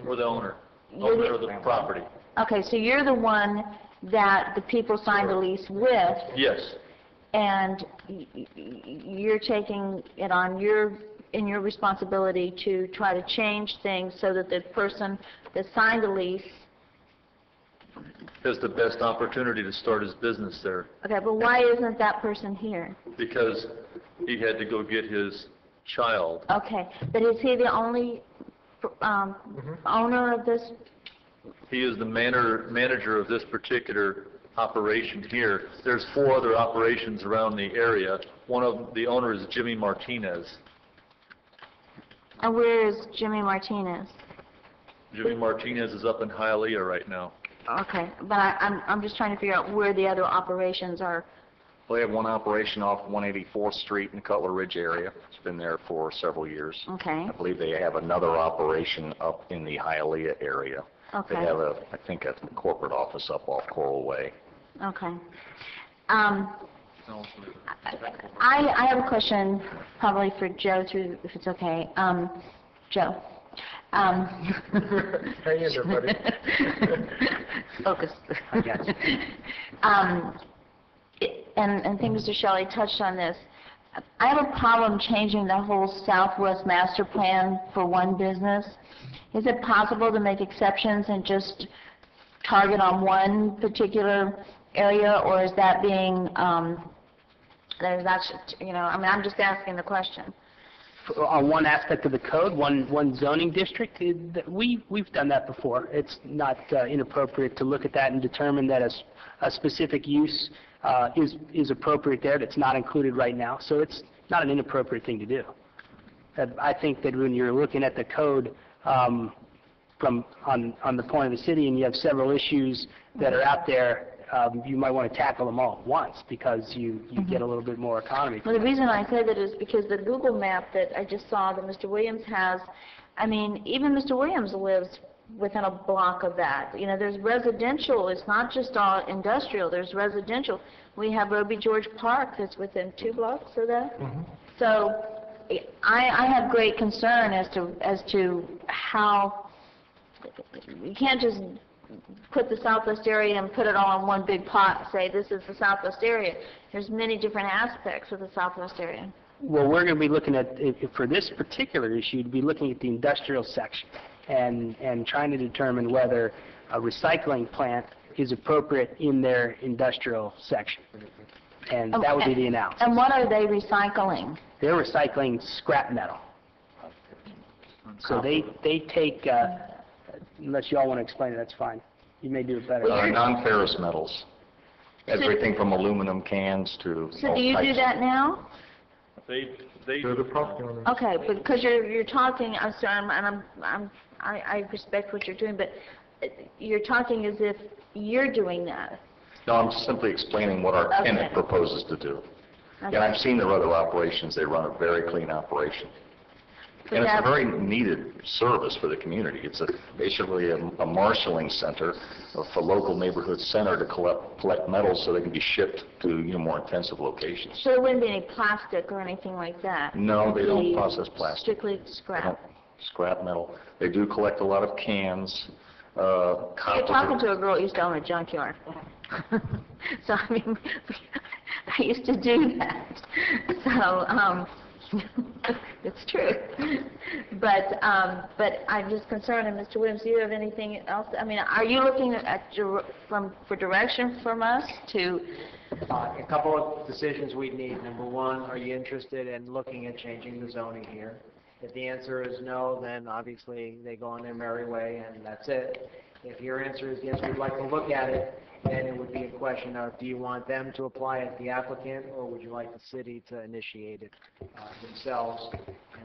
we're the owner of the property. Okay, so you're the one that the people signed the lease with, Yes, and you're taking it on in your responsibility to try to change things so that the person that signed the lease. has the best opportunity to start his business there, Okay, but why isn't that person here? because he had to go get his child. Okay, but is he the only owner of this? He is the manager of this particular operation here. There's 4 other operations around the area. One of the owner is Jimmy Martinez. And where is Jimmy Martinez? Jimmy Martinez is up in Hialeah right now. Okay, but I'm just trying to figure out where the other operations are. Well, they have one operation off 184th Street in Cutler Ridge area. It's been there for several years. Okay. I believe they have another operation up in the Hialeah area. Okay. They have I think a corporate office up off Coral Way. Okay. I have a question probably for Joe, too, if it's okay. Joe. Hang in there, buddy. Focus. I got you. And I think Mr. Shelley touched on this. I have a problem changing the whole Southwest Master Plan for one business. Is it possible to make exceptions and just target on one particular area, or is that being, that's, I'm just asking the question. On one aspect of the code, one zoning district, we've done that before. It's not inappropriate to look at that and determine that a specific use is appropriate there that's not included right now. So it's not an inappropriate thing to do. I think that when you're looking at the code on the point of the city and you have several issues that are out there, you might want to tackle them all at once because you get a little bit more economy. Well, the reason I say that is because the Google map that I just saw that Mr. Williams has, I mean, even Mr. Williams lives within a block of that. You know, there's residential, it's not just all industrial, there's residential. We have Roby George Park that's within 2 blocks of that. So I have great concern as to how, you can't just put the southwest area and put it all in one big pot and say this is the southwest area. There's many different aspects of the southwest area. Well, we're going to be looking at, for this particular issue, to be looking at the industrial section and trying to determine whether a recycling plant is appropriate in their industrial section. And that would be the analysis. And what are they recycling? They're recycling scrap metal. So they take, unless you all want to explain it, that's fine. You may do it better. Non-ferrous metals, everything from aluminum cans to So do you do that now? They're the property owners. Okay, because you're talking, I'm sorry, I respect what you're doing, but you're talking as if you're doing that. No, I'm simply explaining what our tenant proposes to do. Okay. And I've seen their other operations. They run a very clean operation. And it's a very needed service for the community. It's basically a marshaling center for local neighborhood center to collect metals so they can be shipped to more intensive locations. So there wouldn't be any plastic or anything like that? No, they don't process plastic. Strictly scrap? Scrap metal. They do collect a lot of cans, You're talking to a girl who used to own a junkyard. So, I mean, I used to do that. So, it's true. But I'm just concerned, and Mr. Williams, do you have anything else? I mean, are you looking for direction from us to? A couple of decisions we need. Number one, are you interested in looking at changing the zoning here? If the answer is no, then obviously they go on their merry way and that's it. If your answer is yes, we'd like to look at it, then it would be a question of, do you want them to apply it, the applicant, or would you like the city to initiate it themselves?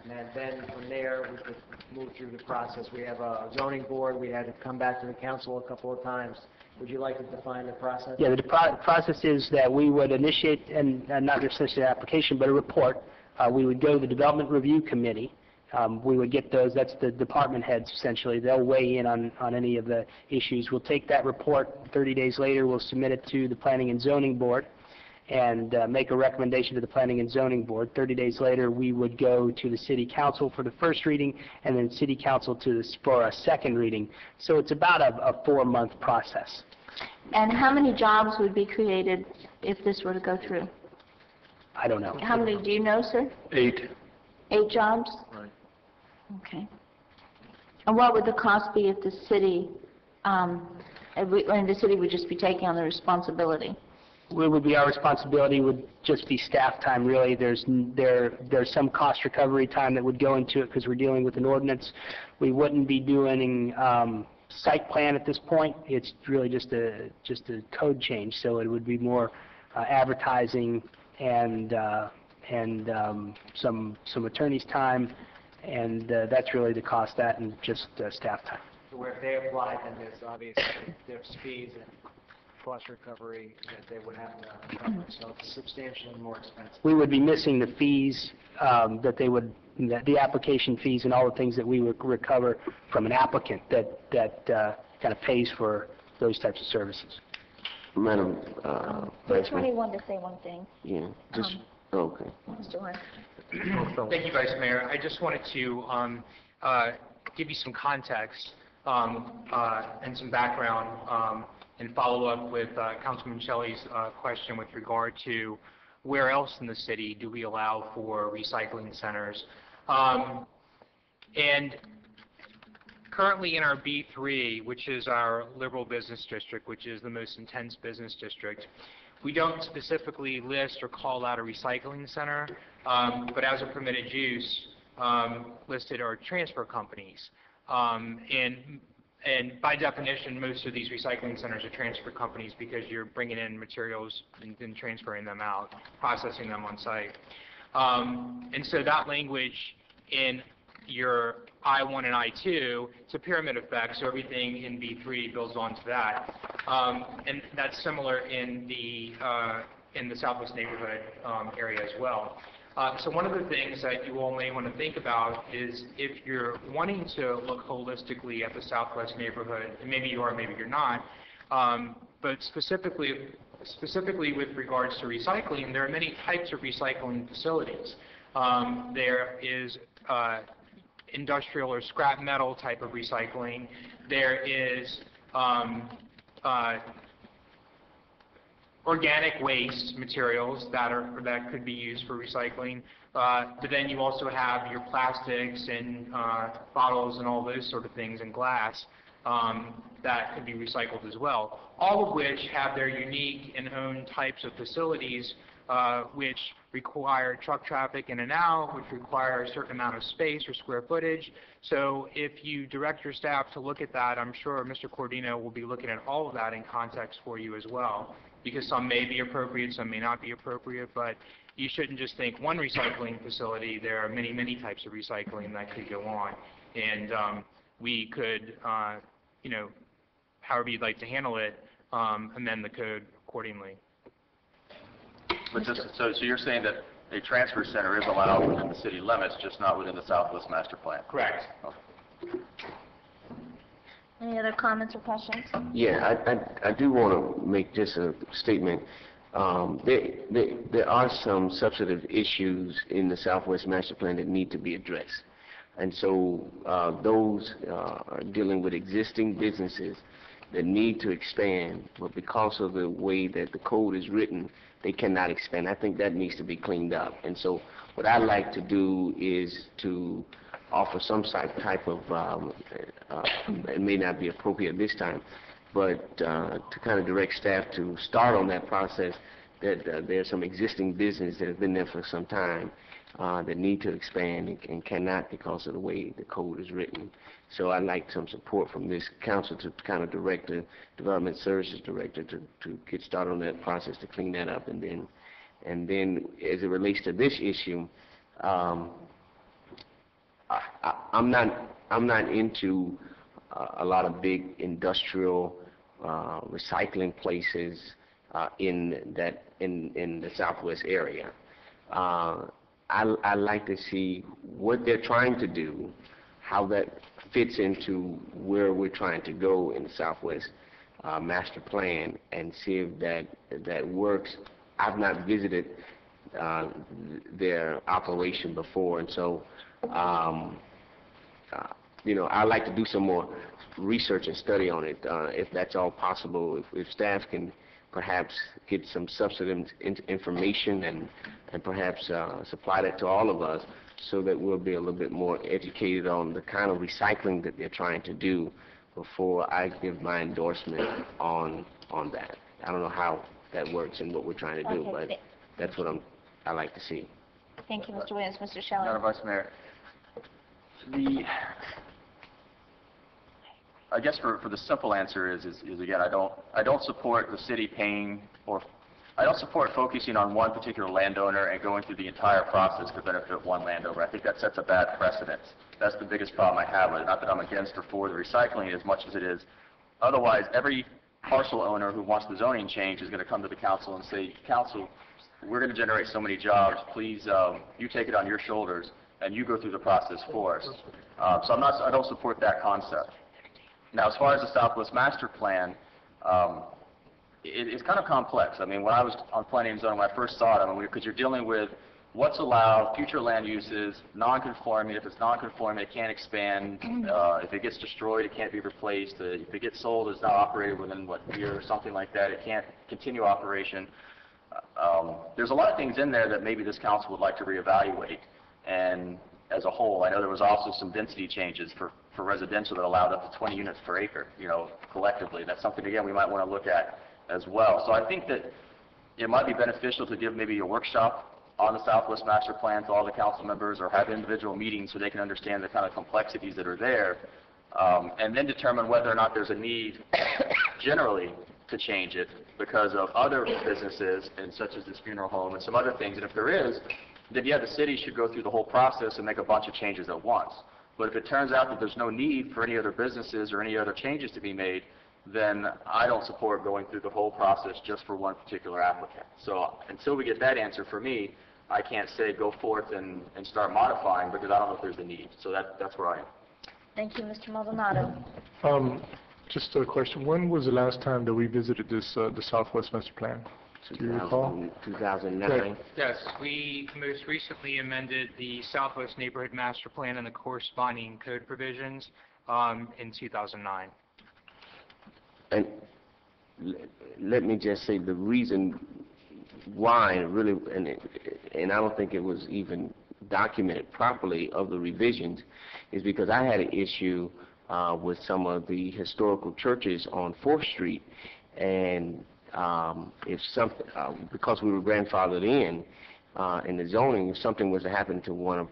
And then from there, we could move through the process. We have a zoning board. We had to come back to the council a couple of times. Would you like to define the process? Yeah, the process is that we would initiate, and not necessarily an application, but a report. We would go to the Development Review Committee. We would get those, that's the department heads essentially. They'll weigh in on any of the issues. We'll take that report 30 days later, we'll submit it to the Planning and Zoning Board and make a recommendation to the Planning and Zoning Board. 30 days later, we would go to the City Council for the first reading and then City Council for a second reading. So it's about a 4-month process. And how many jobs would be created if this were to go through? I don't know. How many do you know, sir? 8. 8 jobs? Right. Okay. And what would the cost be if the city, the city would just be taking on the responsibility? What would be our responsibility would just be staff time, really. There's some cost recovery time that would go into it because we're dealing with an ordinance. We wouldn't be doing site plan at this point. It's really just a code change, so it would be more advertising and some attorney's time, and that's really the cost, that and just staff time. So where if they apply, then there's obviously there's fees and cost recovery that they would have to cover, so it's substantially more expensive. We would be missing the fees the application fees and all the things that we would recover from an applicant that kind of pays for those types of services. Madam Vice Mayor. wanted to say one thing. Yeah, just, okay. Mr. Warren. Thank you, Vice Mayor. I just wanted to give you some context and some background and follow up with Councilman Shelley's question with regard to where else in the city do we allow for recycling centers. And currently in our B3, which is our liberal business district, which is the most intense business district, we don't specifically list or call out a recycling center, but as a permitted use, listed are transfer companies. And by definition, most of these recycling centers are transfer companies because you're bringing in materials and then transferring them out, processing them on site. And so that language in your I-1 and I-2, it's a pyramid effect, so everything in B3 builds onto that. And that's similar in the Southwest neighborhood area as well. So one of the things that you all may want to think about is if you're wanting to look holistically at the Southwest neighborhood, and maybe you are, maybe you're not, but specifically with regards to recycling, there are many types of recycling facilities. There is industrial or scrap metal type of recycling. There is organic waste materials that could be used for recycling. But then you also have your plastics and bottles and all those sort of things, and glass that could be recycled as well. All of which have their unique and own types of facilities which require truck traffic in and out, which require a certain amount of space or square footage. So if you direct your staff to look at that, I'm sure Mr. Cordino will be looking at all of that in context for you as well, because some may be appropriate, some may not be appropriate, but you shouldn't just think one recycling facility. There are many, many types of recycling that could go on. And we could, however you'd like to handle it, amend the code accordingly. But so you're saying that a transfer center is allowed within the city limits, just not within the Southwest Master Plan? Correct. Okay. Any other comments or questions? Yeah, I do want to make just a statement. There are some substantive issues in the Southwest Master Plan that need to be addressed. And so those are dealing with existing businesses that need to expand, but because of the way that the code is written, they cannot expand. I think that needs to be cleaned up. And so what I'd like to do is to offer some type of, it may not be appropriate this time, but to kind of direct staff to start on that process, that there's some existing business that have been there for some time that need to expand and cannot because of the way the code is written. So I'd like some support from this council to kind of direct the Development Services Director to get started on that process to clean that up. And then as it relates to this issue, I'm not into a lot of big industrial recycling places in the Southwest area. I like to see what they're trying to do, how that fits into where we're trying to go in the Southwest Master Plan, and see if that works. I've not visited their operation before, and so I'd like to do some more research and study on it, if that's all possible. If staff can perhaps get some substantive information and perhaps supply that to all of us, so that we'll be a little bit more educated on the kind of recycling that they're trying to do before I give my endorsement on that. I don't know how that works and what we're trying to do, but that's what I like to see. Thank you, Mr. Williams. Mr. Shelley. Madam Vice Mayor, I guess for the simple answer is again, I don't support the city paying, or I don't support focusing on one particular landowner and going through the entire process to benefit one landowner. I think that sets a bad precedent. That's the biggest problem I have with it. Not that I'm against or for the recycling as much as it is. Otherwise, every parcel owner who wants the zoning change is going to come to the council and say, council, we're going to generate so many jobs. Please, you take it on your shoulders and you go through the process for us. So I don't support that concept. Now, as far as the Southwest Master Plan, it's kind of complex. I mean, when I was on planning and zoning, when I first saw it, because you're dealing with what's allowed, future land uses, non-conforming. If it's non-conforming, it can't expand. If it gets destroyed, it can't be replaced. If it gets sold, it's not operated within, a year or something like that. It can't continue operation. There's a lot of things in there that maybe this council would like to reevaluate. And as a whole, I know there was also some density changes for residential that allowed up to 20 units per acre, collectively. That's something, again, we might want to look at as well. So I think that it might be beneficial to give maybe a workshop on the Southwest Master Plan to all the council members, or have individual meetings so they can understand the kind of complexities that are there, and then determine whether or not there's a need generally to change it because of other businesses, and such as this funeral home and some other things. And if there is, then yeah, the city should go through the whole process and make a bunch of changes at once. But if it turns out that there's no need for any other businesses or any other changes to be made, then I don't support going through the whole process just for one particular applicant. So until we get that answer, for me, I can't say go forth and start modifying because I don't know if there's a need. So that's where I am. Thank you, Mr. Maldonado. Just a question, when was the last time that we visited this, the Southwest Master Plan? Do you recall? 2009. Yes, we most recently amended the Southwest Neighborhood Master Plan and the corresponding code provisions in 2009. And let me just say the reason why, really, and I don't think it was even documented properly of the revisions, is because I had an issue with some of the historical churches on 4th Street, and if something, because we were grandfathered in the zoning, if something was to happen to one of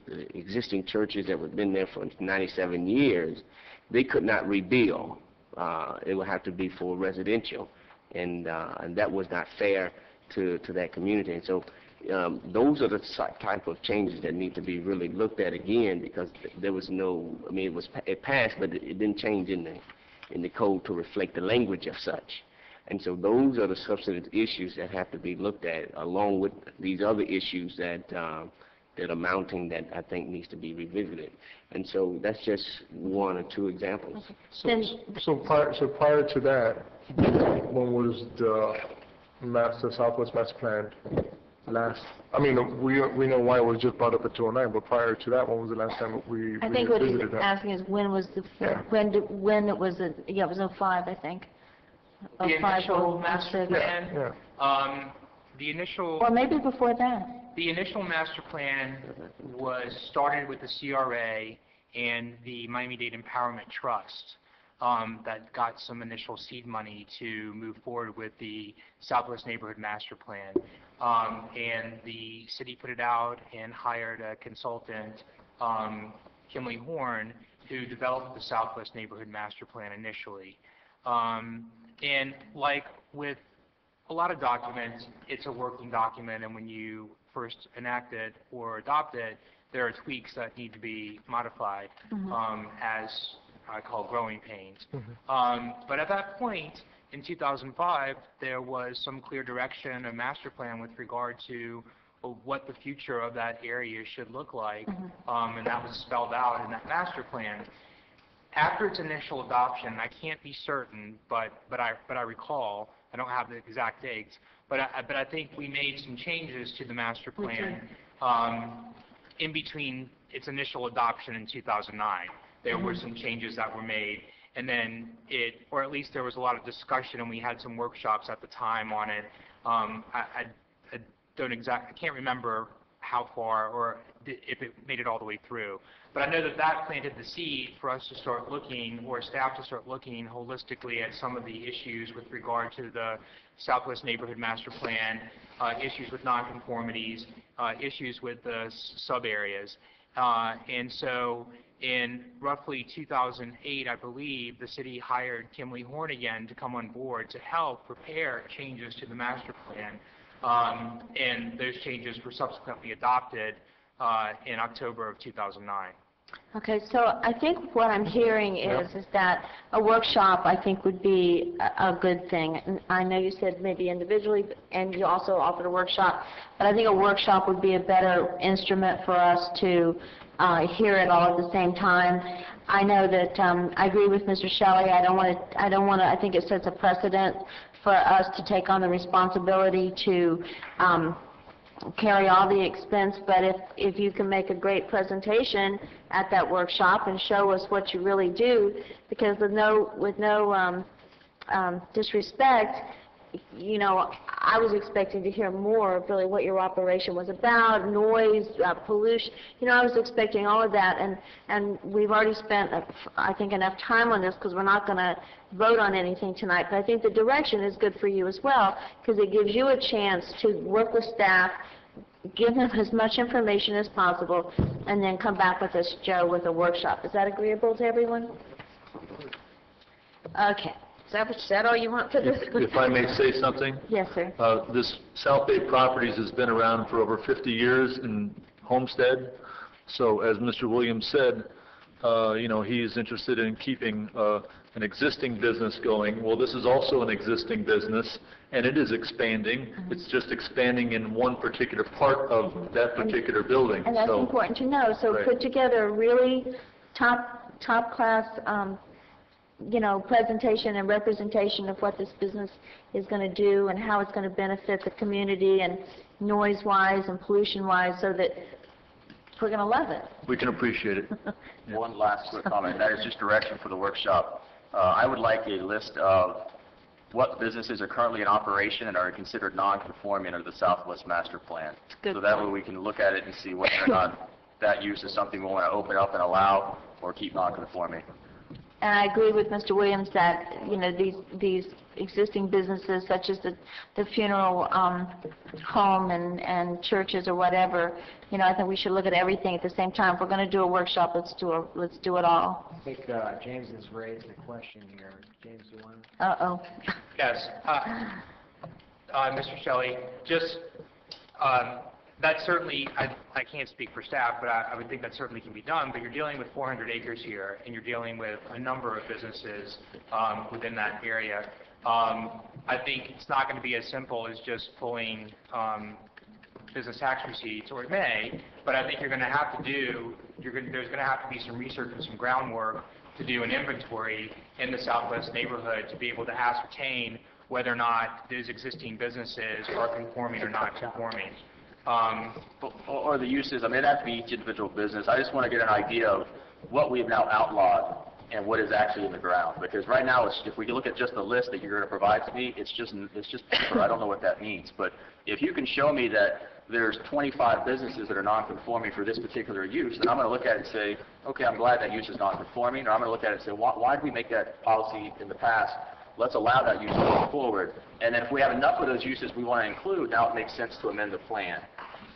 the existing churches that had been there for 97 years, they could not rebuild. It would have to be for residential, and that was not fair to that community. And so those are the type of changes that need to be really looked at again, because there was no, I mean, it passed, but it didn't change in the code to reflect the language of such. And so those are the substantive issues that have to be looked at, along with these other issues that are mounting that I think needs to be revisited. And so that's just one or two examples. So prior to that, when was the Southwest Master Plan last? I mean, we know why it was just brought up at 2009, but prior to that, when was the last time we I think what he's visited that? asking is when was the, when it was, it was 05, I think. The 05 initial or master 06. plan, the initial... Or maybe before that. The initial master plan was started with the CRA and the Miami-Dade Empowerment Trust that got some initial seed money to move forward with the Southwest Neighborhood Master Plan. And the city put it out and hired a consultant, Kimley Horn, who developed the Southwest Neighborhood Master Plan initially. And like with a lot of documents, it's a working document, and when you first enact it or adopt it, there are tweaks that need to be modified, as I call growing pains. But at that point, in 2005, there was some clear direction, a master plan with regard to what the future of that area should look like, and that was spelled out in that master plan. After its initial adoption, I can't be certain, but I recall, I don't have the exact dates, but I think we made some changes to the master plan in between its initial adoption in 2009. There were some changes that were made, and then or at least there was a lot of discussion, and we had some workshops at the time on it. I can't remember how far or if it made it all the way through. But I know that planted the seed for us to start looking, or staff to start looking holistically at some of the issues with regard to the Southwest Neighborhood Master Plan, issues with nonconformities, issues with the sub-areas. And so in roughly 2008, I believe, the city hired Kimley Horn again to come on board to help prepare changes to the master plan. And those changes were subsequently adopted in October of 2009. Okay, so I think what I'm hearing is that a workshop, I think, would be a good thing. And I know you said maybe individually, and you also offered a workshop, but I think a workshop would be a better instrument for us to hear it all at the same time. I know that I agree with Mr. Shelley. I don't want to. I think it sets a precedent for us to take on the responsibility to carry all the expense, but if you can make a great presentation at that workshop and show us what you really do, because with no disrespect, you know, I was expecting to hear more of really what your operation was about, noise, pollution. You know, I was expecting all of that, and we've already spent, I think, enough time on this because we're not going to vote on anything tonight. But I think the direction is good for you as well, because it gives you a chance to work with staff, give them as much information as possible, and then come back with us, Joe, with a workshop. Is that agreeable to everyone? Okay. Is that all you want for this? If I may say something? Yes, sir. This South Bay Properties has been around for over 50 years in Homestead. So as Mr. Williams said, he's interested in keeping an existing business going. Well, this is also an existing business, and it is expanding. It's just expanding in one particular part of that particular building. And that's So- important to know. So Right. put together a really top-class, presentation and representation of what this business is going to do and how it's going to benefit the community and noise-wise and pollution-wise, so that we're going to love it. We can appreciate it. One last quick comment, that is just direction for the workshop. I would like a list of what businesses are currently in operation and are considered non-conforming under the Southwest Master Plan. Good So that way we can look at it and see whether or not that use is something we want to open up and allow or keep non-conforming. And I agree with Mr. Williams that, these existing businesses such as the funeral home and churches or whatever, I think we should look at everything at the same time. If we're going to do a workshop, let's do it all. I think James has raised a question here. James, you want to? Uh-oh. Yes. Mr. Shelley, just, that certainly, I can't speak for staff, but I would think that certainly can be done, but you're dealing with 400 acres here, and you're dealing with a number of businesses within that area. I think it's not going to be as simple as just pulling business tax receipts, or it may, but I think you're going to have to there's going to have to be some research and some groundwork to do an inventory in the Southwest neighborhood to be able to ascertain whether or not those existing businesses are conforming or not conforming. Or the uses, I mean, it has to be each individual business. I just want to get an idea of what we've now outlawed and what is actually in the ground. Because right now, if we look at just the list that you're going to provide to me, it's just paper. I don't know what that means. But if you can show me that there's 25 businesses that are non-conforming for this particular use, then I'm going to look at it and say, okay, I'm glad that use is non-conforming. Or I'm going to look at it and say, why did we make that policy in the past? Let's allow that use going forward. And then if we have enough of those uses we want to include, now it makes sense to amend the plan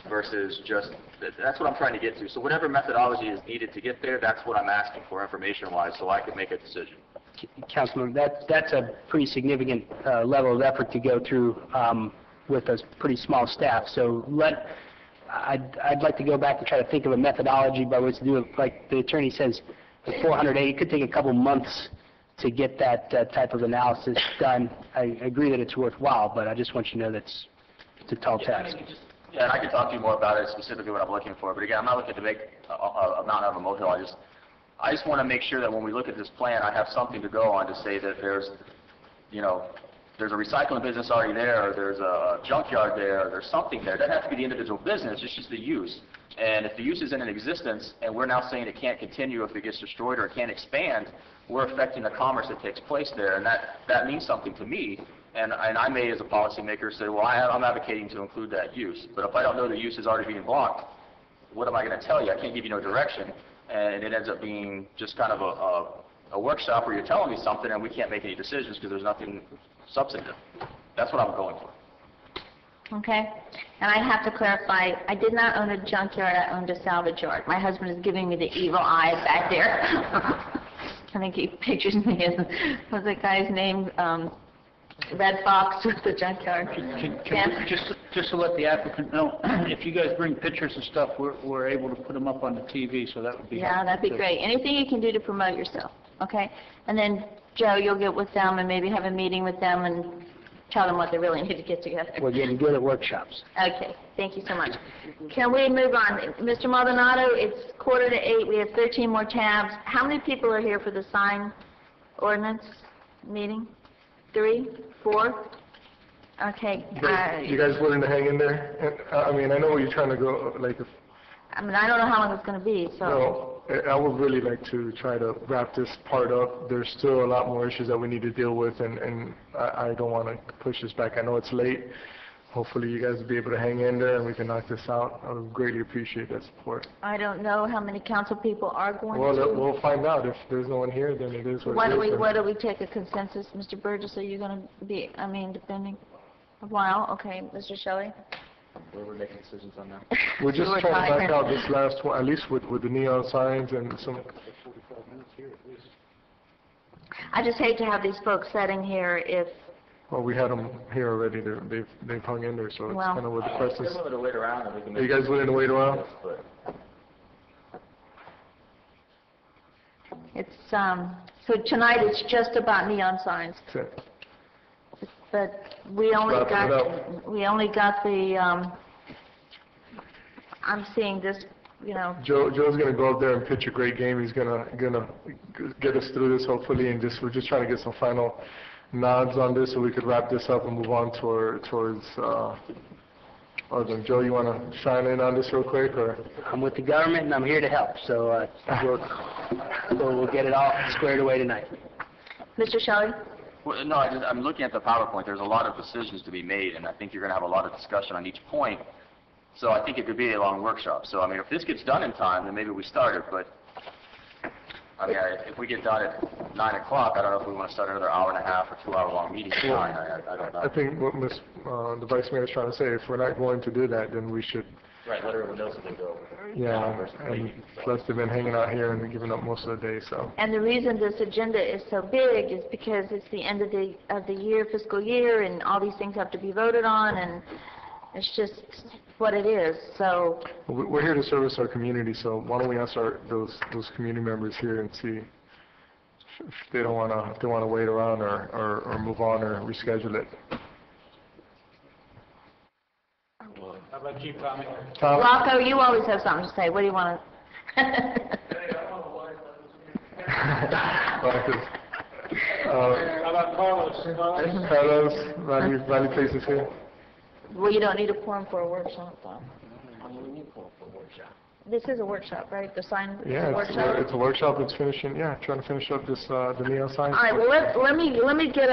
versus just, that's what I'm trying to get to. So whatever methodology is needed to get there, that's what I'm asking for information-wise so I can make a decision. Councilman, that's a pretty significant level of effort to go through with a pretty small staff. So I'd like to go back and try to think of a methodology by which to do it. Like the attorney says, the 408, it could take a couple months to get that type of analysis done. I agree that it's worthwhile, but I just want you to know that's it's a tall task. Yeah, and I can talk to you more about it, specifically what I'm looking for. But again, I'm not looking to make a mountain out of a molehill. I just want to make sure that when we look at this plan, I have something to go on to say that there's a recycling business already there, or there's a junkyard there, or there's something there. It doesn't have to be the individual business, it's just the use. And if the use is in existence, and we're now saying it can't continue if it gets destroyed or it can't expand, we're affecting the commerce that takes place there, and that means something to me. And I may, as a policymaker, say, well, I'm advocating to include that use. But if I don't know the use is already being blocked, what am I going to tell you? I can't give you no direction. And it ends up being just kind of a workshop where you're telling me something and we can't make any decisions because there's nothing substantive. That's what I'm going for. Okay. And I have to clarify, I did not own a junkyard, I owned a salvage yard. My husband is giving me the evil eye back there. I think he pictures me as, what's that guy's name? Red Fox with the junkyard. Just to let the applicant know, if you guys bring pictures and stuff, we're able to put them up on the TV, so that would be Yeah, that'd be great. Anything you can do to promote yourself, okay? And then, Joe, you'll get with them and maybe have a meeting with them and tell them what they really need to get together. We're getting good at workshops. Okay, thank you so much. Can we move on? Mr. Maldonado, it's 7:45. We have 13 more tabs. How many people are here for the sign ordinance meeting? 3? 4? Okay. You guys willing to hang in there? And, I mean, I know you're trying to go, I mean, I don't know how long it's going to be, so... No, I would really like to try to wrap this part up. There's still a lot more issues that we need to deal with, and I don't want to push this back. I know it's late. Hopefully you guys will be able to hang in there and we can knock this out. I would greatly appreciate that support. I don't know how many council people are going to... Well, we'll find out. If there's no one here, then it is what it is. Why don't we take a consensus? Mr. Burgess, are you going to be, depending a while? Okay, Mr. Shelley? We're making decisions on that. We're just trying to knock out this last one, at least with the neon signs and some... I just hate to have these folks sitting here if... Well, we had them here already. They've hung in there, so it's kind of what the questions... We're willing to wait around and we can... Are you guys willing to wait around? so tonight it's just about neon signs, That's it. but we only Wrap it got the, I'm seeing this, Joe's gonna go up there and pitch a great game. He's gonna get us through this hopefully, and we're just trying to get some final nods on this so we could wrap this up and move on towards other than Joe, you wanna shine in on this real quick, or? I'm with the government and I'm here to help, so we'll get it all squared away tonight. Mr. Shelley? Well, no, I'm looking at the PowerPoint. There's a lot of decisions to be made, and I think you're going to have a lot of discussion on each point. So I think it could be a long workshop. So, I mean, if this gets done in time, then maybe we start it, but, I mean, if we get done at 9 o'clock, I don't know if we want to start another hour and a half or 2-hour-long meeting tonight. I don't know. I think what the Vice Mayor is trying to say, if we're not going to do that, then we should. Right, let everyone know so they go. Yeah, and plus they've been hanging out here and giving up most of the day, so. And the reason this agenda is so big is because it's the end of the year, fiscal year, and all these things have to be voted on, and it's just what it is, so. We're here to service our community, so why don't we ask those community members here and see if they don't wanna, if they wanna wait around or move on or reschedule it. How about you, Tommy? Tom? Rocco, you always have something to say. What do you want to? How about Carlos? Carlos, Valley Place is here. Well, you don't need a quorum for a workshop, though. This is a workshop, right? The sign is Yeah, a workshop? it's a workshop that's finishing, trying to finish up this, the neon signs. All right, well, let me get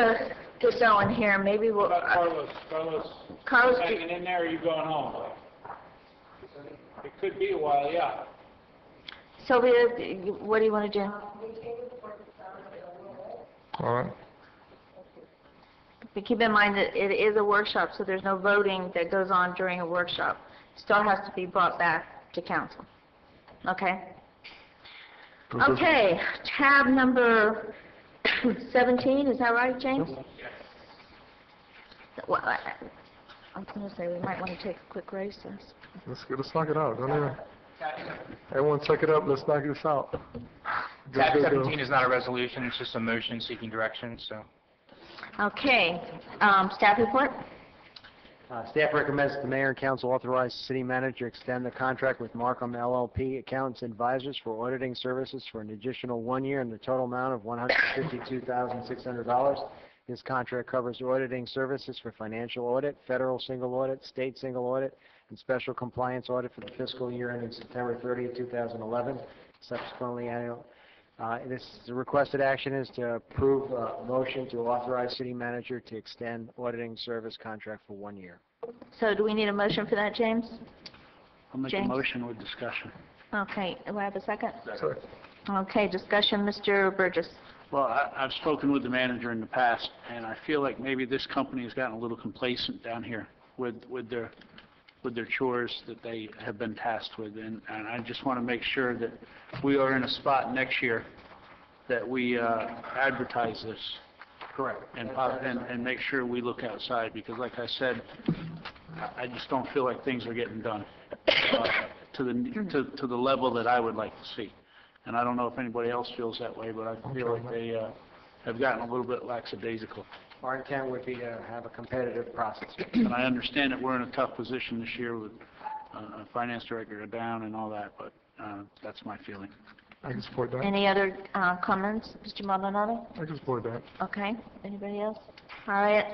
going here. Maybe we'll... How about Carlos? Carlos, Hanging in there, or you going home? It could be a while, yeah. Sylvia, what do you want to do? All right. But keep in mind that it is a workshop, so there's no voting that goes on during a workshop. Still has to be brought back to council. Okay? Okay, tab number 17, is that right, James? Well, I was going to say we might want to take a quick recess. Let's knock it out. Don't even. Everyone check it up. Let's knock this out. Tab 17 is not a resolution, it's just a motion seeking direction, so. Okay, staff report? Staff recommends that the mayor and council authorize the city manager to extend the contract with Markham LLP Accountants Advisors for auditing services for an additional 1 year in the total amount of $152,600. This contract covers auditing services for financial audit, federal single audit, state single audit, and special compliance audit for the fiscal year ending September 30, 2011. Subsequently, the requested action is to approve a motion to authorize city manager to extend auditing service contract for 1 year. So do we need a motion for that, James? I'll make a James? motion with discussion. Okay, do I have a second? Sorry. Okay, discussion, Mr. Burgess. Well, I've spoken with the manager in the past, and I feel like maybe this company has gotten a little complacent down here with their chores that they have been tasked with, and I just want to make sure that we are in a spot next year that we advertise this. Correct. And make sure we look outside, because like I said, I just don't feel like things are getting done to the level that I would like to see. And I don't know if anybody else feels that way, but I feel like they have gotten a little bit lackadaisical. Our intent would be to have a competitive process. And I understand that we're in a tough position this year with a finance director down and all that, but that's my feeling. I can support that. Any other comments, Mr. Maldonado? I can support that. Okay, anybody else? All right,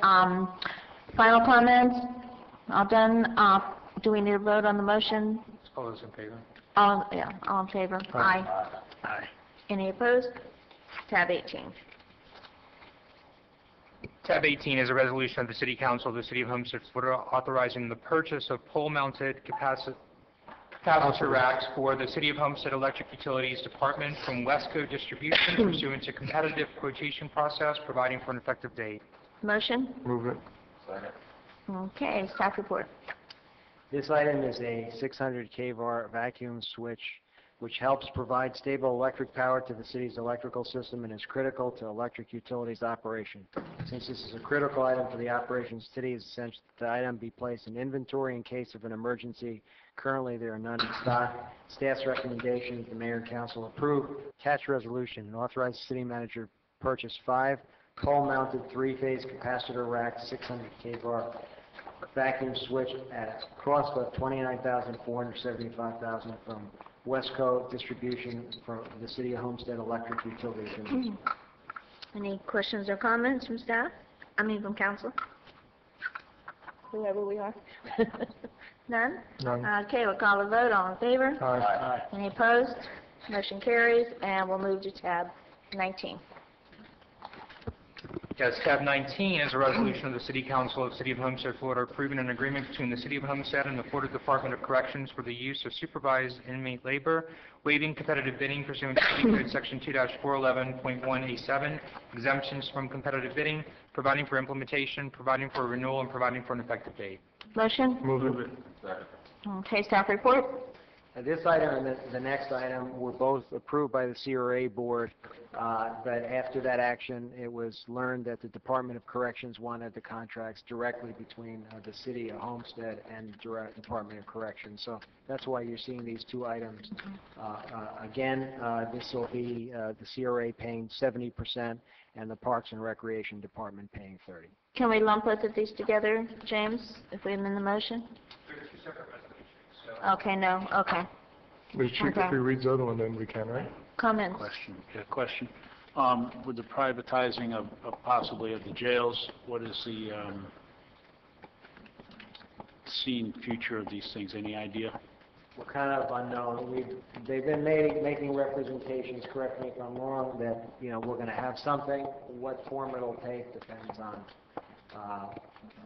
final comments? All done? Do we need a vote on the motion? All those in favor? All in favor? Aye. Aye. Any opposed? Tab 18. Tab 18 is a resolution of the City Council of the City of Homestead, Florida, authorizing the purchase of pole-mounted capacitor racks for the City of Homestead Electric Utilities Department from Wesco Distribution pursuant to competitive quotation process, providing for an effective date. Motion? Move it. Okay, staff report. This item is a 600 kVAR vacuum switch which helps provide stable electric power to the city's electrical system and is critical to electric utilities operation. Since this is a critical item for the operations, the city has essential that the item be placed in inventory in case of an emergency. Currently, there are none in stock. Staff's recommendation, the mayor and council approve attached resolution and authorize the city manager to purchase 5 pole-mounted 3-phase capacitor racks, 600 kVAR vacuum switch at a cost of $29,475 from Westco Distribution from the City of Homestead Electric Utilities. Any questions or comments from staff? From council? Whoever we are. None? None. Okay, we'll call the vote. All in favor? Aye. Any opposed? Motion carries, and we'll move to tab 19. Yes, tab 19 is a resolution of the City Council of the City of Homestead, Florida, approving an agreement between the City of Homestead and the Florida Department of Corrections for the use of supervised inmate labor, waiving competitive bidding pursuant to City Code Section 2-411.1A7, exemptions from competitive bidding, providing for implementation, providing for renewal, and providing for an effective date. Motion? Move it. Okay, staff report. This item and the next item were both approved by the CRA board, but after that action, it was learned that the Department of Corrections wanted the contracts directly between the City of Homestead and Department of Corrections. So that's why you're seeing these two items. Again, this will be the CRA paying 70% and the Parks and Recreation Department paying 30%. Can we lump both of these together, James, if we amend the motion? They're 2 separate resolutions. Okay, no, okay. If we read the other one, then we can, right? Comments? Question. With the privatizing of possibly of the jails, what is the seen future of these things? Any idea? We're kind of unknown. They've been making representations, correct me if I'm wrong, that, we're going to have something. What form it'll take depends on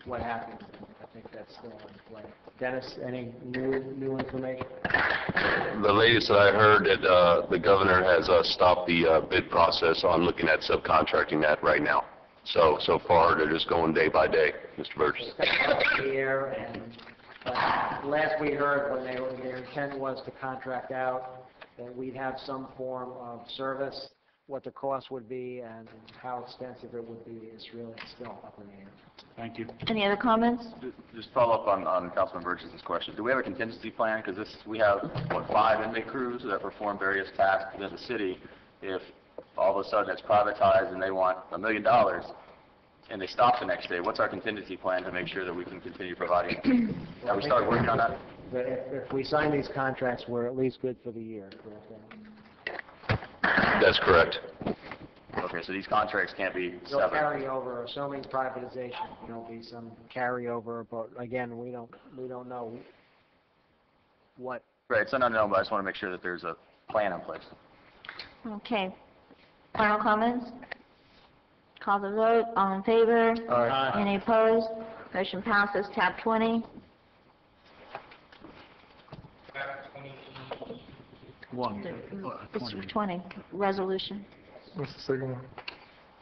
what happens. I think that's still in play. Dennis, any new information? The latest that I heard that the governor has stopped the bid process on looking at subcontracting that right now. So far, they're just going day by day, Mr. Burgess. Last we heard, when their intent was to contract out, that we'd have some form of service. What the cost would be and how extensive it would be is really still up in the air. Thank you. Any other comments? Just follow up on Councilman Burgess' question. Do we have a contingency plan? Because we have, 5 inmate crews that perform various tasks within the city. If all of a sudden it's privatized and they want $1 million and they stop the next day, what's our contingency plan to make sure that we can continue providing? Have we started working on that? If we sign these contracts, we're at least good for the year, correct? That's correct. Okay, so these contracts can't be They'll severed. carry over, assuming privatization, there'll be some carryover, but again, we don't know what. Right, it's an unknown, but I just want to make sure that there's a plan in place. Okay. Final comments? Call the vote. All in favor? Aye. Any opposed? Motion passes. Tab 20. This is 20, resolution. What's the second one?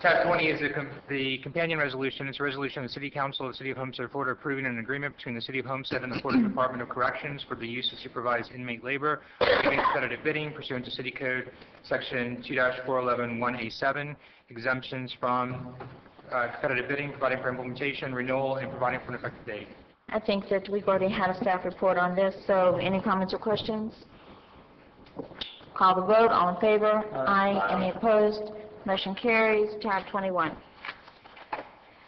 Tab 20 is the companion resolution. It's a resolution of the City Council of the City of Homestead, Florida, approving an agreement between the City of Homestead and the Florida Department of Corrections for the use of supervised inmate labor, waiving competitive bidding pursuant to City Code Section 2-411.1A7, exemptions from competitive bidding, providing for implementation, renewal, and providing for an effective date. I think that we've already had a staff report on this, so any comments or questions? Call the vote. All in favor? Aye. Any opposed? Motion carries. Tab 21.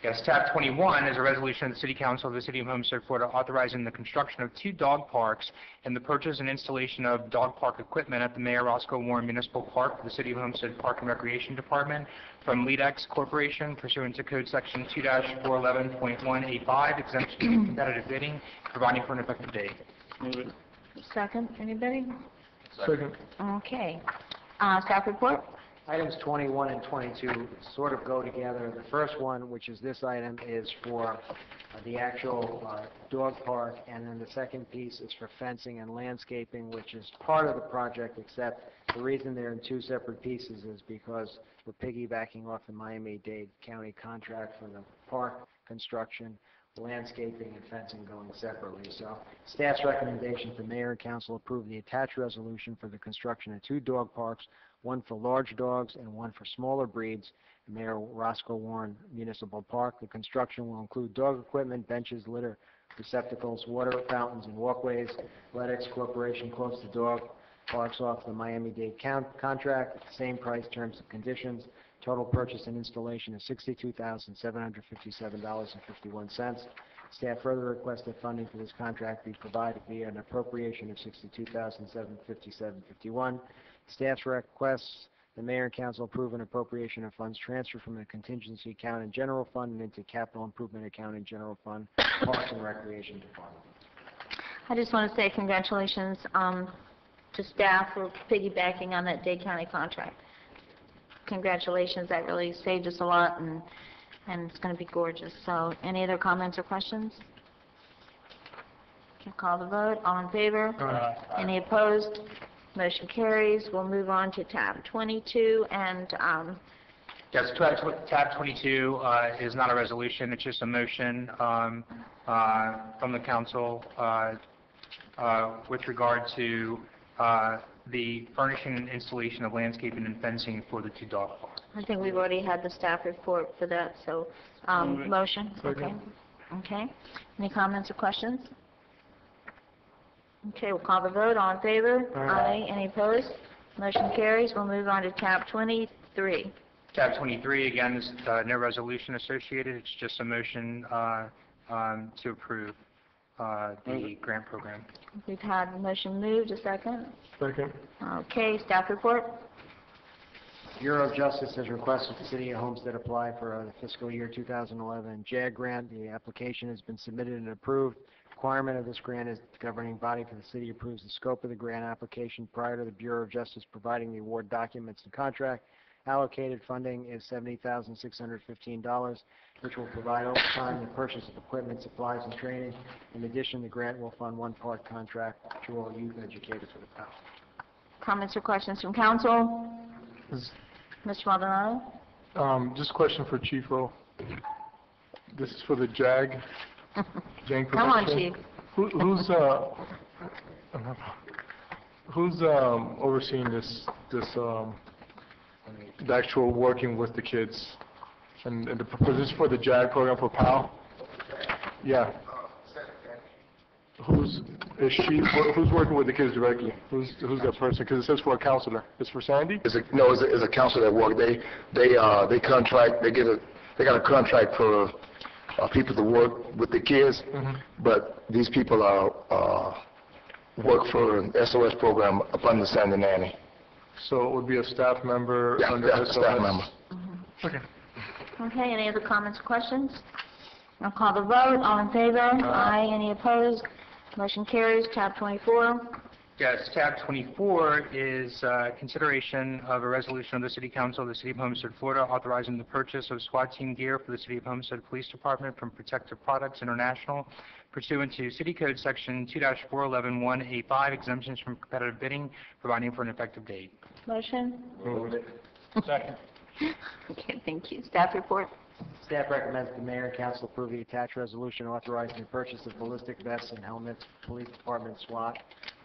Yes, tab 21 is a resolution of the City Council of the City of Homestead, Florida, authorizing the construction of 2 dog parks and the purchase and installation of dog park equipment at the Mayor Roscoe Warren Municipal Park for the City of Homestead Park and Recreation Department from LeadX Corporation pursuant to Code Section 2-411.185, exemption from competitive bidding, providing for an effective date. Move it. Second, anybody? Second. Okay. Staff report? Items 21 and 22 sort of go together. The first one, which is this item, is for the actual dog park, and then the second piece is for fencing and landscaping, which is part of the project, except the reason they're in 2 separate pieces is because we're piggybacking off the Miami-Dade County contract for the park construction landscaping and fencing going separately. So staff's recommendation for mayor and council approve the attached resolution for the construction of 2 dog parks, one for large dogs and one for smaller breeds, Mayor Roscoe Warren Municipal Park. The construction will include dog equipment, benches, litter receptacles, water fountains, and walkways. Athletics Corporation quotes the dog parks off the Miami-Dade contract at the same price, terms, and conditions. Total purchase and installation is $62,757.51. Staff further requests that funding for this contract be provided via an appropriation of $62,757.51. Staff's requests the mayor and council approve an appropriation of funds transferred from the contingency account in general fund and into capital improvement account in general fund, Parks and Recreation Department. I just want to say congratulations to staff for piggybacking on that Dade County contract. Congratulations, that really saved us a lot, and it's going to be gorgeous. So, any other comments or questions? Can call the vote. All in favor? Any opposed? Motion carries. We'll move on to tab 22 and Yes, tab 22 is not a resolution, it's just a motion from the council with regard to the furnishing and installation of landscaping and fencing for the 2 dog parks. I think we've already had the staff report for that, so motion. Okay. Okay. Any comments or questions? Okay, we'll call the vote. All in favor? Aye. Any opposed? Motion carries. We'll move on to tab 23. Tab 23, again, is no resolution associated. It's just a motion to approve the grant program. We've had the motion moved. A second. Second. Okay, staff report. Bureau of Justice has requested the City of Homestead apply for the fiscal year 2011 JAG grant. The application has been submitted and approved. Requirement of this grant is the governing body for the city approves the scope of the grant application prior to the Bureau of Justice providing the award documents and contract. Allocated funding is $70,615, which will provide overtime, the purchase of equipment, supplies, and training. In addition, the grant will fund 1 park contract to all youth educators for the town. Comments or questions from council? Mr. Maldonado? Just a question for Chief O. This is for the JAG. Come on, Chief. Who's overseeing this the actual working with the kids? And is this for the JAG program for PAL? Yeah. Who's working with the kids directly? Who's that person? Because it says for a counselor. It's for Sandy? It's a counselor that work. They contract. They got a contract for people to work with the kids, but these people work for an SOS program up under Sandy Nanny. So it would be a staff member under SOS? Staff member. Okay. Okay, any other comments or questions? I'll call the vote. All in favor? Aye. Any opposed? Motion carries. Tab 24. Yes, tab 24 is consideration of a resolution of the City Council of the City of Homestead, Florida, authorizing the purchase of SWAT team gear for the City of Homestead Police Department from Protective Products International pursuant to City Code Section 2-411185, exemptions from competitive bidding, providing for an effective date. Motion? Move it. Second. Okay, thank you. Staff report. Staff recommends the mayor and council approve the attached resolution authorizing the purchase of ballistic vests and helmets, police department SWAT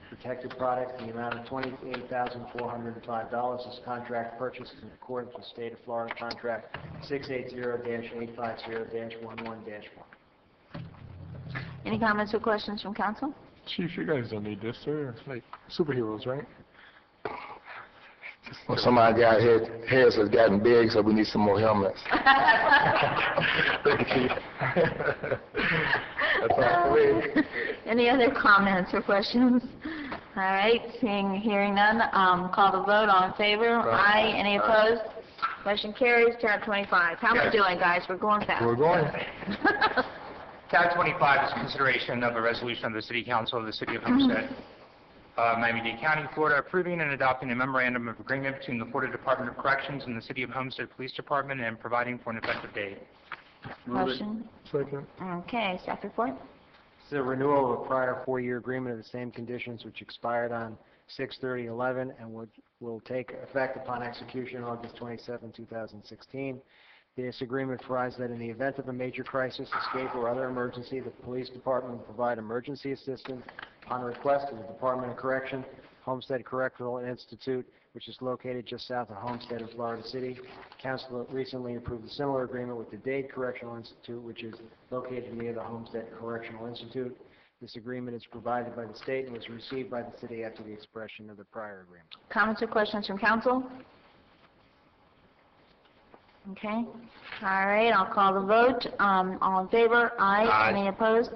protected products in the amount of $28,405. This contract purchase is in accordance with State of Florida Contract 680-850-11-1. Any comments or questions from council? Chief, you guys don't need this. They're like superheroes, right? Well, some of our guys' heads have gotten big, so we need some more helmets. Thank you, Chief. That's all for me. Any other comments or questions? All right, hearing none, call the vote. All in favor? Aye. Any opposed? Motion carries. Tab 25. How are we doing, guys? We're going fast. We're going. Tab 25 is consideration of a resolution of the City Council of the City of Homestead, Miami-Dade County, Florida, approving and adopting a memorandum of agreement between the Florida Department of Corrections and the City of Homestead Police Department and providing for an effective date. Motion. Second. Okay, staff report. It's a renewal of a prior 4-year agreement of the same conditions which expired on 6/30/11 and will take effect upon execution August 27, 2016. This agreement provides that in the event of a major crisis, escape, or other emergency, the police department will provide emergency assistance upon request of the Department of Correction, Homestead Correctional Institute, which is located just south of Homestead in Florida City. Council recently approved a similar agreement with the Dade Correctional Institute, which is located near the Homestead Correctional Institute. This agreement is provided by the state and was received by the city after the expression of the prior agreement. Comments or questions from council? Okay. All right, I'll call the vote. All in favor? Aye. Aye. Any opposed?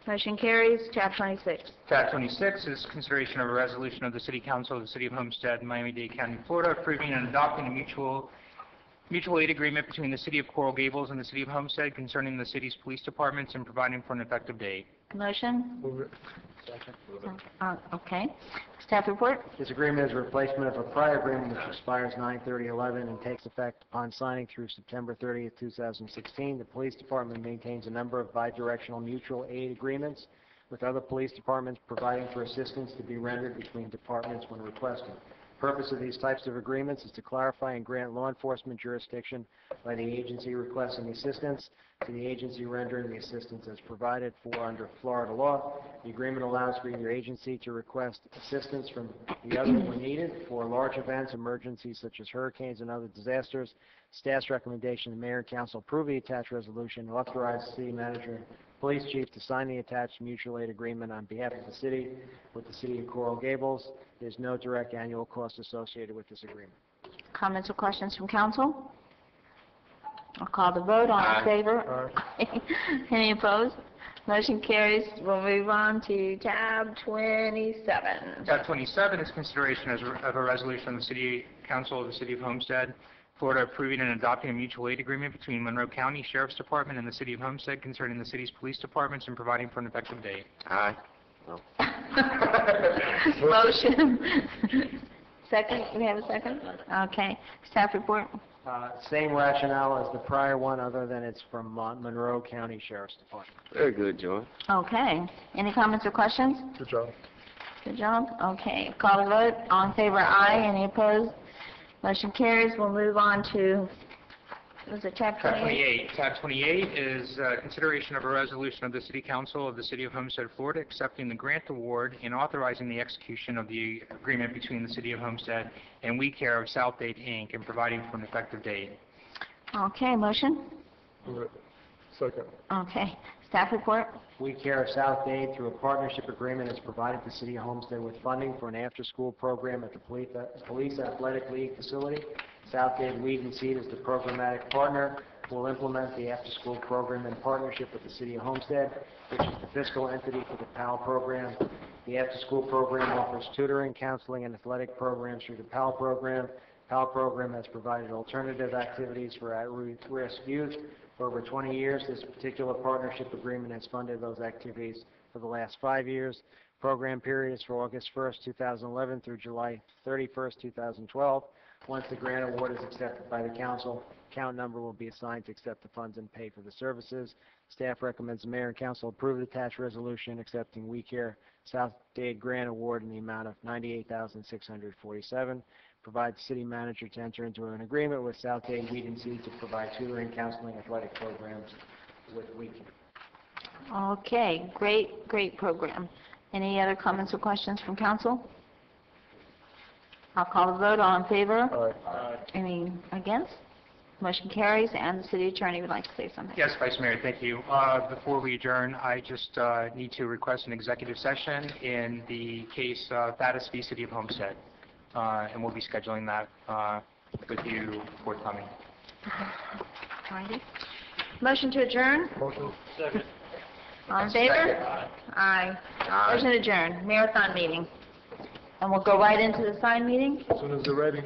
Motion carries. Tab 26. Tab 26 is consideration of a resolution of the City Council of the City of Homestead, Miami-Dade County, Florida, approving and adopting a mutual aid agreement between the City of Coral Gables and the City of Homestead concerning the city's police departments and providing for an effective date. Motion? Move it. Okay. Staff report? This agreement is a replacement of a prior agreement which expires 9/30/11 and takes effect upon signing through September 30th, 2016. The police department maintains a number of bidirectional mutual aid agreements with other police departments providing for assistance to be rendered between departments when requested. The purpose of these types of agreements is to clarify and grant law enforcement jurisdiction by the agency requesting assistance to the agency rendering the assistance as provided for under Florida law. The agreement allows for either agency to request assistance from the other when needed for large events, emergencies such as hurricanes and other disasters. Staff's recommendation, the mayor and council approve the attached resolution and authorize the city manager and police chief to sign the attached mutual aid agreement on behalf of the city with the city of Coral Gables. There's no direct annual cost associated with this agreement. Comments or questions from council? I'll call the vote. All in favor? Any opposed? Motion carries. We'll move on to tab 27. Tab 27 is consideration of a resolution of the City Council of the City of Homestead, Florida, approving and adopting a mutual aid agreement between Monroe County Sheriff's Department and the City of Homestead concerning the city's police departments and providing for an effective date. Aye. Motion. Second? We have a second? Okay. Staff report? Same rationale as the prior one, other than it's from Monroe County Sheriff's Department. Very good, Joy. Okay. Any comments or questions? Good job. Good job. Okay. Call the vote. All in favor? Aye. Any opposed? Motion carries. We'll move on to, was it tab 28? Tab 28 is consideration of a resolution of the City Council of the City of Homestead, Florida, accepting the grant award and authorizing the execution of the agreement between the City of Homestead and We Care of South Dade, Inc., and providing for an effective date. Okay. Motion? Move it. Second. Okay. Staff report? We Care of South Dade, through a partnership agreement, has provided the City of Homestead with funding for an after-school program at the Police Athletic League facility. South Dade Weed and Seed is the programmatic partner. Will implement the after-school program in partnership with the City of Homestead, which is the fiscal entity for the PAL program. The after-school program offers tutoring, counseling, and athletic programs through the PAL program. PAL program has provided alternative activities for at-risk youth. For over 20 years, this particular partnership agreement has funded those activities for the last 5 years. Program period is for August 1st, 2011 through July 31st, 2012. Once the grant award is accepted by the council, account number will be assigned to accept the funds and pay for the services. Staff recommends the mayor and council approve the attached resolution accepting We Care South Dade grant award in the amount of $98,647. Provide the city manager to enter into an agreement with South Dade Weed and Seed to provide tutoring, counseling, athletic programs with We Care. Okay. Great program. Any other comments or questions from council? I'll call the vote. All in favor? Aye. Any against? Motion carries, and the city attorney would like to say something. Yes, Vice Mayor, thank you. Before we adjourn, I just need to request an executive session in the case Faddis v. City of Homestead, and we'll be scheduling that with you forthcoming. Alrighty. Motion to adjourn? Motion. Second. All in favor? Aye. Motion adjourned. Marathon meeting. And we'll go right into the sign meeting? As soon as they're ready.